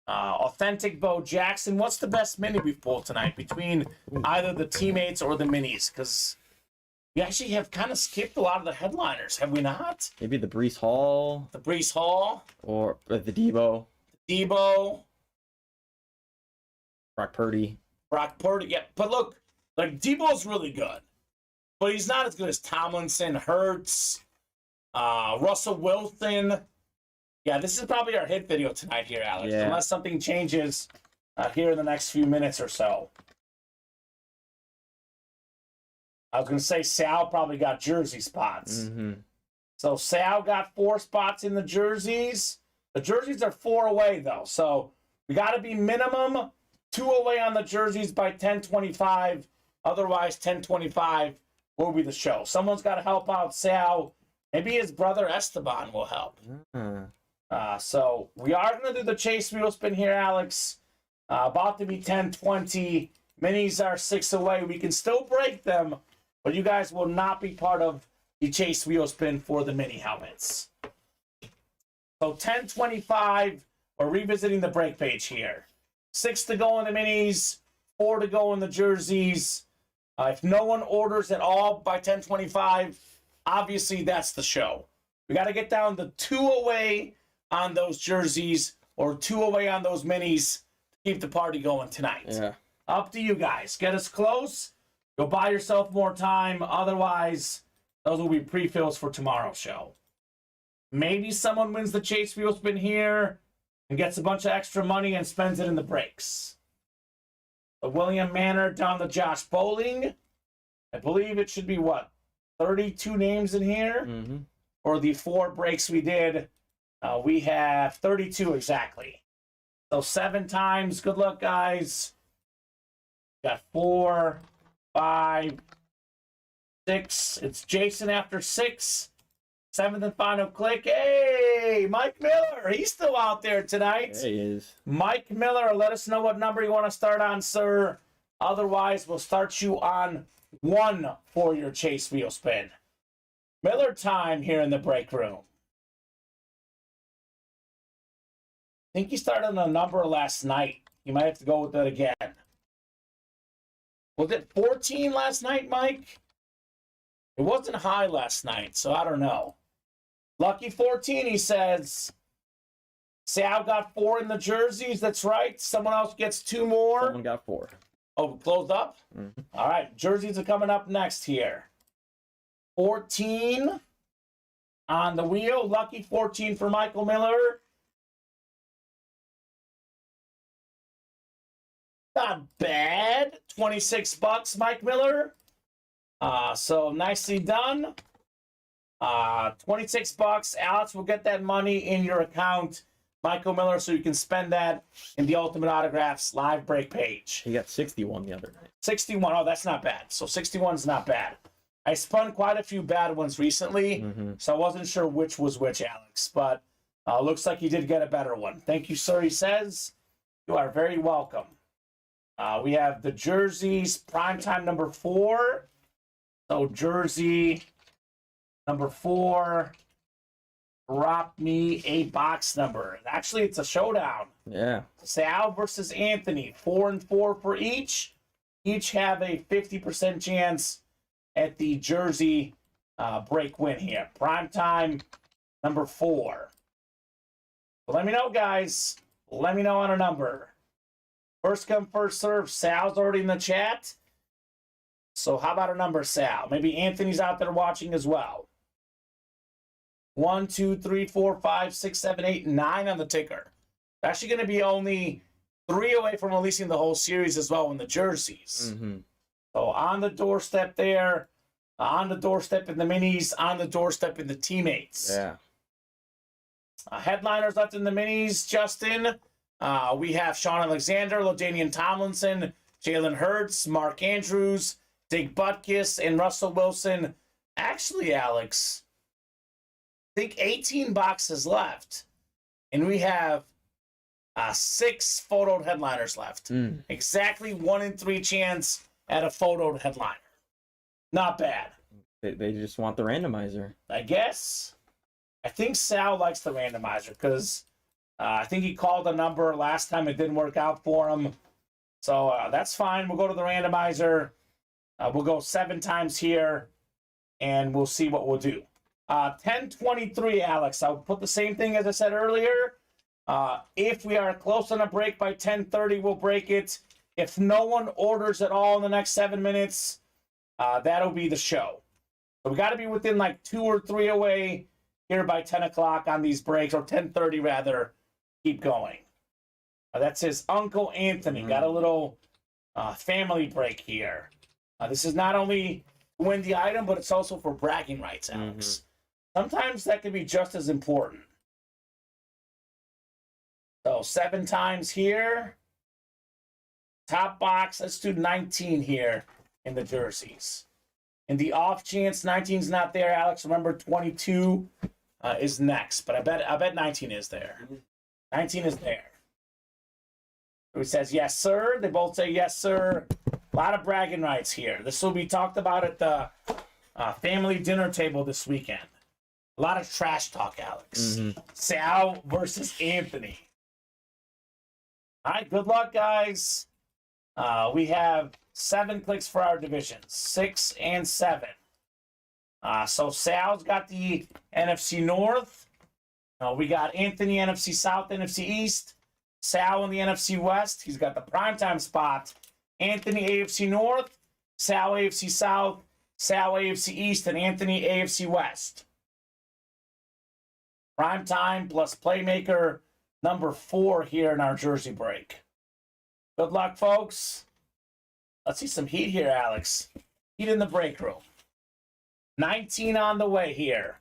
authentic Bo Jackson. What's the best mini we've pulled tonight between either the teammates or the minis? Because we actually have kind of skipped a lot of the headliners, have we not? Maybe the Brees Hall. The Brees Hall. Or the Debo. Debo. Brock Purdy. Yeah, but look, Debo's really good. But he's not as good as Tomlinson, Hurts, Russell Wilson. Yeah, this is probably our hit video tonight here, Alex. Yeah. Unless something changes here in the next few minutes or so. I was going to say Sal probably got jersey spots. So Sal got 4 spots in the jerseys. The jerseys are 4 away, though. So we got to be minimum 2 away on the jerseys by 10:25. Otherwise, 10:25 will be the show. Someone's got to help out Sal. Maybe his brother Esteban will help. So we are going to do the chase wheel spin here, Alex. About to be 10:20. Minis are 6 away. We can still break them, but you guys will not be part of the chase wheel spin for the mini helmets. So 10:25, we're revisiting the break page here. 6 to go in the minis, 4 to go in the jerseys. If no one orders at all by 10:25, obviously that's the show. We got to get down to 2 away on those jerseys or 2 away on those minis to keep the party going tonight. Yeah. Up to you guys. Get us close. Go buy yourself more time. Otherwise, those will be pre-fills for tomorrow's show. Maybe someone wins the chase wheel spin here and gets a bunch of extra money and spends it in the breaks. The William Manor down to Josh Bowling. I believe it should be, 32 names in here? Mm-hmm. For the 4 breaks we did, we have 32 exactly. So 7 times. Good luck, guys. Got 4, 5, 6. It's Jason after 6. 7th and final click. Hey, Mike Miller. He's still out there tonight. There he is. Mike Miller, let us know what number you want to start on, sir. Otherwise, we'll start you on 1 for your chase wheel spin. Miller time here in the break room. I think he started on a number last night. You might have to go with that again. Was it 14 last night, Mike? It wasn't high last night, so I don't know. Lucky 14, he says. Sal got 4 in the jerseys. That's right. Someone else gets 2 more. Someone got 4. Oh, closed up? Mm-hmm. All right. Jerseys are coming up next here. 14 on the wheel. Lucky 14 for Michael Miller. Not bad. $26, Mike Miller. So nicely done. $26. Alex will get that money in your account, Michael Miller, so you can spend that in the Ultimate Autographs live break page. He got 61 the other night. 61. Oh, that's not bad. So 61 is not bad. I spun quite a few bad ones recently, so I wasn't sure which was which, Alex. But looks like you did get a better one. Thank you, sir, he says. You are very welcome. We have the jerseys, primetime number 4. So jersey number 4, drop me a box number. Actually, it's a showdown. Yeah. Sal versus Anthony, 4 and 4 for each. Each have a 50% chance at the jersey break win here. Primetime number 4. So let me know, guys. Let me know on a number. First come, first serve. Sal's already in the chat. So how about a number, Sal? Maybe Anthony's out there watching as well. 1, 2, 3, 4, 5, 6, 7, 8, 9 on the ticker. Actually going to be only 3 away from releasing the whole series as well in the jerseys. So on the doorstep there, on the doorstep in the minis, on the doorstep in the teammates. Yeah. Headliners left in the minis, Justin. We have Sean Alexander, LaDainian Tomlinson, Jalen Hurts, Mark Andrews, Dick Butkus, and Russell Wilson. Actually, Alex, I think 18 boxes left. And we have 6 photoed headliners left. Exactly 1 in 3 chance at a photoed headliner. Not bad. They just want the randomizer. I guess. I think Sal likes the randomizer because I think he called a number last time. It didn't work out for him. So that's fine. We'll go to the randomizer. We'll go 7 times here, and we'll see what we'll do. 10:23, Alex. I'll put the same thing as I said earlier. If we are close on a break by 10:30, we'll break it. If no one orders at all in the next 7 minutes, that'll be the show. So we got to be within like 2 or 3 away here by 10 o'clock on these breaks, or 10:30 rather. Keep going. That's his Uncle Anthony. Got a little family break here. This is not only to win the item, but it's also for bragging rights, Alex. Sometimes that can be just as important. So 7 times here. Top box, let's do 19 here in the jerseys. In the off chance 19's not there, Alex, remember 22 is next. But I bet 19 is there. 19 is there. Who says yes, sir? They both say yes, sir. A lot of bragging rights here. This will be talked about at the family dinner table this weekend. A lot of trash talk, Alex. Sal versus Anthony. All right, good luck, guys. We have 7 clicks for our divisions, 6 and 7. So Sal's got the NFC North. We got Anthony NFC South, NFC East. Sal in the NFC West. He's got the primetime spot. Anthony AFC North, Sal AFC South, Sal AFC East, and Anthony AFC West. Primetime plus playmaker number 4 here in our jersey break. Good luck, folks. Let's see some heat here, Alex. Heat in the break room. 19 on the way here.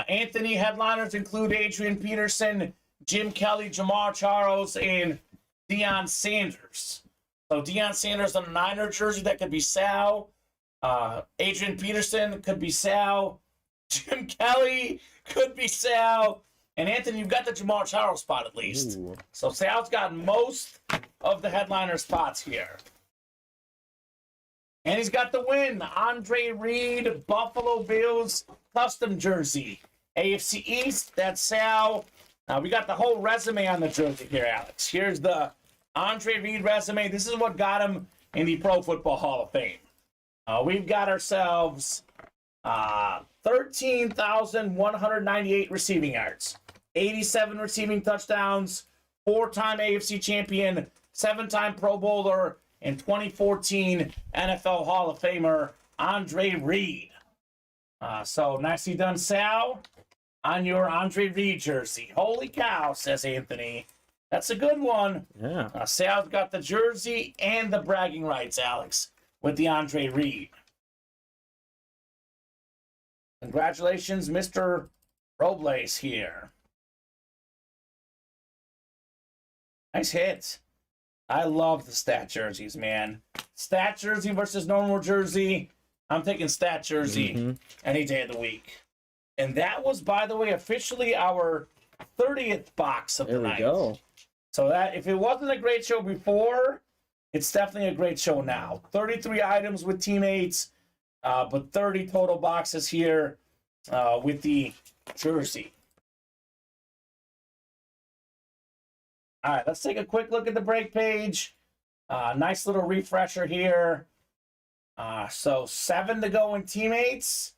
Anthony headliners include Adrian Peterson, Jim Kelly, Jamar Charles, and Deion Sanders. So Deion Sanders on a Niner jersey, that could be Sal. Adrian Peterson could be Sal. Jim Kelly could be Sal. And Anthony, you've got the Jamar Charles spot at least. Ooh. So Sal's got most of the headliner spots here. And he's got the win. Andre Reed, Buffalo Bills custom jersey. AFC East, that's Sal. We got the whole resume on the jersey here, Alex. Here's the Andre Reed resume. This is what got him in the Pro Football Hall of Fame. We've got ourselves 13,198 receiving yards, 87 receiving touchdowns, 4-time AFC champion, 7-time Pro Bowler, and 2014 NFL Hall of Famer Andre Reed. So nicely done, Sal, on your Andre Reed jersey. Holy cow, says Anthony. That's a good one. Yeah. Sal's got the jersey and the bragging rights, Alex, with the Andre Reed. Congratulations, Mr. Robles here. Nice hit. I love the stat jerseys, man. Stat jersey versus normal jersey. I'm taking stat jersey any day of the week. And that was, by the way, officially our 30th box of the night. There we go. So that, if it wasn't a great show before, it's definitely a great show now. 33 items with teammates, but 30 total boxes here with the jersey. All right, let's take a quick look at the break page. Nice little refresher here. So 7 to go in teammates,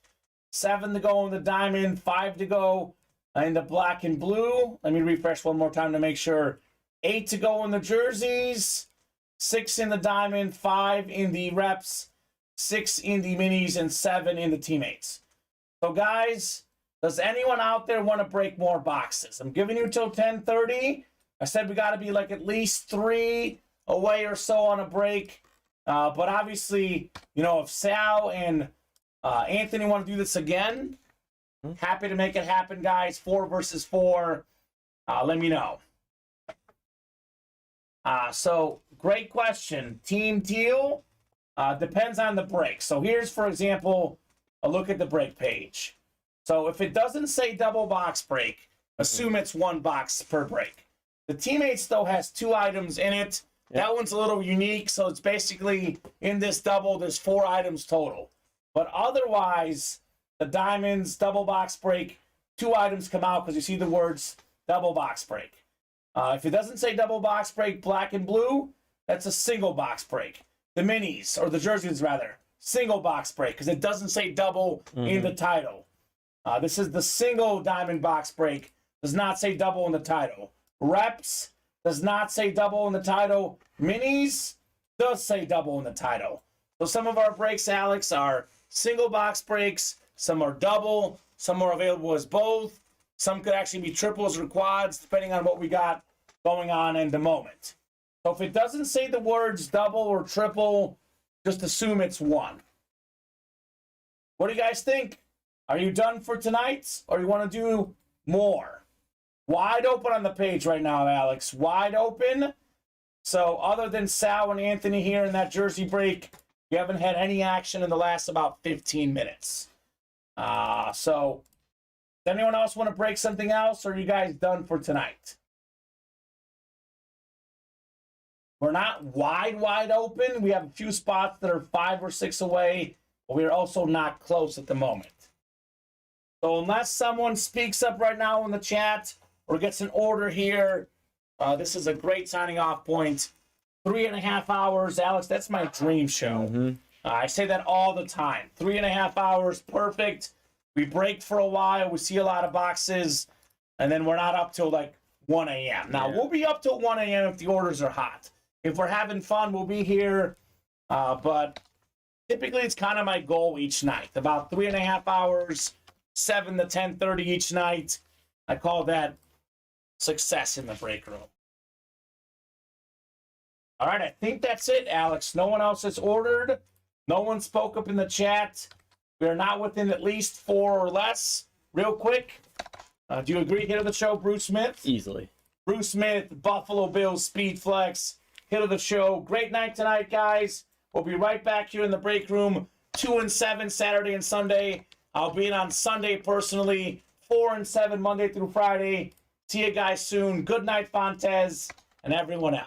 7 to go in the diamond, 5 to go in the black and blue. Let me refresh one more time to make sure. 8 to go in the jerseys, 6 in the diamond, 5 in the reps, 6 in the minis, and 7 in the teammates. So guys, does anyone out there want to break more boxes? I'm giving you till 10:30. I said we got to be like at least 3 away or so on a break. But obviously, you know, if Sal and Anthony want to do this again, happy to make it happen, guys. 4 versus 4. Let me know. So, great question. Team deal depends on the break. So here's, for example, a look at the break page. So if it doesn't say double box break, assume it's 1 box per break. The teammates, though, has 2 items in it. That one's a little unique, so it's basically in this double, there's 4 items total. But otherwise, the diamonds, double box break, 2 items come out because you see the words double box break. If it doesn't say double box break, black and blue, that's a single box break. The minis, or the jerseys rather, single box break because it doesn't say double in the title. This is the single diamond box break, does not say double in the title. Reps does not say double in the title. Minis does say double in the title. So some of our breaks, Alex, are single box breaks. Some are double. Some are available as both. Some could actually be triples or quads, depending on what we got going on in the moment. So if it doesn't say the words double or triple, just assume it's 1. What do you guys think? Are you done for tonight, or you want to do more? Wide open on the page right now, Alex. Wide open. So other than Sal and Anthony here in that jersey break, we haven't had any action in the last about 15 minutes. So does anyone else want to break something else, or are you guys done for tonight? We're not wide open. We have a few spots that are 5 or 6 away, but we're also not close at the moment. So unless someone speaks up right now in the chat or gets an order here, this is a great signing off point. 3.5 hours. Alex, that's my dream show. Mm-hmm. I say that all the time. 3.5 hours, perfect. We break for a while. We see a lot of boxes, and then we're not up till like 1 a.m. Now, we'll be up till 1 a.m. if the orders are hot. If we're having fun, we'll be here. But typically, it's kind of my goal each night. About 3.5 hours, 7 to 10:30 each night. I call that success in the break room. All right, I think that's it, Alex. No one else has ordered. No one spoke up in the chat. We are not within at least 4 or less. Real quick, do you agree? Hit of the show, Bruce Smith? Easily. Bruce Smith, Buffalo Bills, Speed Flex. Hit of the show. Great night tonight, guys. We'll be right back here in the break room. 2 and 7 Saturday and Sunday. I'll be in on Sunday personally. 4 and 7 Monday through Friday. See you guys soon. Good night, Fontes, and everyone else.